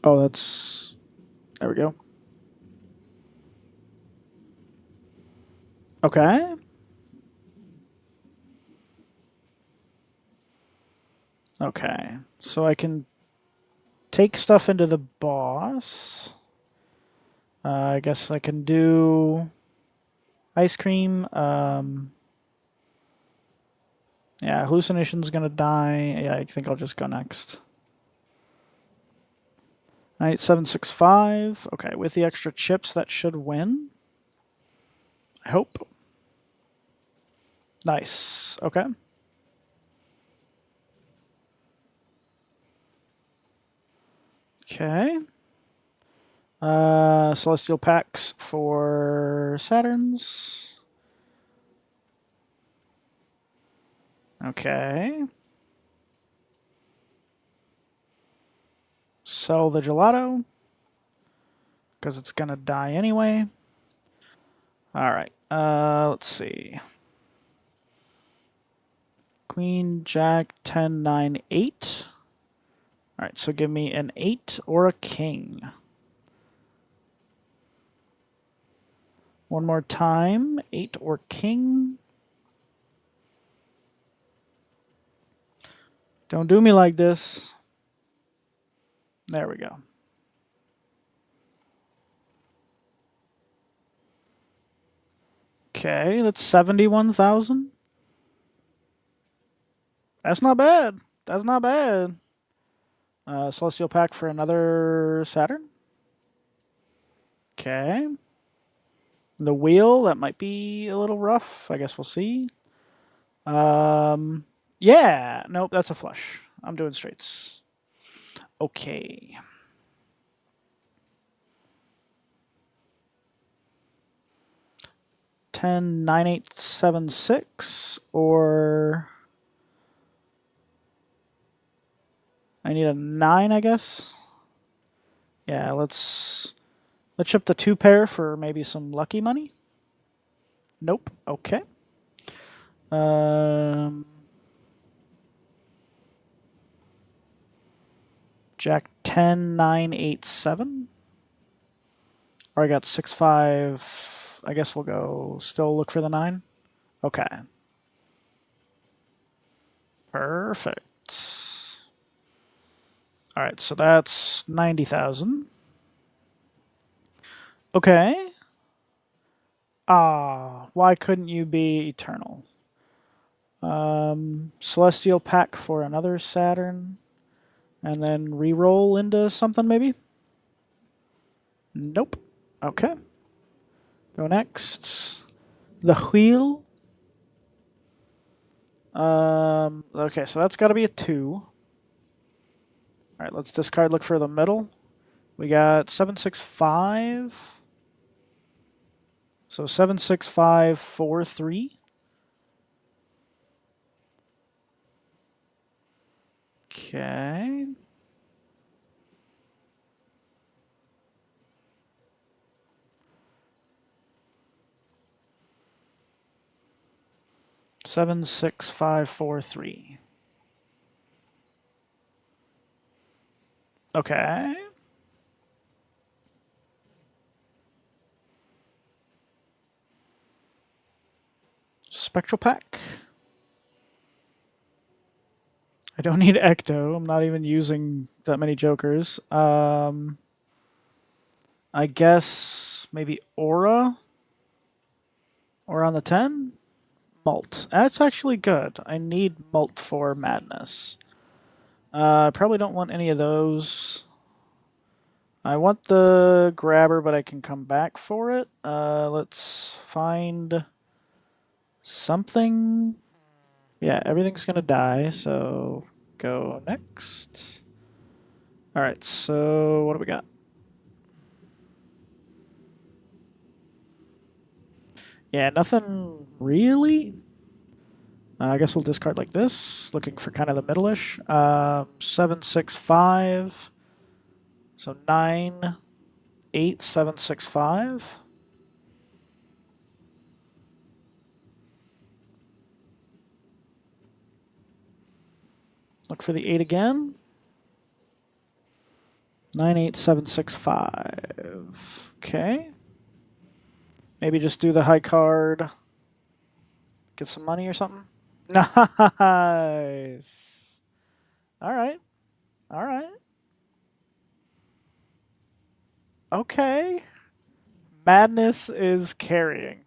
Oh, that's... There we go. Okay. Okay. So I can take stuff into the boss. I guess I can do ice cream. Yeah, hallucination's gonna die. Yeah, I think I'll just go next. 9765. Okay, with the extra chips, that should win. I hope. Nice. Okay. Okay. Celestial packs for Saturns. Okay. Sell the gelato, because it's going to die anyway. Alright, let's see. Queen, Jack, 10, 9, 8. Alright, so give me an 8 or a king. One more time, 8 or king. Don't do me like this. There we go. Okay, that's 71,000. That's not bad. That's not bad. Celestial pack for another Saturn. Okay. The wheel, that might be a little rough. I guess we'll see. Yeah. Nope, that's a flush. I'm doing straights. Okay. Ten, 9876, or I need a 9, I guess. Yeah, let's ship the 2 pair for maybe some lucky money. Nope. Okay. Jack 10, 987. Or I got 6, 5. I guess we'll go still look for the 9. Okay. Perfect. Alright, so that's 90,000. Okay. Ah, why couldn't you be eternal? Celestial pack for another Saturn. And then re-roll into something, maybe? Nope. Okay. Go next. The wheel. Okay, so that's got to be a 2. Alright, let's discard, look for the middle. We got 765. So 76543. Okay. Seven, 6, 5, 4, 3. Okay. Spectral pack. I don't need Ecto. I'm not even using that many jokers. I guess maybe Aura. Or on the 10? Malt. That's actually good. I need Malt for Madness. I probably don't want any of those. I want the grabber, but I can come back for it. Let's find something. Yeah, everything's gonna die, so go next. Alright, so what do we got? Yeah, nothing really. I guess we'll discard like this, looking for kind of the middle-ish. 7, 6, 5. So 9, 8, 7, 6, 5. Look for the 8 again. 9, 8, 7, 6, 5. Okay. Maybe just do the high card. Get some money or something. Nice. All right. All right. Okay. Madness is carrying.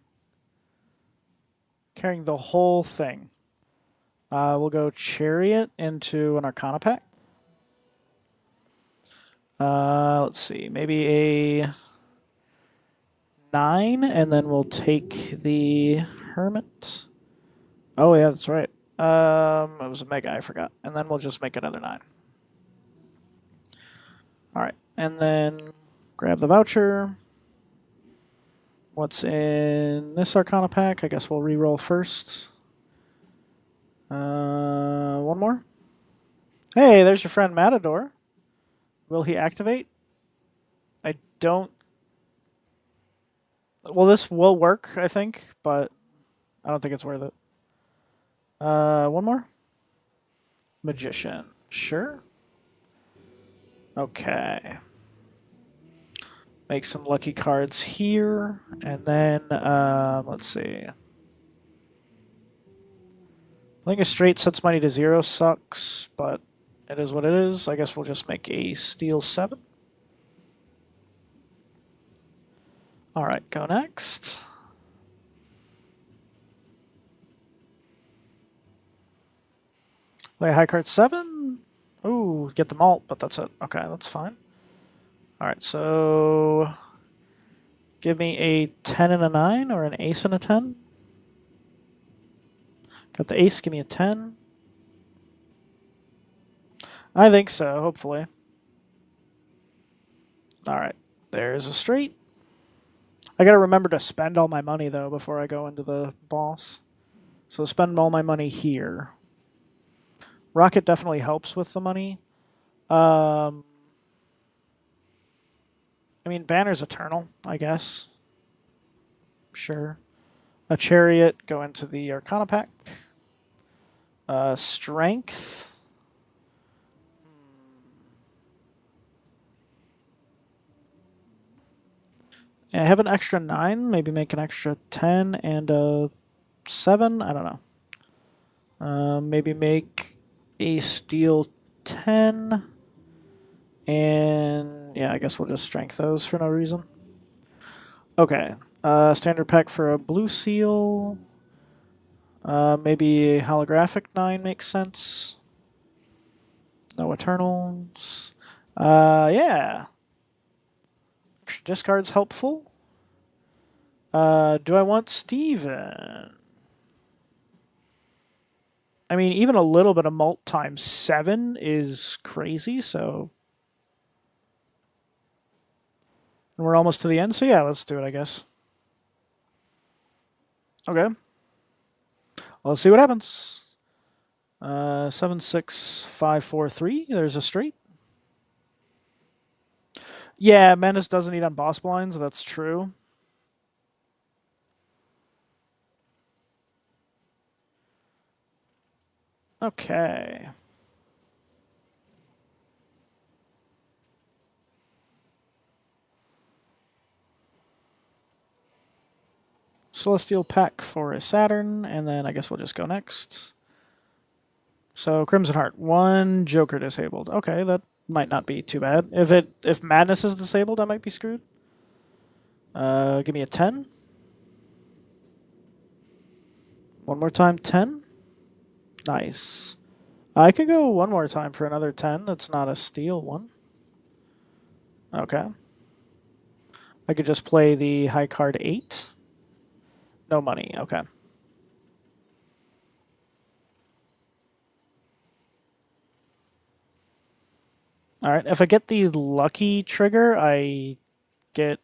Carrying the whole thing. We'll go Chariot into an Arcana pack. Let's see. Maybe a 9, and then we'll take the Hermit. Oh, yeah, that's right. It was a Mega, I forgot. And then we'll just make another 9. All right. And then grab the voucher. What's in this Arcana pack? I guess we'll re-roll first. One more. Hey, there's your friend Matador. Will he activate? I don't. Well, this will work, I think, but I don't think it's worth it. One more. Magician. Sure. Okay. Make some lucky cards here, and then let's see. Playing a straight sets money to 0 sucks, but it is what it is. I guess we'll just make a steel 7. All right, go next. Play high card 7. Ooh, get the malt, but that's it. Okay, that's fine. All right, so give me a 10 and a 9 or an ace and a 10. Got the ace, give me a 10. I think so, hopefully. All right, there's a straight. I gotta remember to spend all my money, though, before I go into the boss. So spend all my money here. Rocket definitely helps with the money. I mean, Banner's Eternal, I guess. Sure. A Chariot, go into the Arcana pack. Strength. I have an extra 9. Maybe make an extra 10 and a 7. I don't know. Maybe make a steel 10. And yeah, I guess we'll just strength those for no reason. Okay. Standard pack for a blue seal. Maybe a holographic 9 makes sense. No Eternals. Yeah. Discard's helpful. Do I want Steven? I mean, even a little bit of mult times 7 is crazy, so And we're almost to the end, so yeah, let's do it, I guess. Okay. Well, let's see what happens. 7, 6, 5, 4, 3. There's a straight. Yeah, Menace doesn't eat on boss blinds. That's true. Okay. Celestial Pack for a Saturn, and then I guess we'll just go next. So Crimson Heart, 1 Joker disabled. Okay, that might not be too bad. If Madness is disabled, I might be screwed. Give me a 10. One more time, 10. Nice. I could go one more time for another 10. That's not a steal one. Okay. I could just play the high card 8. No money. Okay. All right. If I get the lucky trigger, I get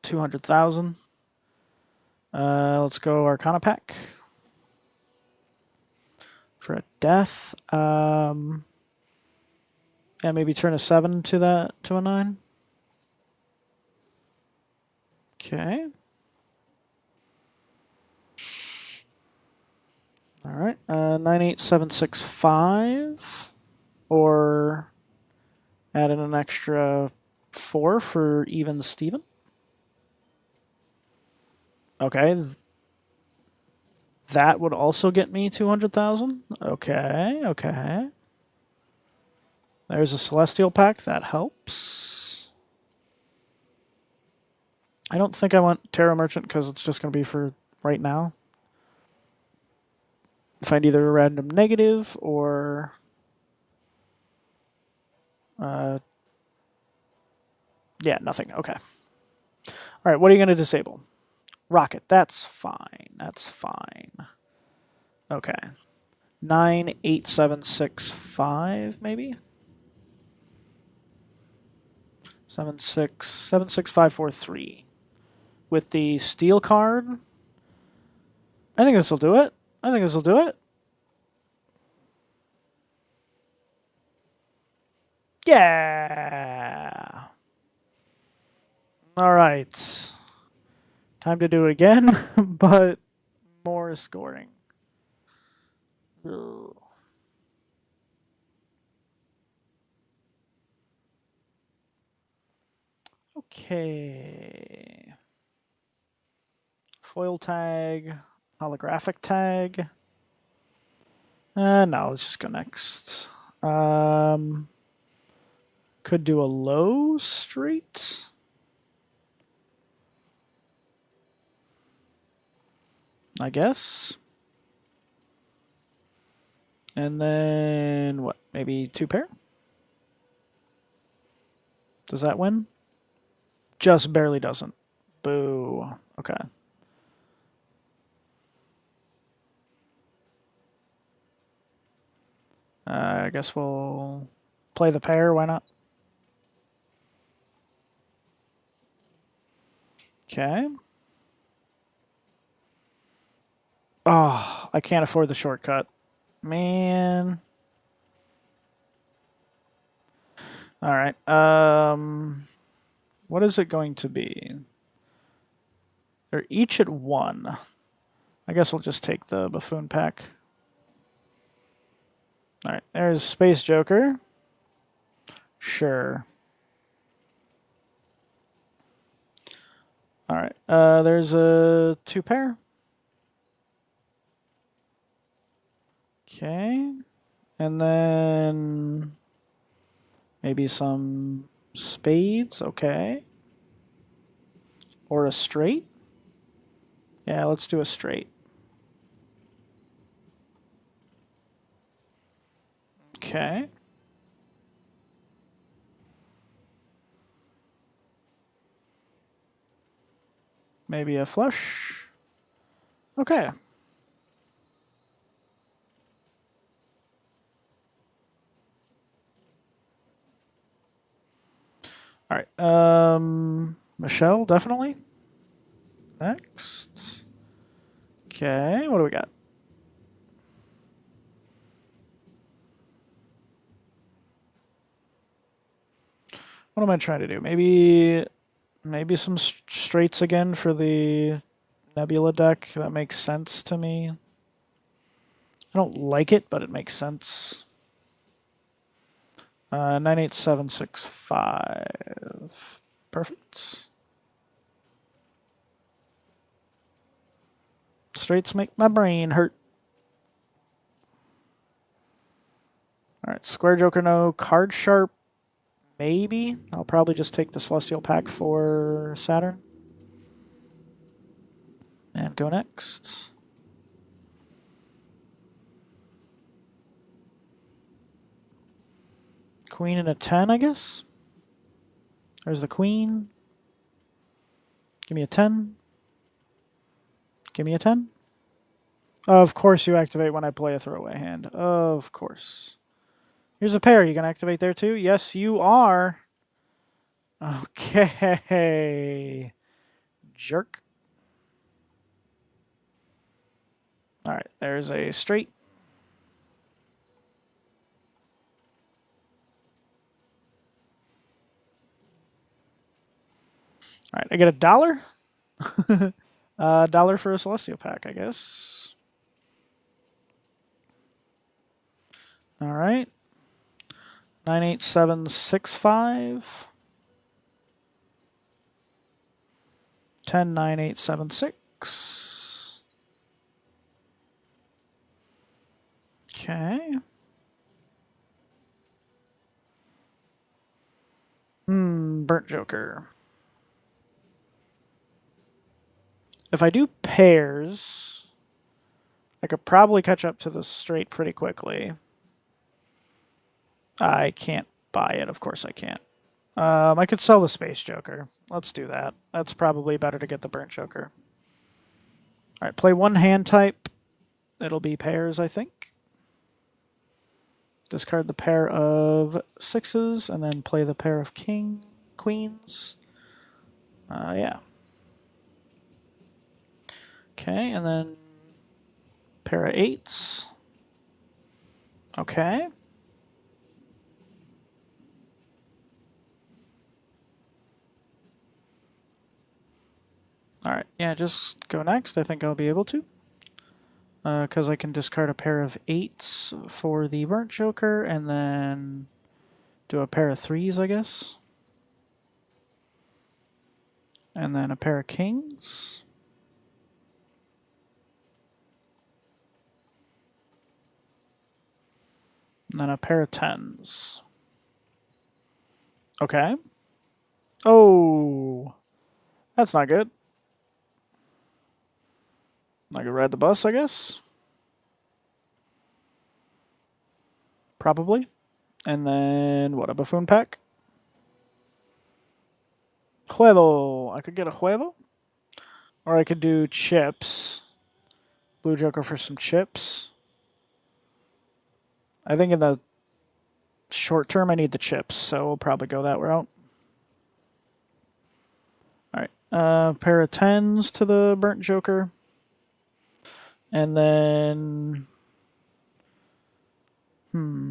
200,000. Let's go Arcana Pack for a death. Yeah, maybe turn a 7 to a 9. Okay. All right. 9, 8, 7, 6, 5, or add in an extra 4 for even Steven. Okay. That would also get me 200,000. Okay. Okay. There's a Celestial Pack. That helps. I don't think I want Terra Merchant because it's just going to be for right now. Find either a random negative or yeah, nothing. Okay. All right, what are you going to disable? Rocket. That's fine. That's fine. Okay. 9, 8, 7, 6, 5, maybe? 7, 6, 7, 6, 5, 4, 3. With the steel card, I think this will do it. I think this will do it. Yeah. All right. Time to do it again, but more scoring. Ugh. Okay. Foil tag, holographic tag. No, let's just go next. Could do a low straight. I guess. And then what? Maybe 2 pair? Does that win? Just barely doesn't. Boo. Okay. I guess we'll play the pair. Why not? Okay. Oh, I can't afford the shortcut. Man. All right. What is it going to be? They're each at 1. I guess we'll just take the buffoon pack. All right. There's Space Joker. Sure. All right. There's a 2 pair. Okay. And then maybe some spades. Okay. Or a straight. Yeah, let's do a straight. Okay. Maybe a flush. Okay. All right. Michelle, definitely. Next. Okay, what do we got? What am I trying to do? Maybe some straights again for the Nebula deck. That makes sense to me. I don't like it, but it makes sense. 98765. Perfect. Straights make my brain hurt. All right, Square Joker no. Card Sharp, maybe. I'll probably just take the Celestial Pack for Saturn. And go next. Queen and a 10, I guess. There's the Queen. Give me a 10. Give me a 10. Of course you activate when I play a throwaway hand. Of course. Here's a pair. You can activate there too? Yes, you are. Okay. Jerk. All right, there's a straight. All right, I get $1. $1 for a Celestial Pack, I guess. All right. 98765. 109876. Okay. Burnt Joker. If I do pairs, I could probably catch up to the straight pretty quickly. I can't buy it. Of course I can't. I could sell the Space Joker. Let's do that. That's probably better to get the Burnt Joker. All right, play one hand type. It'll be pairs, I think. Discard the pair of sixes and then play the pair of queens. Yeah. Okay, and then pair of eights. Okay. All right, yeah, just go next. I think I'll be able to. Because I can discard a pair of eights for the Burnt Joker and then do a pair of threes, I guess. And then a pair of kings. And then a pair of tens. Okay. Oh, that's not good. I could ride the bus, I guess. Probably. And then, what, a buffoon pack? Huevo. I could get a huevo. Or I could do chips. Blue Joker for some chips. I think in the short term I need the chips, so we'll probably go that route. Alright. Pair of tens to the Burnt Joker. And then...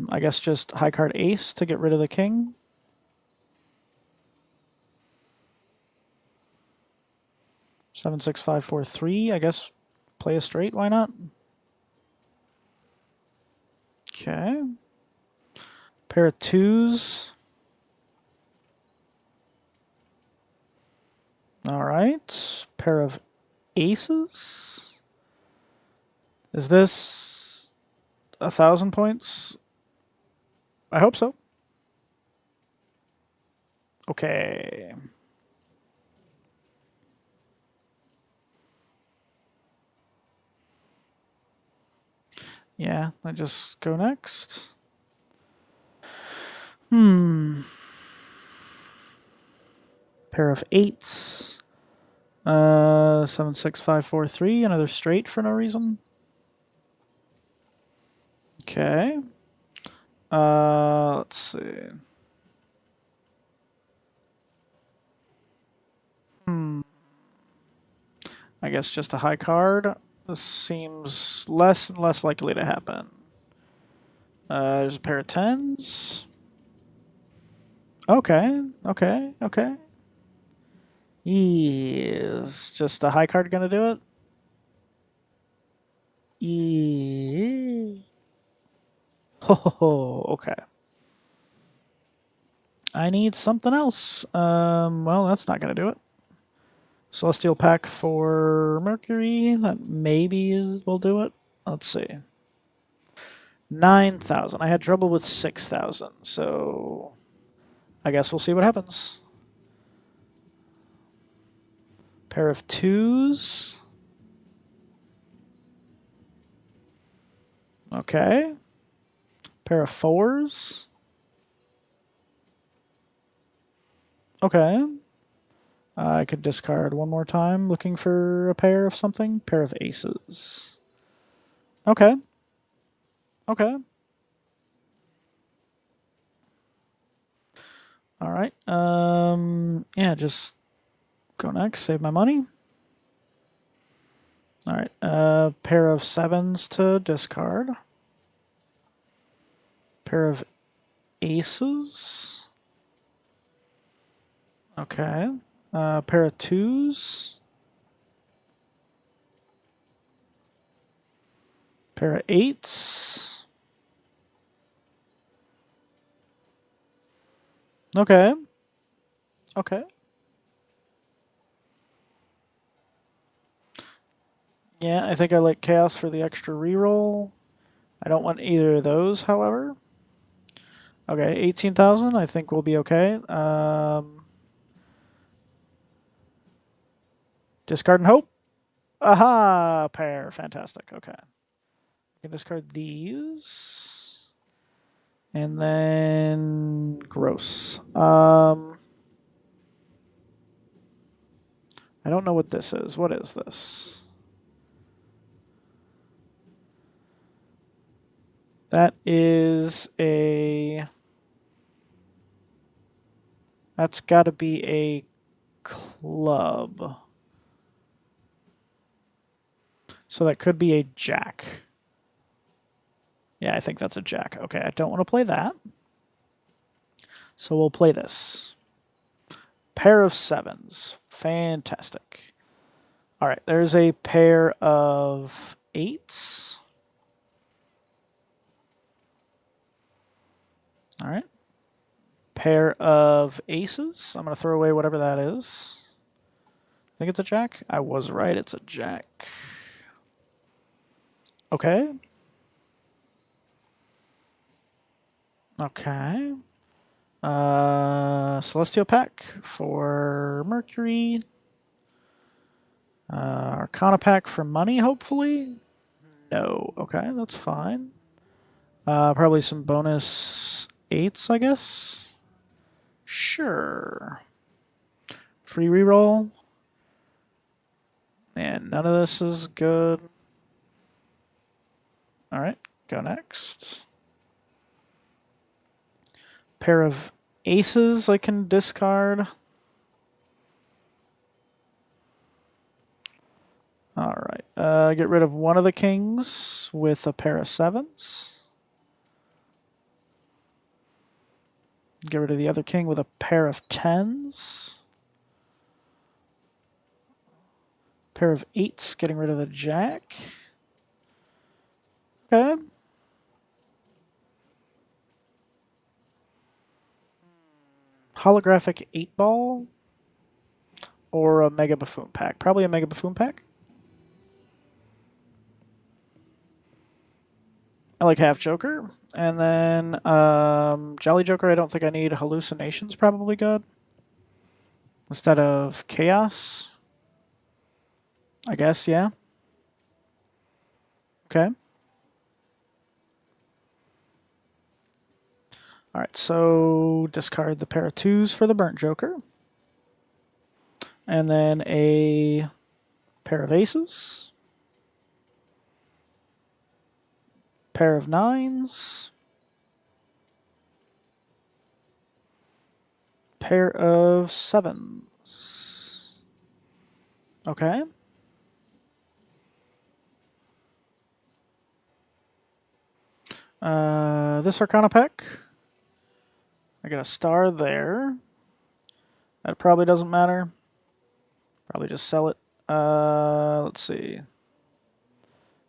I guess just high card ace to get rid of the king. Seven, 6, 5, 4, 3. I guess play a straight. Why not? Okay. Pair of twos. All right. Pair of aces. Is this 1,000 points? I hope so. Okay. Yeah, I just go next. Pair of eights. 7, 6, 5, 4, 3. Another straight for no reason. Okay. Let's see. I guess just a high card. This seems less and less likely to happen. There's a pair of tens. Okay, okay, okay. Is just a high card gonna do it? Yeah. Ho ho ho. Okay. I need something else. Well, that's not gonna do it. Celestial pack for Mercury. That maybe will do it. Let's see. 9,000. I had trouble with 6,000, so I guess we'll see what happens. Pair of twos. Okay. Pair of fours. Okay. I could discard one more time looking for a pair of something. Pair of aces. Okay. Okay. All right. Yeah, just go next. Save my money. All right. Pair of sevens to discard. Pair of aces. Okay. Pair of twos. Pair of eights. Okay. Okay. Yeah, I think I like chaos for the extra reroll. I don't want either of those, however. Okay, 18,000 I think will be okay. Discard and hope. Aha! Pair. Fantastic. Okay. I can discard these. And then gross. I don't know what this is. What is this? That is a... That's got to be a club. So that could be a jack. Yeah, I think that's a jack. Okay, I don't want to play that. So we'll play this. Pair of sevens. Fantastic. All right, there's a pair of eights. All right. Pair of aces. I'm going to throw away whatever that is. I think it's a jack. I was right. It's a jack. Okay. Okay. Celestial pack for Mercury. Arcana pack for money, hopefully. No. Okay, that's fine. Probably some bonus eights, I guess. Sure. Free reroll. And none of this is good. All right, go next. Pair of aces I can discard. All right, get rid of one of the kings with a pair of sevens. Get rid of the other king with a pair of tens. Pair of eights, getting rid of the jack. Okay. Holographic 8-ball or a Mega Buffoon pack. Probably a Mega Buffoon pack. I like Half Joker. And then Jolly Joker, I don't think I need. Hallucinations, probably good. Instead of Chaos. I guess, yeah. Okay. All right, so discard the pair of twos for the Burnt Joker. And then a pair of aces. Pair of nines. Pair of sevens. Okay. This Arcana pack. I get a star there. That probably doesn't matter. Probably just sell it. Let's see.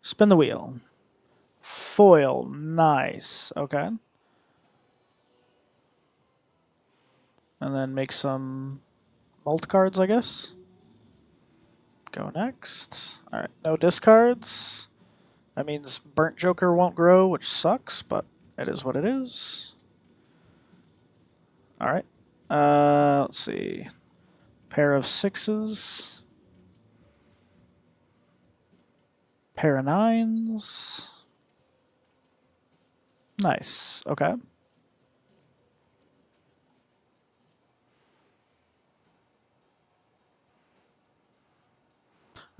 Spin the wheel. Foil. Nice. Okay. And then make some mult cards, I guess. Go next. Alright, no discards. That means Burnt Joker won't grow, which sucks, but it is what it is. Alright. Let's see. Pair of sixes. Pair of nines. Nice. Okay.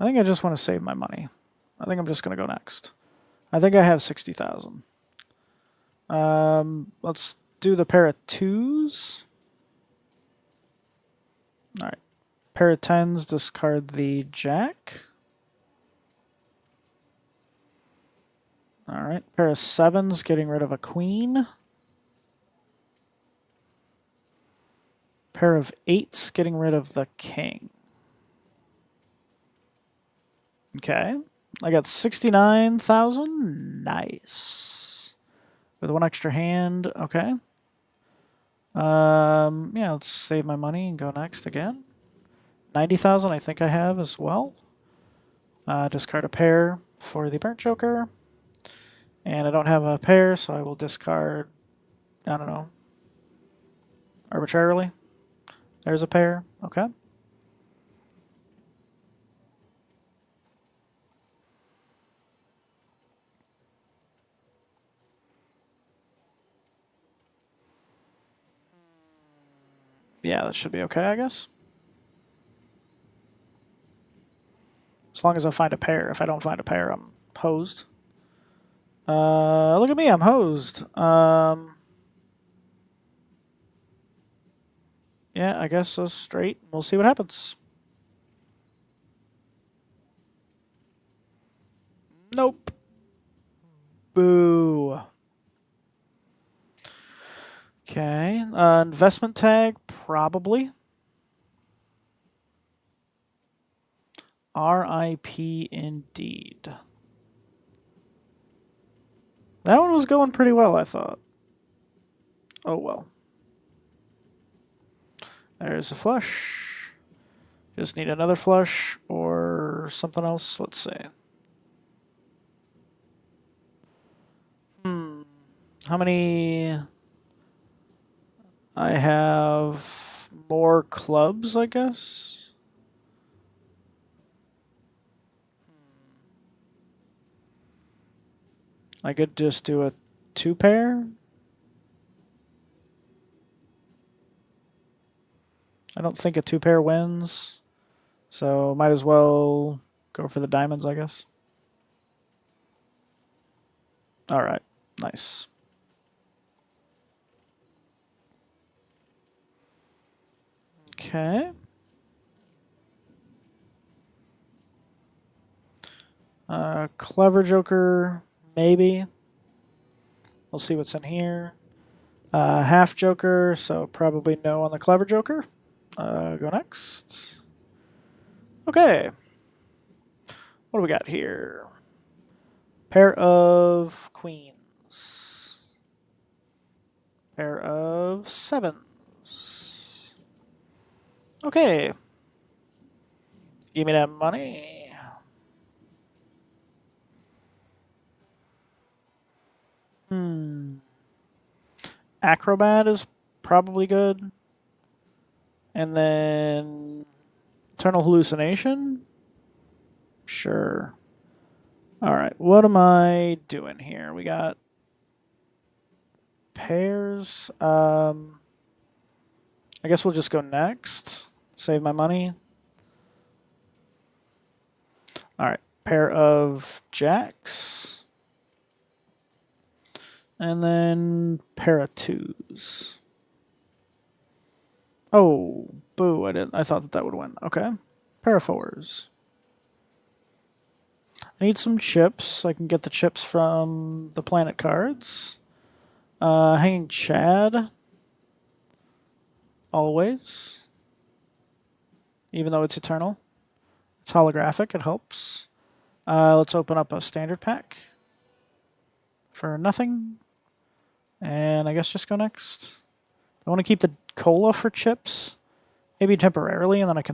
I think I just want to save my money. I think I'm just going to go next. I think I have 60,000. Let's do the pair of twos. Alright. Pair of tens, discard the jack. Alright. Pair of sevens, getting rid of a queen. Pair of eights, getting rid of the king. Okay. I got 69,000. Nice. With one extra hand. Okay. Yeah, let's save my money and go next again. 90,000 I think I have as well. Discard a pair for the Burnt Joker. And I don't have a pair, so I will discard, I don't know, arbitrarily. There's a pair. Okay. Yeah, that should be okay, I guess. As long as I find a pair. If I don't find a pair, I'm hosed. Look at me, I'm hosed. Yeah, I guess so straight. We'll see what happens. Nope. Boo. Okay. Investment tag, probably. RIP indeed. That one was going pretty well, I thought. Oh well. There's a flush. Just need another flush or something else. Let's see. How many? I have more clubs, I guess. I could just do a two pair. I don't think a two pair wins, so might as well go for the diamonds, I guess. All right, nice. Okay. Clever Joker, maybe. We'll see what's in here. Half Joker, so probably no on the Clever Joker. Go next. Okay. What do we got here? Pair of queens. Pair of sevens. Okay. Give me that money. Acrobat is probably good. And then Eternal Hallucination? Sure. Alright, what am I doing here? We got pairs. I guess we'll just go next. Save my money. Alright, pair of jacks. And then pair of twos. Oh, boo, I thought that would win. Okay. Pair of fours. I need some chips. I can get the chips from the planet cards. Hanging Chad. Always. Even though it's eternal. It's holographic, it helps. Let's open up a standard pack. For nothing. And I guess just go next. I want to keep the cola for chips. Maybe temporarily, and then I can